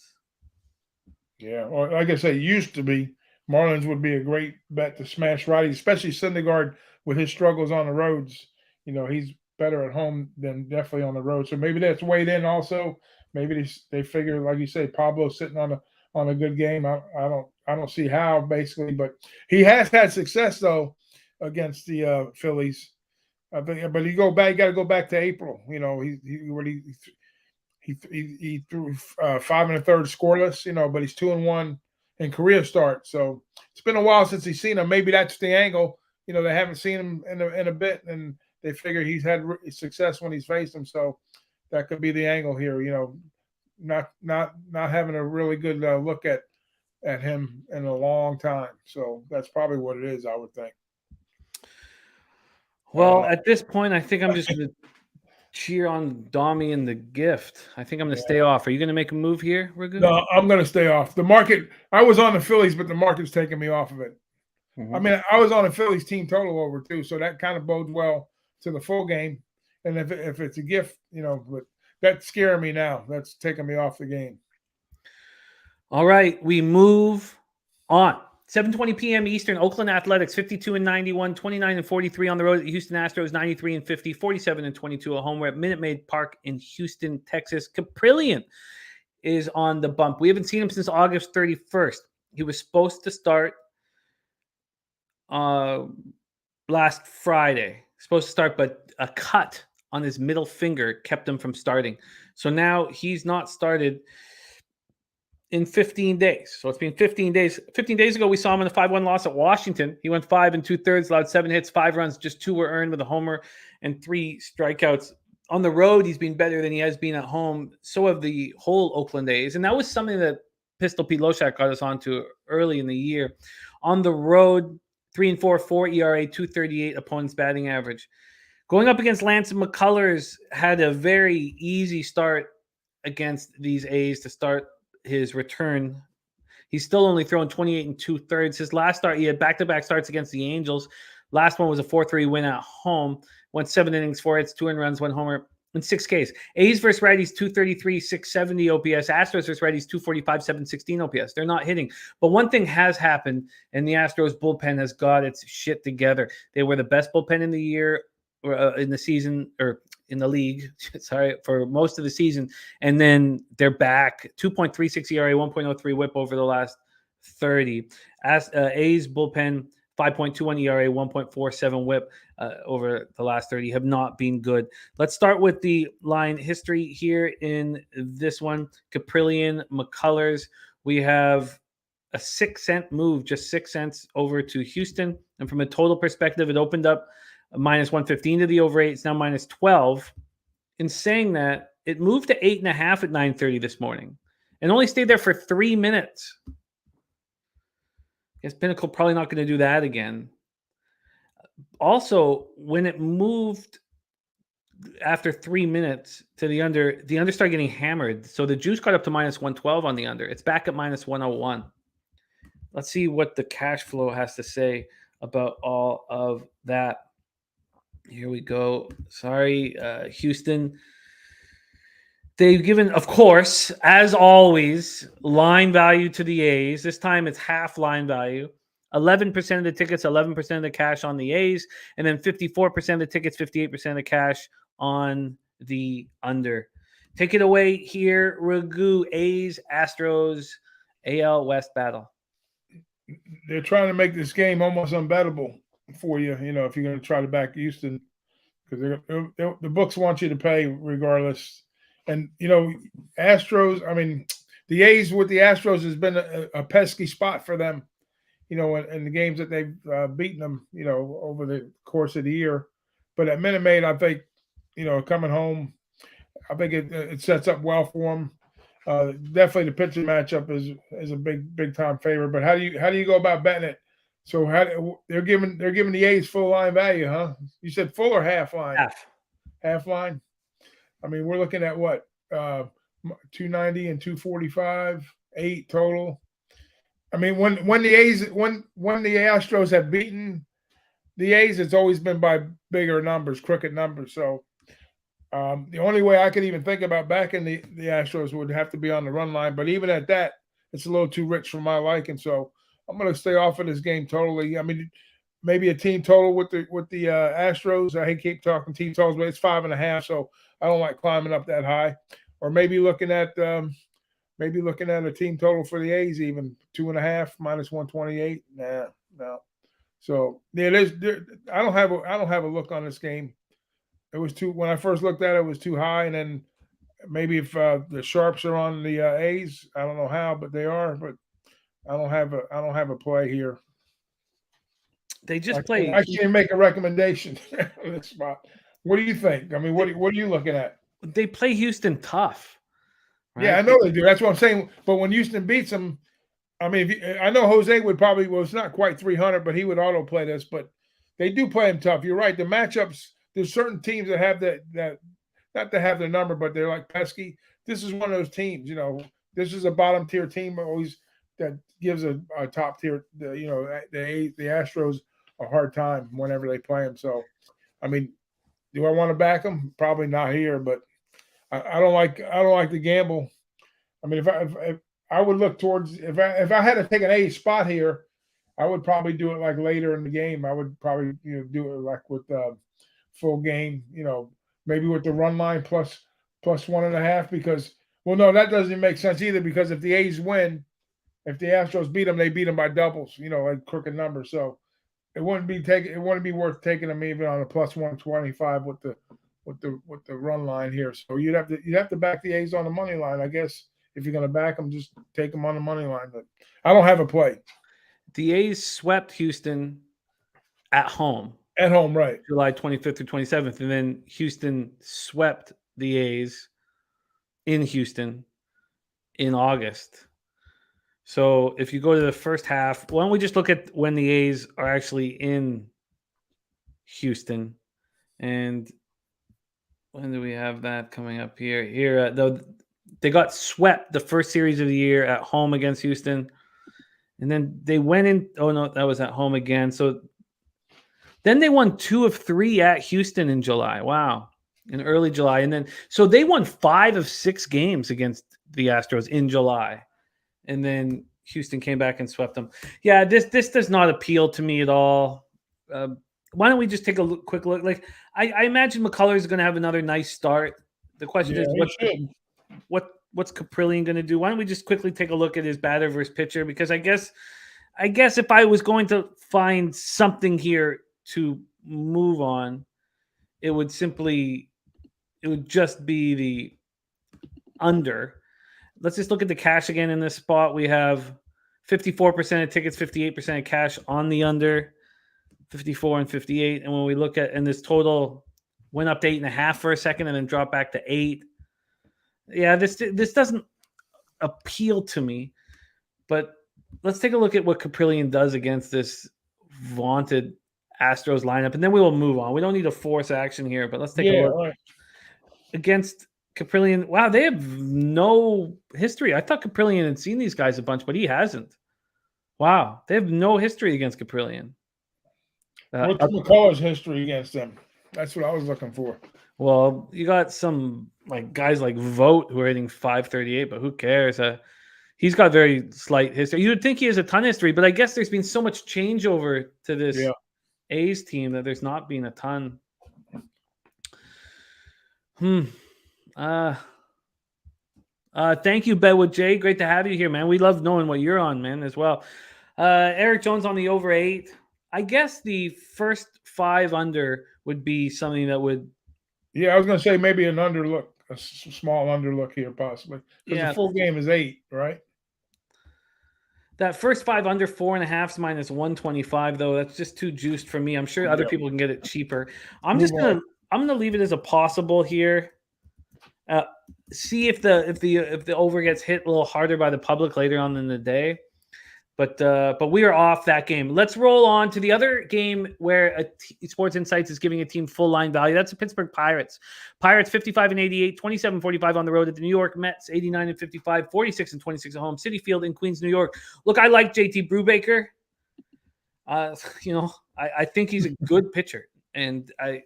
Yeah, well, like I say, used to be Marlins would be a great bet to smash righties, especially Syndergaard with his struggles on the roads. He's better at home than definitely on the road. So maybe that's weighed in also. Maybe they figure, like you say, Pablo's sitting on a good game. I don't see how, basically, but he has had success though against the Phillies. But you got to go back to April. He threw 5 1/3 scoreless. But he's 2-1 in career start. So it's been a while since he's seen him. Maybe that's the angle. They haven't seen him in a bit, and they figure he's had success when he's faced him. So that could be the angle here. Not having a really good look at him in a long time. So that's probably what it is, I would think. Well, at this point, I think I'm just going to cheer on Domi and the gift. I think I'm going to stay off. Are you going to make a move here, Ragoo? No, I'm going to stay off. The market, I was on the Phillies, but the market's taking me off of it. Mm-hmm. I mean, I was on a Phillies team total over too, so that kind of bodes well to the full game. And if it's a gift, but that's scaring me now. That's taking me off the game. All right, we move on. 7:20 p.m. Eastern, Oakland Athletics, 52-91, 29-43 on the road at Houston Astros, 93-50, 47-22 at home. We're at Minute Maid Park in Houston, Texas. Caprillion is on the bump. We haven't seen him since August 31st. He was supposed to start last Friday. But a cut on his middle finger kept him from starting. So now he's not started in 15 days. So it's been 15 days. 15 days ago, we saw him in a 5-1 loss at Washington. He went 5 2/3, allowed 7 hits, 5 runs, just 2 were earned with a homer and 3 strikeouts. On the road, he's been better than he has been at home. So have the whole Oakland A's. And that was something that Pistol Pete Loshak got us onto early in the year. On the road, 3-4, 4 ERA, 238 opponent's batting average. Going up against Lance McCullers had a very easy start against these A's to start his return. He's still only throwing 28 2/3. His last start, he had back-to-back starts against the Angels. Last one was a 4-3 win at home. Went 7 innings, 4 hits, 2 runs, 1 homer, and 6 Ks. A's versus righties, 233, 670 OPS. Astros versus righties, 245, 716 OPS. They're not hitting. But one thing has happened, and the Astros bullpen has got its shit together. They were the best bullpen in the year, in the season, or in the league, sorry, for most of the season. And then they're back. 2.36 ERA, 1.03 whip over the last 30. A's bullpen, 5.21 ERA, 1.47 whip over the last 30 have not been good. Let's start with the line history here in this one. Caprillion, McCullers. We have a 6-cent move, just 6 cents over to Houston. And from a total perspective, it opened up minus 115 to the over 8. It's now minus 12. In saying that, it moved to 8.5 at 9:30 this morning and only stayed there for 3 minutes. Guess Pinnacle probably not going to do that again. Also, when it moved after 3 minutes to the under started getting hammered. So the juice got up to minus 112 on the under. It's back at minus 101. Let's see what the cash flow has to say about all of that. Here we go. Sorry, Houston. They've given, of course, as always, line value to the A's. This time it's half line value. 11% of the tickets, 11% of the cash on the A's, and then 54% of the tickets, 58% of the cash on the under. Take it away here, Ragoo. A's, Astros, AL West battle. They're trying to make this game almost unbettable for you, if you're going to try to back Houston, because the books want you to pay regardless. And, Astros, the A's with the Astros has been a pesky spot for them, in the games that they've beaten them, over the course of the year. But at Minute Maid, I think, coming home, I think it sets up well for them. Definitely the pitching matchup is a big time favorite. But how do you go about betting it? So they're giving the A's full line value, huh? You said full or half line? Half line. We're looking at what, 290 and 245, 8 total. When the Astros have beaten the A's, it's always been by bigger numbers, crooked numbers. So the only way I could even think about backing the Astros would have to be on the run line. But even at that, it's a little too rich for my liking. So I'm going to stay off of this game totally. Maybe a team total with the Astros. I hate keep talking team totals, but it's 5.5. So I don't like climbing up that high. Or maybe looking at a team total for the A's, even 2.5 minus 128. No. So yeah, I don't have a look on this game. It was when I first looked at it, it was too high, and then maybe if the sharps are on the A's, I don't know how, but they are. But I don't have a play here. They just play. I can't make a recommendation on this spot. What do you think? What are you looking at? They play Houston tough. Right? Yeah, I know they do. That's what I'm saying. But when Houston beats them, I know Jose would probably, well, it's not quite 300, but he would auto play this. But they do play him tough. You're right. The matchups. There's certain teams that have that not to have their number, but they're like pesky. This is one of those teams. This is a bottom tier team always that gives a top tier. The Astros a hard time whenever they play them. So, do I want to back them? Probably not here, but I don't like the gamble. If I would look towards if I had to take an A spot here, I would probably do it like later in the game. I would probably do it like with full game. Maybe with the run line plus 1.5 because no, that doesn't make sense either because if the A's win, if the Astros beat them, they beat them by doubles. Like crooked numbers. So it wouldn't be worth taking them even on a plus 125 with the run line here. So you'd have to back the A's on the money line, I guess. If you're going to back them, just take them on the money line. But I don't have a play. The A's swept Houston at home. At home, right. July 25th through 27th. And then Houston swept the A's in Houston in August. So if you go to the first half, why don't we just look at when the A's are actually in Houston? And when do we have that coming up here? Though they got swept the first series of the year at home against Houston. And then they went in. Oh, no, that was at home again. So then they won 2 of 3 at Houston in July. Wow. In early July. And then, so they won 5 of 6 games against the Astros in July. And then Houston came back and swept them. Yeah, this does not appeal to me at all. Why don't we just take a quick look? Like, I imagine McCullers is going to have another nice start. The question is, what's Caprillion going to do? Why don't we just quickly take a look at his batter versus pitcher? Because I guess if I was going to find something here to move on, it would just be the under. Let's just look at the cash again in this spot. We have 54% of tickets, 58% of cash on the under, 54 and 58. And when we look at, and this total went up to 8.5 for a second and then dropped back to 8. Yeah, this doesn't appeal to me. But let's take a look at what Caprillion does against this vaunted Astros lineup, and then we will move on. We don't need to force action here, but let's take a look. Right. Against Caprillion. Wow, they have no history. I thought Caprillion had seen these guys a bunch, but he hasn't. Wow, they have no history against Caprillion. What's McCullers' history against them? That's what I was looking for. Well, you got some like guys like Vogt who are hitting .538, but who cares? He's got very slight history. You would think he has a ton of history, but I guess there's been so much changeover to this A's team that there's not been a ton. Thank you, Bedwood J. Great to have you here, man. We love knowing what you're on, man, as well. Eric Jones on the over 8. I guess the first 5 under would be something that would. Yeah, I was going to say maybe an underlook, a small underlook here, possibly. Because the full game is 8, right? That first 5 under 4.5 minus 125, though, that's just too juiced for me. I'm sure other people can get it cheaper. I'm gonna leave it as a possible here. See if the over gets hit a little harder by the public later on in the day. But we are off that game. Let's roll on to the other game where Sports Insights is giving a team full line value. That's the Pittsburgh Pirates. Pirates 55 and 88, 27-45 on the road at the New York Mets, 89 and 55, 46 and 26 at home. Citi Field in Queens, New York. Look, I like JT Brubaker. I think he's a good pitcher, and I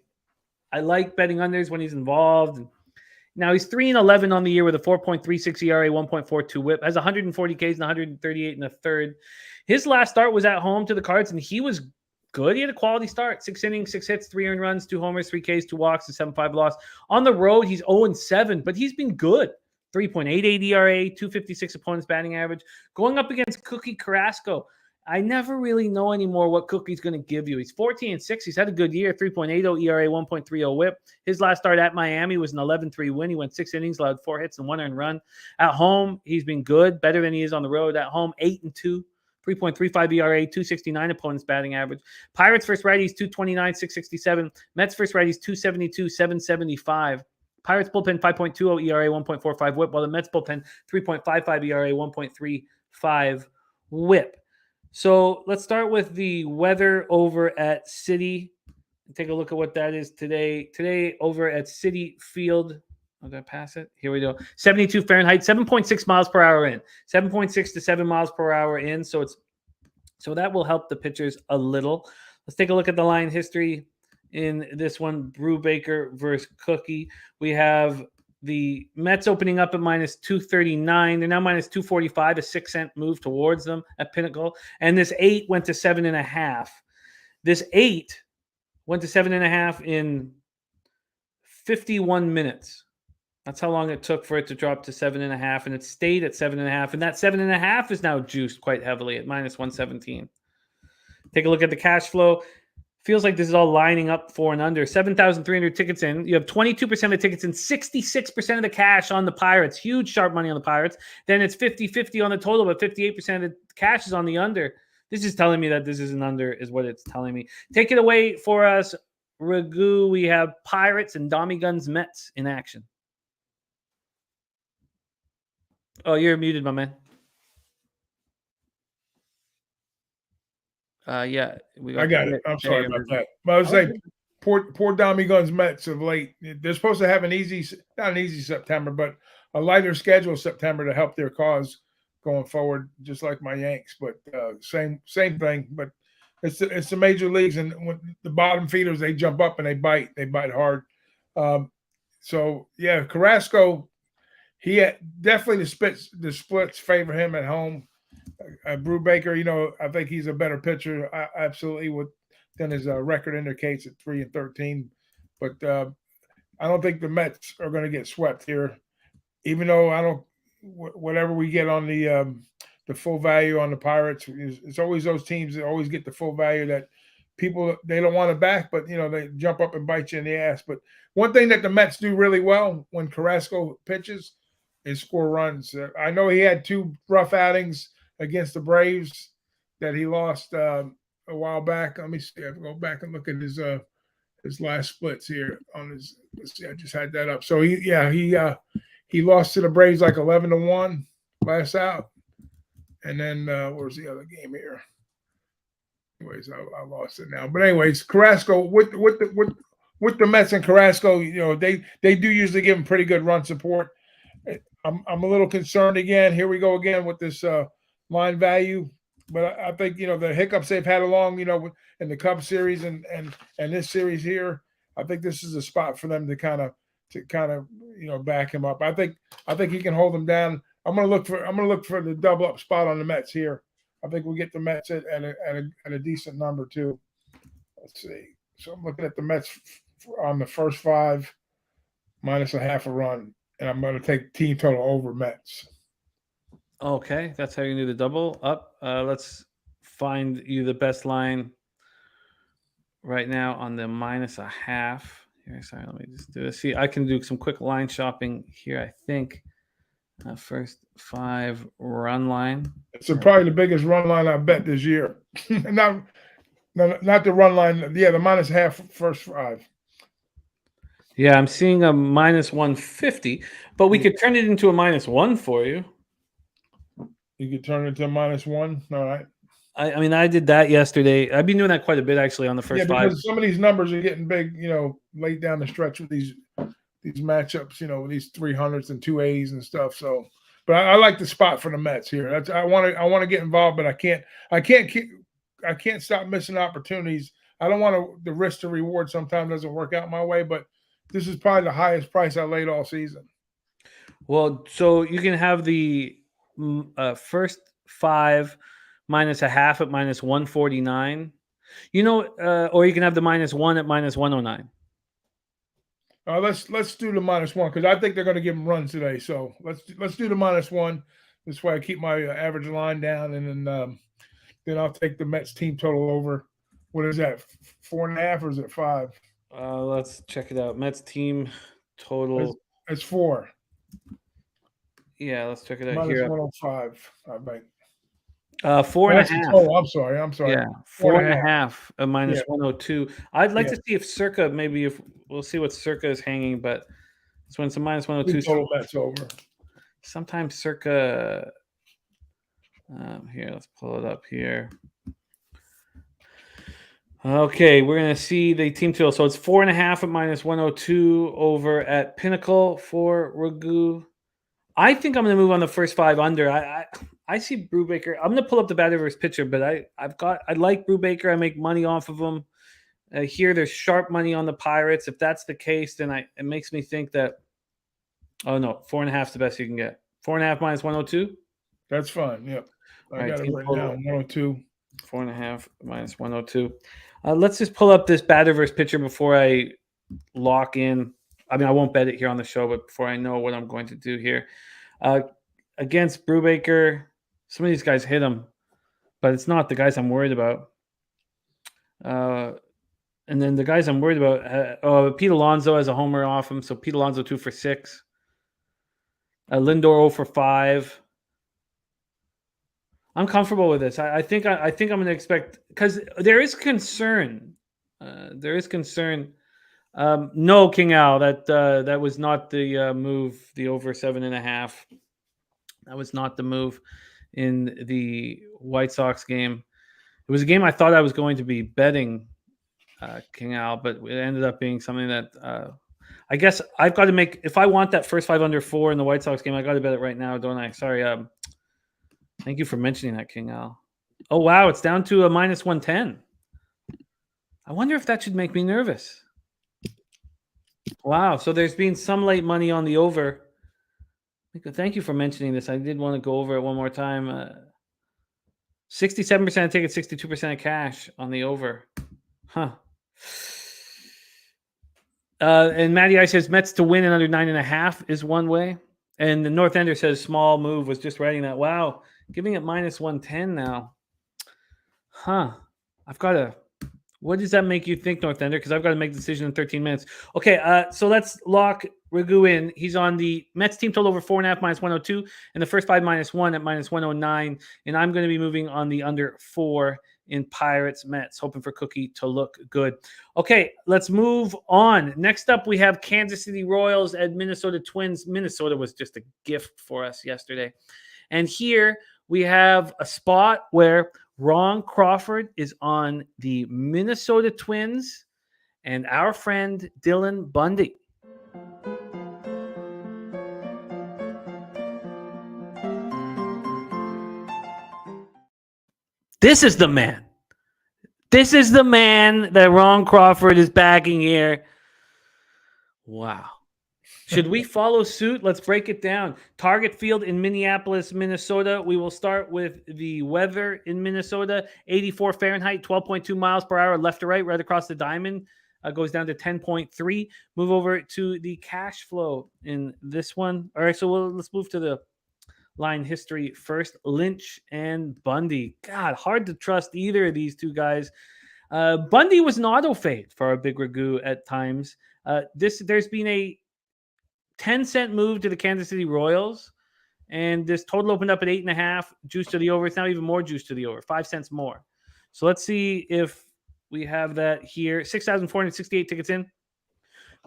like betting unders when he's involved. Now he's 3-11 on the year with a 4.36 ERA, 1.42 WHIP, has 140 Ks and 138 in the third. His last start was at home to the Cards, and he was good. He had a quality start: 6 innings, 6 hits, 3 earned runs, 2 homers, 3 Ks, 2 walks, a 7.5 loss. On the road, he's 0-7, but he's been good. 3.88 ERA, 256 opponent's batting average. Going up against Cookie Carrasco, I never really know anymore what Cookie's going to give you. He's 14-6. He's had a good year, 3.80 ERA, 1.30 WHIP. His last start at Miami was an 11-3 win. He went 6 innings, allowed 4 hits and 1 earned run. At home, he's been good, better than he is on the road. At home, 8-2, 3.35 ERA, 269 opponent's batting average. Pirates first righties, 229, 667. Mets first righties, 272, 775. Pirates bullpen, 5.20 ERA, 1.45 WHIP, while the Mets bullpen, 3.55 ERA, 1.35 WHIP. So let's start with the weather over at Citi. Take a look at what that is today. Today over at Citi Field. Oh, did I pass it? Here we go. 72 Fahrenheit, 7.6 miles per hour in. 7.6 to 7 miles per hour in. So that will help the pitchers a little. Let's take a look at the line history in this one. Brubaker versus Cookie. We have the Mets opening up at minus 239. They're now minus 245, a 6-cent move towards them at Pinnacle. And this 8 went to 7.5. This 8 went to 7.5 in 51 minutes. That's how long it took for it to drop to 7.5. And it stayed at 7.5. And that 7.5 is now juiced quite heavily at minus 117. Take a look at the cash flow. Feels like this is all lining up for and under. 7,300 tickets in. You have 22% of the tickets in, 66% of the cash on the Pirates. Huge sharp money on the Pirates. Then it's 50-50 on the total, but 58% of the cash is on the under. This is telling me that this is an under, is what it's telling me. Take it away for us, Ragoo. We have Pirates and Dommy Guns Mets in action. Oh, you're muted, my man. Yeah, I got it. I'm sorry about that. But I was like, poor Dommy Guns Mets of late. They're supposed to have not an easy September, but a lighter schedule September to help their cause going forward, just like my Yanks. But same thing. But it's the major leagues, and when the bottom feeders, they jump up and they bite hard. So yeah, Carrasco, he definitely the splits favor him at home. Brubaker, I think he's a better pitcher, absolutely, than his record indicates at 3-13. But I don't think the Mets are going to get swept here, even though I don't. Whatever we get on the full value on the Pirates, it's always those teams that always get the full value that people, they don't want to back, but they jump up and bite you in the ass. But one thing that the Mets do really well when Carrasco pitches is score runs. I know he had 2 rough outings against the Braves that he lost a while back. Let me see. I have to go back and look at his last splits here on his. Let's see. I just had that up. So he lost to the Braves like 11-1 last out, and then where's the other game here? Anyways, I lost it now. But anyways, Carrasco with the Mets and Carrasco, they do usually give him pretty good run support. I'm a little concerned again. Here we go again with this line value, but I think the hiccups they've had along in the Cubs series and this series here. I think this is a spot for them to kind of back him up. I think he can hold them down. I'm gonna look for the double up spot on the Mets here. I think we get the Mets at a decent number too. Let's see. So I'm looking at the Mets on the first 5 minus a half a run, and I'm going to take team total over Mets. Okay, that's how you do the double up. Let's find you the best line right now on the minus a half. Here, sorry, let me just do this. See, I can do some quick line shopping here. I think first 5 run line. It's probably the biggest run line I bet this year. not the run line. Yeah, the minus half first 5. Yeah, I'm seeing a minus 150, but we could turn it into a minus 1 for you. You could turn it to a minus 1. All right. I mean, I did that yesterday. I've been doing that quite a bit actually on the first 5. Because some of these numbers are getting big, late down the stretch with these matchups, with these 300s and 2As and stuff. So, but I like the spot for the Mets here. I want to get involved, but I can't stop missing opportunities. I don't want the risk to reward sometimes doesn't work out my way, but this is probably the highest price I laid all season. Well, so you can have the first 5 minus a half at minus 149. Or you can have the minus 1 at minus 109. Let's do the minus 1 because I think they're going to give them runs today. So let's do the minus 1. This way I keep my average line down, and then I'll take the Mets team total over. What is that? 4.5 or is it 5? Let's check it out. Mets team total. It's 4. Yeah, let's check it out minus here. 105. I bet. 4.5. Oh, I'm sorry. Yeah, 4.5 at minus 102. I'd like to see if Circa if we'll see what Circa is hanging, but it's when it's a minus 102. Total Mets over. Sometimes Circa. Here, let's pull it up here. Okay, we're gonna see the team total. So it's 4.5 at minus 102 over at Pinnacle for Ragoo. I think I'm gonna move on the first 5 under. I see Brubaker. I'm gonna pull up the batter versus pitcher, but I like Brubaker. I make money off of him. Here, there's sharp money on the Pirates. If that's the case, then it makes me think that. Oh no, 4.5 is the best you can get. 4.5 minus 102. That's fine. Yep. I got it right now. 102. 4.5 minus 102. Let's just pull up this batter versus pitcher before I lock in. I mean, I won't bet it here on the show, but before I know what I'm going to do here. Against Brubaker, some of these guys hit him, but it's not the guys I'm worried about. And then the guys I'm worried about, Pete Alonso has a homer off him, so Pete Alonso 2 for 6. Lindor 0 for 5. I'm comfortable with this. I think I'm going to expect, because there is concern. No, King Al, that was not the move. The over 7.5. That was not the move in the White Sox game. It was a game I thought I was going to be betting, King Al, but it ended up being something that I guess I've got to make. If I want that first 5 under 4 in the White Sox game, I got to bet it right now, don't I? Sorry. Thank you for mentioning that, King Al. Oh, wow. It's down to a minus 110. I wonder if that should make me nervous. Wow. So there's been some late money on the over. Thank you for mentioning this. I did want to go over it one more time. 67% of tickets, 62% of cash on the over. Huh. And Matty I says Mets to win in under 9.5 is one way. And the North Ender says small move, was just writing that. Wow. Giving it minus 110 now. Huh. I've got to. What does that make you think, North Ender? Because I've got to make a decision in 13 minutes. Okay, so let's lock Ragoo in. He's on the Mets team total over 4.5 minus 102, and the first 5 minus 1 at minus 109. And I'm going to be moving on the under 4 in Pirates Mets, hoping for Cookie to look good. Okay, let's move on. Next up, we have Kansas City Royals at Minnesota Twins. Minnesota was just a gift for us yesterday. And here we have a spot where Ron Crawford is on the Minnesota Twins and our friend Dylan Bundy. This is the man. This is the man that Ron Crawford is backing here. Wow. Should we follow suit? Let's break it down. Target Field in Minneapolis, Minnesota. We will start with the weather in Minnesota. 84 Fahrenheit, 12.2 miles per hour, left to right across the diamond. Goes down to 10.3. Move over to the cash flow in this one. All right, so let's move to the line history first. Lynch and Bundy. God, hard to trust either of these two guys. Bundy was an auto fade for our big Ragoo at times. There's been a 10-cent move to the Kansas City Royals, and this total opened up at 8.5, juice to the over. It's now even more juice to the over, 5 cents more. So let's see if we have that here. 6,468 tickets in.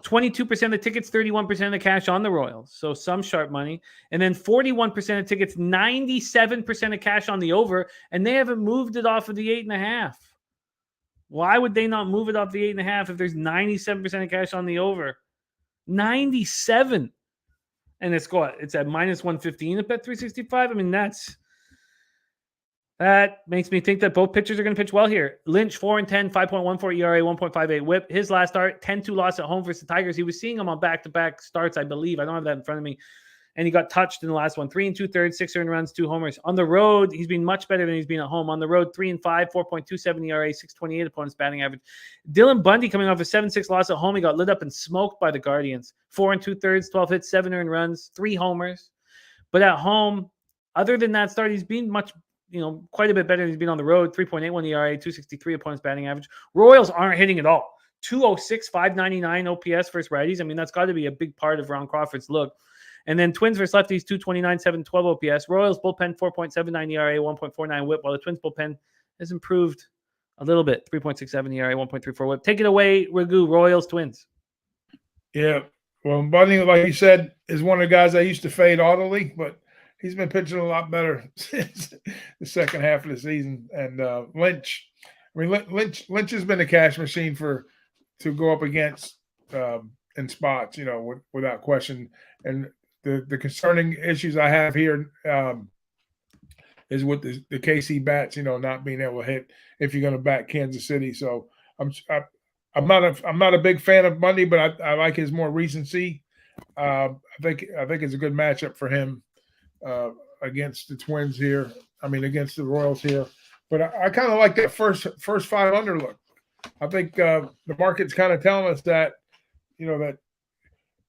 22% of the tickets, 31% of the cash on the Royals. So some sharp money. And then 41% of tickets, 97% of cash on the over, and they haven't moved it off of the 8.5. Why would they not move it off the 8.5 if there's 97% of cash on the over? 97, and it's at minus 115 at Bet 365. I mean, that makes me think that both pitchers are going to pitch well here. Lynch 4-10, 5.14 ERA, 1.58 WHIP. His last start, 10-2 loss at home versus the Tigers. He was seeing them on back-to-back starts, I believe. I don't have that in front of me. And he got touched in the last one. 3 2/3, 6 earned runs, 2 homers. On the road, he's been much better than he's been at home. On the road, 3-5, 4.27 ERA, 6.28 opponent's batting average. Dylan Bundy coming off a 7-6 loss at home. He got lit up and smoked by the Guardians. 4 2/3, 12 hits, 7 earned runs, 3 homers. But at home, other than that start, he's been quite a bit better than he's been on the road. 3.81 ERA, 263 opponent's batting average. Royals aren't hitting at all. 206, 599 OPS versus righties. I mean, that's got to be a big part of Ron Crawford's look. And then Twins versus lefties, 229, 712 OPS. Royals bullpen, 4.79 ERA, 1.49 WHIP, while the Twins bullpen has improved a little bit, 3.67 ERA, 1.34 WHIP. Take it away, Ragoo, Royals, Twins. Yeah, well, Bundy, like you said, is one of the guys I used to fade audibly, but he's been pitching a lot better since the second half of the season. And Lynch has been a cash machine to go up against in spots, without question. And the concerning issues I have here is with the KC bats, not being able to hit if you're going to back Kansas City. So I'm not a big fan of Bundy, but I like his more recency. I think it's a good matchup for him against the Twins here. I mean, against the Royals here. But I kind of like that first 5 under look. I think the market's kind of telling us that, that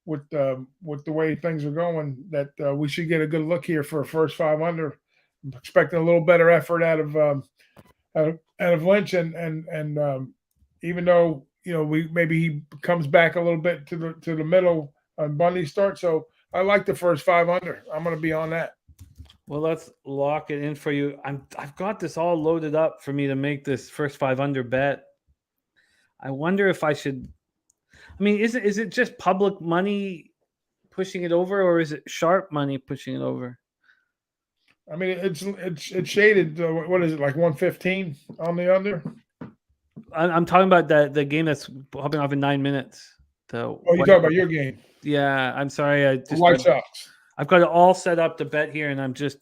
with the way things are going, that we should get a good look here for a first 5 under. I'm expecting a little better effort out of Lynch, and even though maybe he comes back a little bit to the middle on Bundy's start. So I like the first 5 under. I'm going to be on that. Well, let's lock it in for you. I've got this all loaded up for me to make this first 5 under bet. I wonder if I should. I mean, is it just public money pushing it over, or is it sharp money pushing it over? I mean, it's shaded. What is it, like 115 on the under? I'm talking about the game that's popping off in 9 minutes. You're talking about your game? Yeah, I'm sorry. White Sox. I've got it all set up to bet here, and I'm just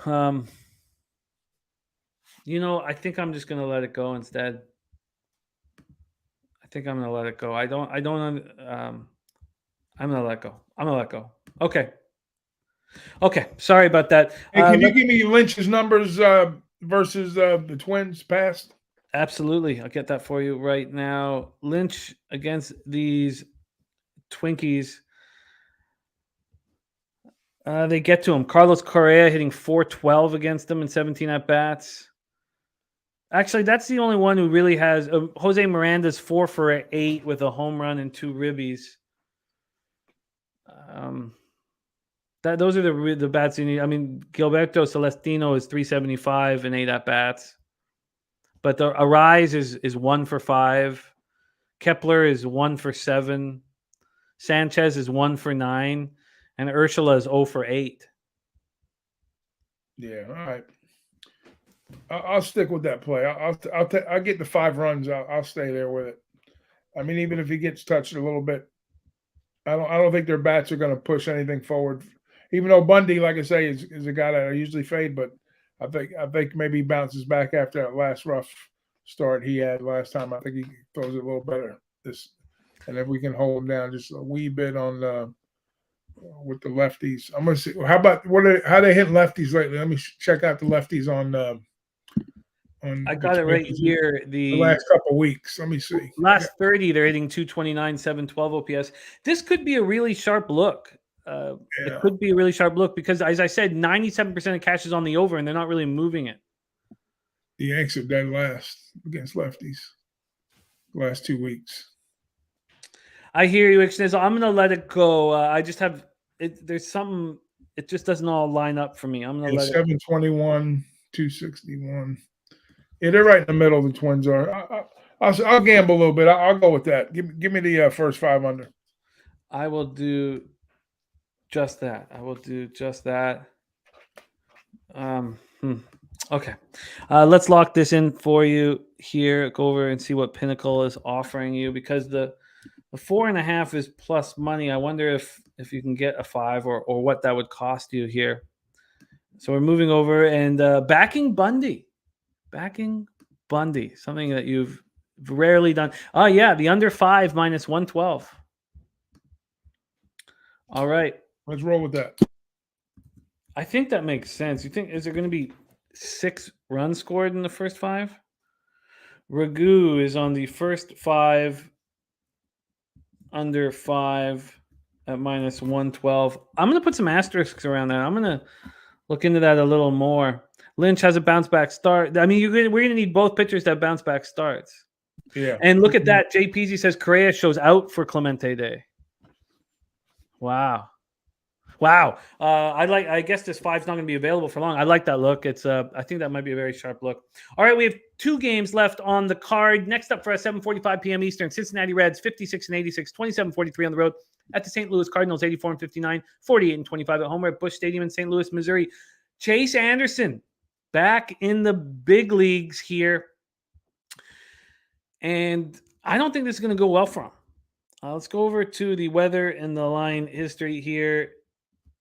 I think I'm just gonna let it go instead. I think I'm gonna let it go. I'm gonna let go. I'm gonna let go. Okay. Okay. Sorry about that. Hey, can you give me Lynch's numbers versus the Twins past? Absolutely. I'll get that for you right now. Lynch against these Twinkies. They get to him. Carlos Correa hitting .412 against them in 17 at bats. Actually, that's the only one who really has. Jose Miranda's 4 for 8 with a home run and 2 ribbies. Those are the bats you need. I mean, Gilberto Celestino is 375 and 8 at bats. But the Arise is 1 for 5. Kepler is 1 for 7. Sanchez is 1 for 9. And Urshela is 0 for 8. Yeah, all right. I'll stick with that play. I'll get the 5 runs. I'll stay there with it. I mean, even if he gets touched a little bit, I don't think their bats are going to push anything forward. Even though Bundy, like I say, is a guy that I usually fade, but I think maybe he bounces back after that last rough start he had last time. I think he throws it a little better and if we can hold him down just a wee bit on with the lefties. I'm gonna see. How about how they hit lefties lately? Let me check out the lefties on. I got it right here. The last couple of weeks. Let me see. Last 30, they're hitting 229, 712 OPS. This could be a really sharp look. It could be a really sharp look because, as I said, 97% of cash is on the over, and they're not really moving it. The Yanks are dead last against lefties. Last 2 weeks. I hear you, Ixnez. I'm going to let it go. I just have it. There's something. It just doesn't all line up for me. I'm going to let 721, 261. Yeah, they're right in the middle. The Twins are. I'll gamble a little bit. I'll go with that. Give me the first 5 under. I will do just that. Okay. Let's lock this in for you here. Go over and see what Pinnacle is offering you because the 4.5 is plus money. I wonder if you can get a 5 or what that would cost you here. So we're moving over and backing Bundy, something that you've rarely done. Oh yeah, the under 5 minus 112. All right, let's roll with that. I think that makes sense. Is there going to be 6 runs scored in the first 5? Ragoo is on the first 5. Under 5 at minus 112. I'm going to put some asterisks around that. I'm going to look into that a little more. Lynch has a bounce back start. I mean, we're going to need both pitchers to have bounce back starts. Yeah. And look at that. Jay Peasy says Correa shows out for Clemente Day. Wow. I guess this 5's not going to be available for long. I like that look. I think that might be a very sharp look. All right, we have 2 games left on the card. Next up for us, 7:45 p.m. Eastern, Cincinnati Reds 56 and 86, 27-43 on the road at the St. Louis Cardinals 84 and 59, 48 and 25 at home at Busch Stadium in St. Louis, Missouri. Chase Anderson back in the big leagues here, and I don't think this is going to go well for him. Let's go over to the weather and the line history here.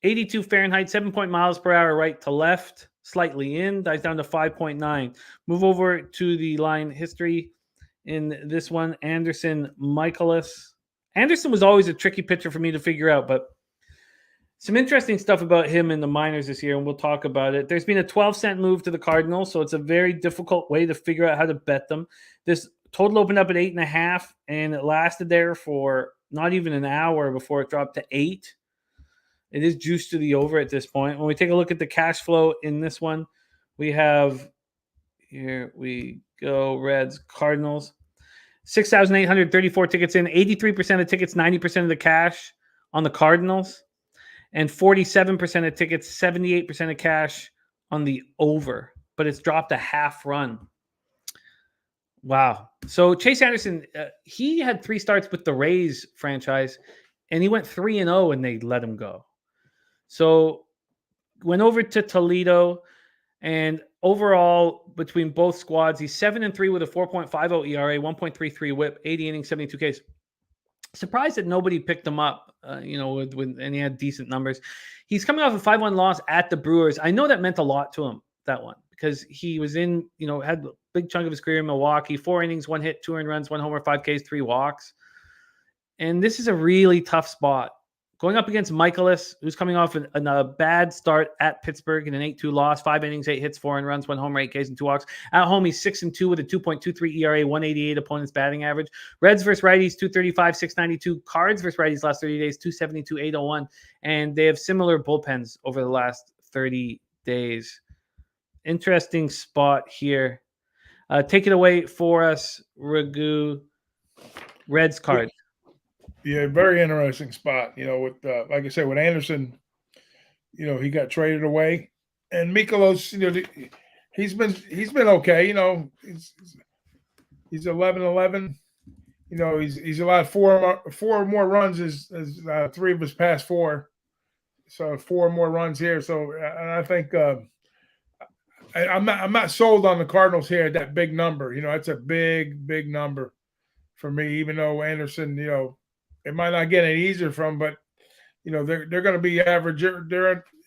82 Fahrenheit, 7 miles per hour right to left, slightly in, dies down to 5.9. Move over to the line history in this one. Anderson Michaelis. Anderson was always a tricky pitcher for me to figure out, but some interesting stuff about him in the minors this year, and we'll talk about it. There's been a 12-cent move to the Cardinals, so it's a very difficult way to figure out how to bet them. This total opened up at 8.5, and it lasted there for not even an hour before it dropped to 8. It is juiced to the over at this point. When we take a look at the cash flow in this one, we have, here we go, Reds, Cardinals. 6,834 tickets in, 83% of tickets, 90% of the cash on the Cardinals, and 47% of tickets, 78% of cash on the over. But it's dropped a half run. Wow. So Chase Anderson, he had 3 starts with the Rays franchise, and he went 3-0, and they let him go. So went over to Toledo, and overall between both squads, he's 7-3 with a 4.50 ERA, 1.33 WHIP, 80 innings, 72 Ks. Surprised that nobody picked him up, and he had decent numbers. He's coming off a 5-1 loss at the Brewers. I know that meant a lot to him, that one, because he was had a big chunk of his career in Milwaukee, 4 innings, 1 hit, 2 earned runs, 1 homer, 5 Ks, 3 walks. And this is a really tough spot. Going up against Michaelis, who's coming off a bad start at Pittsburgh in an 8-2 loss, 5 innings, 8 hits, 4 earned runs, 1 homer, 8 Ks, and 2 walks. At home, he's 6-2 with a 2.23 ERA, 188 opponent's batting average. Reds versus righties, 235, 692. Cards versus righties last 30 days, 272, 801. And they have similar bullpens over the last 30 days. Interesting spot here. Take it away for us, Ragoo. Reds card. Yeah, very interesting spot. With like I said, with Anderson, he got traded away, and Mikolas, he's been okay. He's 11-11. He's allowed four more runs as 3 of his past 4, so 4 more runs here. So I think I'm not sold on the Cardinals here at that big number. That's a big number for me. Even though Anderson, it might not get any easier from, but they're going to be average. If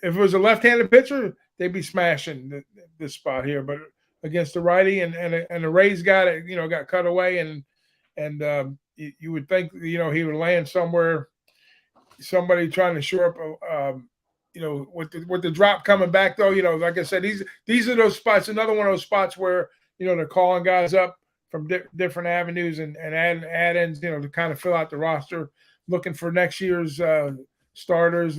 it was a left-handed pitcher, they'd be smashing this spot here. But against the righty and the Rays got cut away, and you would think he would land somewhere. Somebody trying to shore up, with the drop coming back though. Like I said, these are those spots. Another one of those spots where they're calling guys up from different avenues and add-ins, to kind of fill out the roster, looking for next year's starters,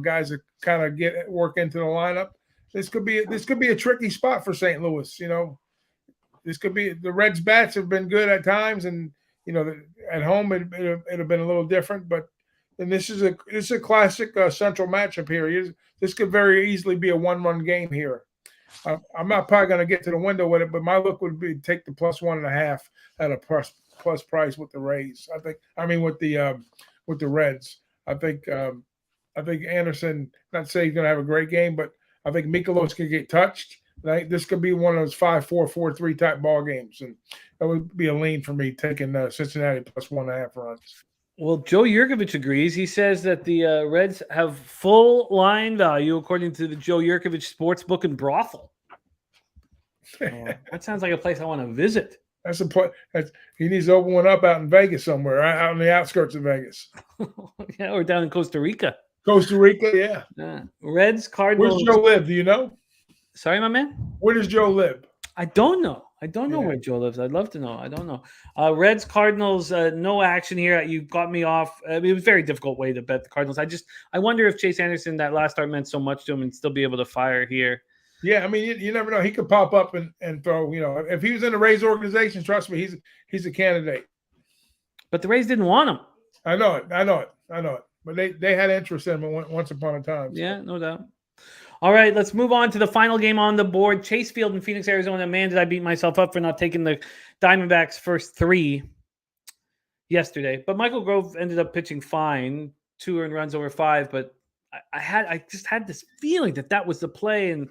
guys that kind of work into the lineup. This could be a tricky spot for St. Louis. This could be, the Reds bats have been good at times, and at home it'd have been a little different. But this is a classic central matchup here. This could very easily be a 1-run game here. I'm not probably going to get to the window with it, but my look would be take the +1.5 at a plus price with the Rays. With the Reds. I think Anderson, not say he's going to have a great game, but I think Mikolas could get touched. Right? This could be one of those 5-4, 4-3 type ball games, and that would be a lean for me taking Cincinnati +1.5 runs. Well, Joe Yurkovich agrees. He says that the Reds have full line value according to the Joe Yurkovich Sportsbook and Brothel. That sounds like a place I want to visit. That's a point. He needs to open one up out in Vegas somewhere, out on the outskirts of Vegas. Yeah, or down in Costa Rica. Costa Rica, yeah. Reds, Cardinals. Where's Joe live? Do you know? Sorry, my man? Where does Joe live? I don't know. Where Joe lives. I'd love to know. I don't know. Reds, Cardinals, no action here. You got me off. It was a very difficult way to bet the Cardinals. I wonder if Chase Anderson, that last start meant so much to him and still be able to fire here. Yeah, you never know. He could pop up and throw, if he was in the Rays organization, trust me, he's a candidate. But the Rays didn't want him. I know it. But they had interest in him once upon a time. So. Yeah, no doubt. All right, let's move on to the final game on the board. Chase Field in Phoenix, Arizona. Man, did I beat myself up for not taking the Diamondbacks' first 3 yesterday. But Michael Grove ended up pitching fine, 2 earned runs over 5. But I just had this feeling that was the play, and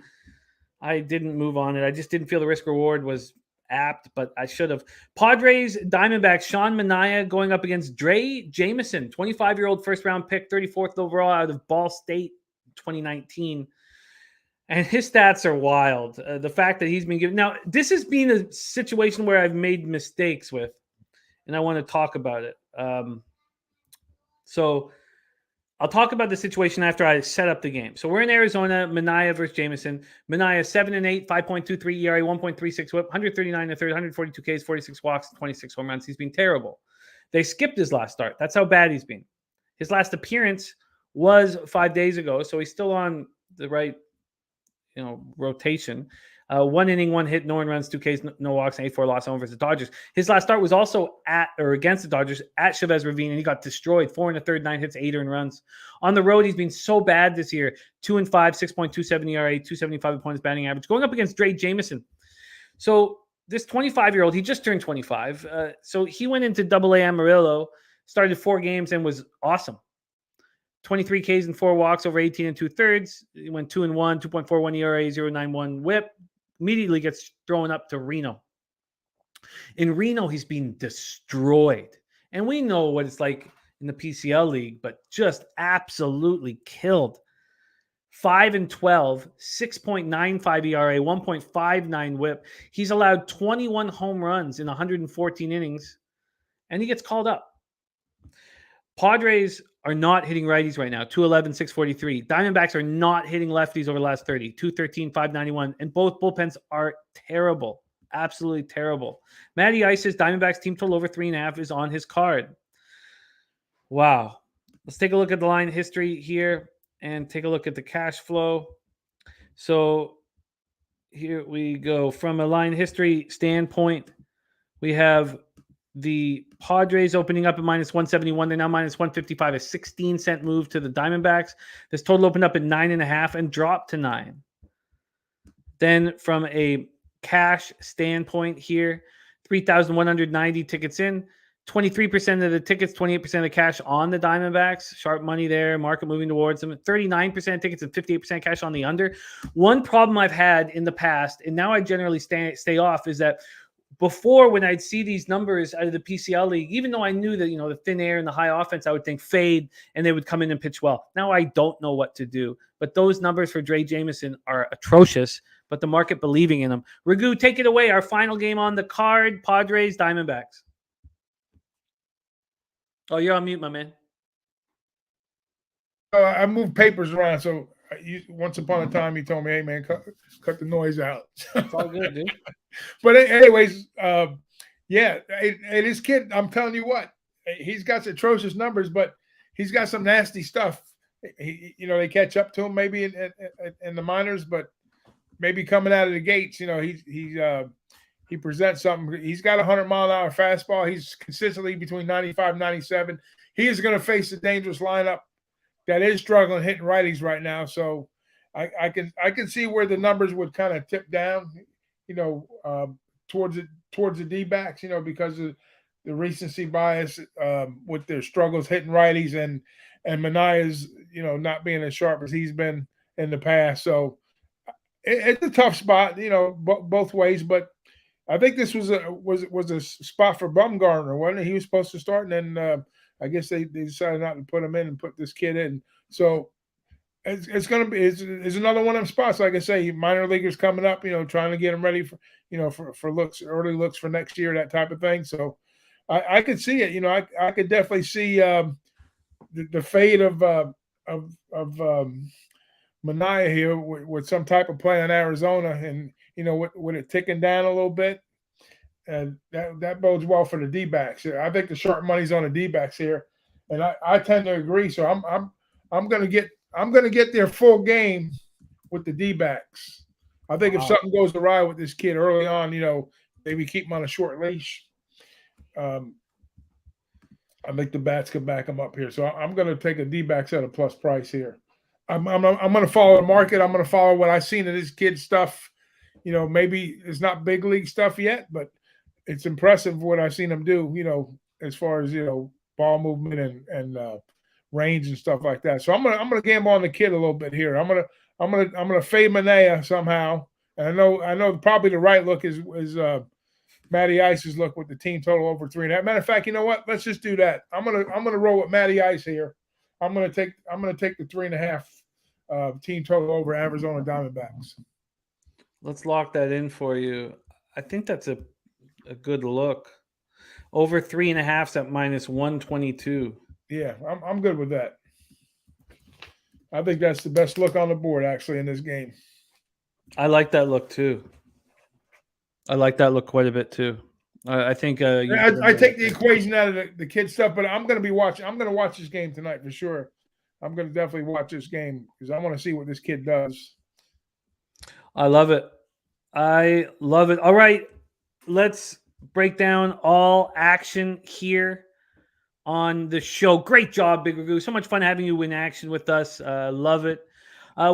I didn't move on it. I just didn't feel the risk reward was apt, but I should have. Padres, Diamondbacks, Sean Manaea going up against Dre Jameson, 25-year-old first-round pick, 34th overall out of Ball State 2019. And his stats are wild. The fact that he's been given... Now, this has been a situation where I've made mistakes with, and I want to talk about it. So I'll talk about the situation after I set up the game. So we're in Arizona, Manaea versus Jameson. Manaea 7-8, 5.23 ERA, 1.36 whip, 139 in the third, 142 Ks, 46 walks, 26 home runs. He's been terrible. They skipped his last start. That's how bad he's been. His last appearance was 5 days ago, so he's still on the right rotation. 1 inning, 1 hit, no earned runs, 2 Ks, no walks, and 8-4 loss home versus the Dodgers. His last start was also against the Dodgers at Chavez Ravine, and he got destroyed. 4 1/3, 9 hits, 8 earned runs. On the road, he's been so bad this year. 2-5, 6.27 ERA, 275 opponent's batting average. Going up against Dre Jameson. So this 25-year-old, he just turned 25. So he went into AA Amarillo, started 4 games, and was awesome. 23 Ks and 4 walks over 18 2/3. He went 2-1, 2.41 ERA, 0.91 whip. Immediately gets thrown up to Reno. In Reno, he's been destroyed. And we know what it's like in the PCL league, but just absolutely killed. 5-12, 6.95 ERA, 1.59 WHIP. He's allowed 21 home runs in 114 innings, and he gets called up. Padres are not hitting righties right now, 211, 643. Diamondbacks are not hitting lefties over the last 30, 213, 591. And both bullpens are terrible, absolutely terrible. Matty Ice's Diamondbacks team total over 3.5 is on his card. Wow. Let's take a look at the line history here and take a look at the cash flow. So here we go. From a line history standpoint, we have the Padres opening up at -171. They're now -155, a 16-cent move to the Diamondbacks. This total opened up at 9.5 and dropped to 9. Then from a cash standpoint here, 3,190 tickets in, 23% of the tickets, 28% of the cash on the Diamondbacks. Sharp money there, market moving towards them. 39% tickets and 58% cash on the under. One problem I've had in the past, and now I generally stay off, is that before, when I'd see these numbers out of the PCL league, even though I knew that, the thin air and the high offense, I would think fade and they would come in and pitch well. Now I don't know what to do. But those numbers for Dre Jameson are atrocious, but the market believing in them. Ragoo, take it away. Our final game on the card, Padres, Diamondbacks. Oh, you're on mute, my man. I moved papers around, so once upon a time you told me, "Hey, man, cut the noise out." It's all good, dude. But anyways, this kid, I'm telling you what, he's got some atrocious numbers, but he's got some nasty stuff. They catch up to him maybe in the minors, but maybe coming out of the gates, he presents something. He's got a 100-mile-an-hour fastball. He's consistently between 95 and 97. He is going to face a dangerous lineup that is struggling hitting righties right now. So I can see where the numbers would kind of tip down, towards the D-backs, because of the recency bias with their struggles hitting righties and Manaea's, not being as sharp as he's been in the past. So it's a tough spot, both ways, but I think this was a spot for Bumgarner, wasn't it? He was supposed to start, and then I guess they decided not to put him in and put this kid in. So it's going to be it's another one of them spots. Like I say, minor leaguers coming up, trying to get them ready for for looks, early looks for next year, that type of thing. So I could see it. I could definitely see the fate of Manaea here with some type of play in Arizona, and with it ticking down a little bit, and that bodes well for the D-backs. I think the sharp money's on the D-backs here, and I tend to agree. So I'm gonna get their full game with the D-backs. I think if something goes awry with this kid early on, maybe keep him on a short leash. I think the bats can back him up here. So I'm going to take a D-backs at a plus price here. I'm going to follow the market. I'm going to follow what I've seen of this kid's stuff. Maybe it's not big league stuff yet, but it's impressive what I've seen him do, as far as, ball movement and range and stuff like that. So I'm going to gamble on the kid a little bit here. I'm going to fade Manaea somehow. And I know probably the right look is Matty Ice's look with the team total over 3.5. Matter of fact, you know what? Let's just do that. I'm gonna roll with Matty Ice here. I'm gonna take the 3.5 team total over Arizona Diamondbacks. Let's lock that in for you. I think that's a good look. Over 3.5's at -122. Yeah, I'm good with that. I think that's the best look on the board actually in this game. I like that look too. I like that look quite a bit too. I think I take the equation out of the kid stuff, but I'm going to be watching. I'm going to watch this game tonight for sure. I'm going to definitely watch this game because I want to see what this kid does. I love it. All right, let's break down all action here on the show. Great job, Big Ragoo. So much fun having you in action with us. Love it.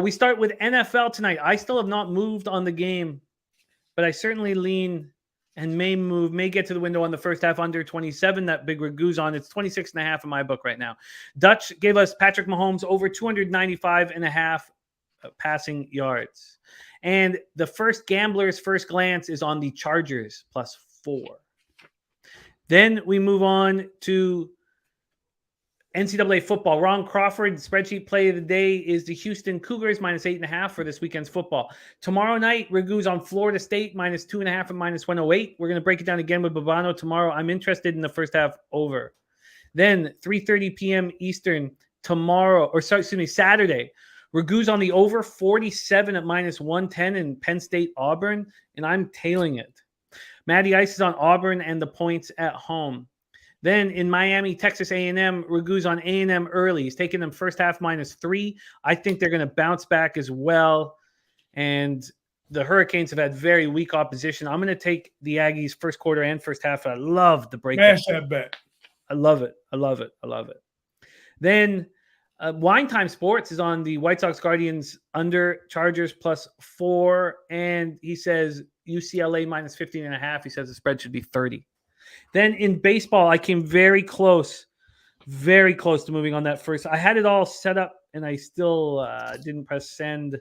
We start with NFL tonight. I still have not moved on the game, but I certainly lean and may get to the window on the first half under 27 that Big Ragoo's on. It's 26.5 in my book right now. Dutch gave us Patrick Mahomes over 295.5 passing yards. And the first gambler's first glance is on the Chargers +4. Then we move on to NCAA football. Ron Crawford, spreadsheet play of the day is the Houston Cougars -8.5 for this weekend's football. Tomorrow night, Ragoo's on Florida State -2.5 and -108. We're going to break it down again with Babano tomorrow. I'm interested in the first half over. Then 3:30 p.m. Eastern Saturday. Ragoo's on the over 47 at -110 in Penn State Auburn, and I'm tailing it. Matty Ice is on Auburn and the points at home. Then in Miami, Texas A&M, Ragoo's on A&M early. He's taking them first half -3. I think they're going to bounce back as well. And the Hurricanes have had very weak opposition. I'm going to take the Aggies first quarter and first half. I love the break. Smash that bet. I love it. Then Wine Time Sports is on the White Sox Guardians under Chargers +4. And he says UCLA -15.5. He says the spread should be 30. Then in baseball, I came very close to moving on that first. I had it all set up, and I still didn't press send.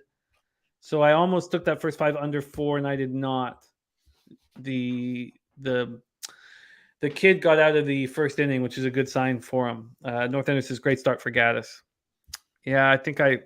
So I almost took that first 5 under 4, and I did not. The kid got out of the first inning, which is a good sign for him. North End says great start for Gaddis. Yeah, I think I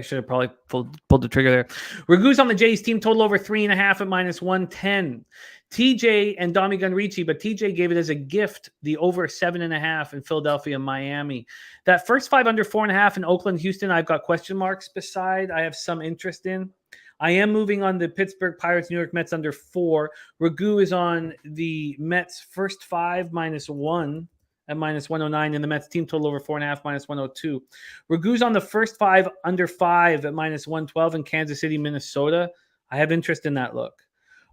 should have probably pulled the trigger there. Ragoo's on the Jays team total over 3.5 at -110. TJ and Dami Gunrichi, but TJ gave it as a gift, the over 7.5 in Philadelphia, Miami. That first 5 under 4.5 in Oakland, Houston, I've got question marks beside. I have some interest in. I am moving on the Pittsburgh Pirates, New York Mets under 4. Ragoo is on the Mets first 5 -1 at -109, and the Mets team total over 4.5 -102. Ragoo's on the first 5 under 5 at -112 in Kansas City, Minnesota. I have interest in that look.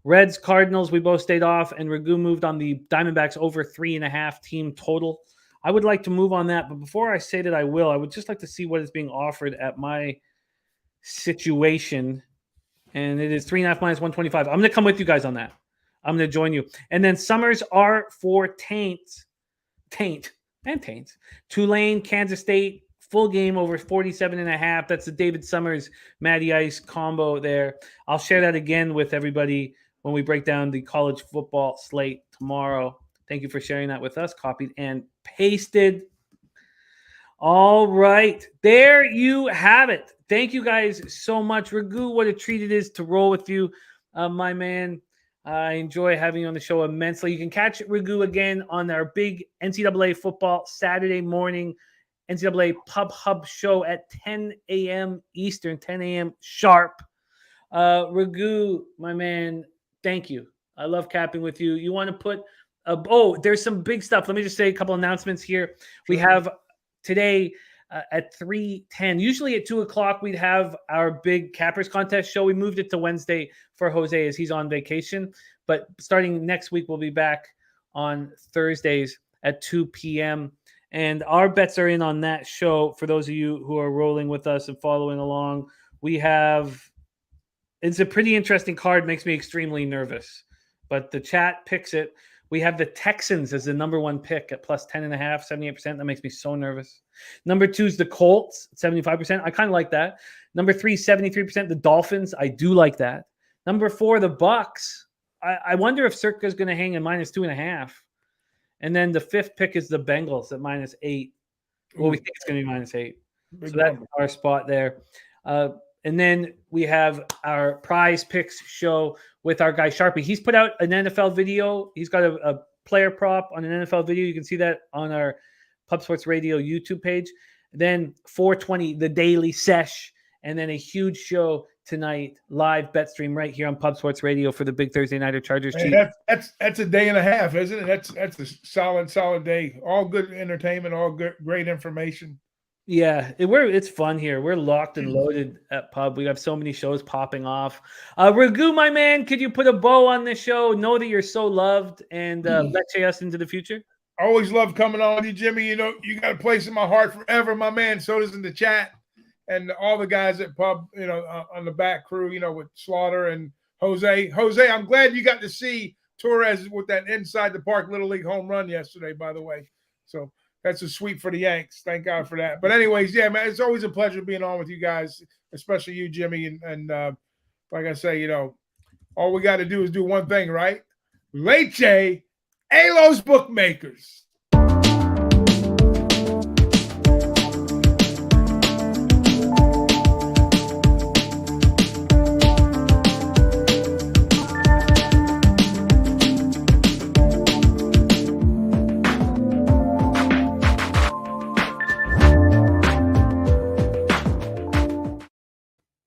Reds, Cardinals, we both stayed off, and Ragoo moved on the Diamondbacks over 3.5 team total. I would like to move on that, but before I say that I will, I would just like to see what is being offered at my situation, and it is 3.5 -125. I'm going to come with you guys on that. I'm going to join you. And then Summers are for Taint. Tulane, Kansas State, full game over 47.5. That's the David Summers, Matty Ice combo there. I'll share that again with everybody when we break down the college football slate tomorrow. Thank you for sharing that with us. Copied and pasted. All right. There you have it. Thank you guys so much. Ragoo, what a treat it is to roll with you, my man. I enjoy having you on the show immensely. You can catch Ragoo again on our big NCAA football Saturday morning NCAA Pub Hub show at 10 a.m. Eastern, 10 a.m. sharp. Ragoo, my man, thank you. I love capping with you. You want to put there's some big stuff. Let me just say a couple announcements here. We have today at 3:10. Usually at 2 o'clock, we'd have our big Cappers Contest show. We moved it to Wednesday for Jose as he's on vacation. But starting next week, we'll be back on Thursdays at 2 p.m. And our bets are in on that show. For those of you who are rolling with us and following along, it's a pretty interesting card. Makes me extremely nervous. But the chat picks it. We have the Texans as the number 1 pick at plus 10.5, 78%. That makes me so nervous. Number 2 is the Colts, 75%. I kind of like that. Number 3, 73%. The Dolphins. I do like that. Number 4, the Bucks. I wonder if Circa is going to hang in -2.5. And then the 5th pick is the Bengals at -8. Well, we think it's going to be -8. So that's our spot there. And then we have our prize picks show with our guy Sharpie. He's put out an NFL video. He's got a player prop on an NFL video. You can see that on our Pub Sports Radio YouTube page. Then 4:20, the Daily Sesh. And then a huge show tonight, live bet stream right here on Pub Sports Radio for the big Thursday Nighter Chargers. Hey, that's a day and a half, isn't it? That's a solid day. All good entertainment, all good, great information. Yeah, it's fun here. We're locked and loaded at Pub. We have so many shows popping off. Ragoo, my man, could you put a bow on this show? Know that you're so loved and let's us into the future. I always love coming on with you, Jimmy. You know, you got a place in my heart forever, my man. So does in the chat and all the guys at Pub, you know, on the back crew, you know, with Slaughter and Jose. Jose, I'm glad you got to see Torres with that inside the park Little League home run yesterday, by the way. So that's a sweep for the Yanks. Thank God for that. But anyways, yeah, man, it's always a pleasure being on with you guys, especially you, Jimmy. And like I say, you know, all we got to do is do one thing, right? Leche Alo's Bookmakers.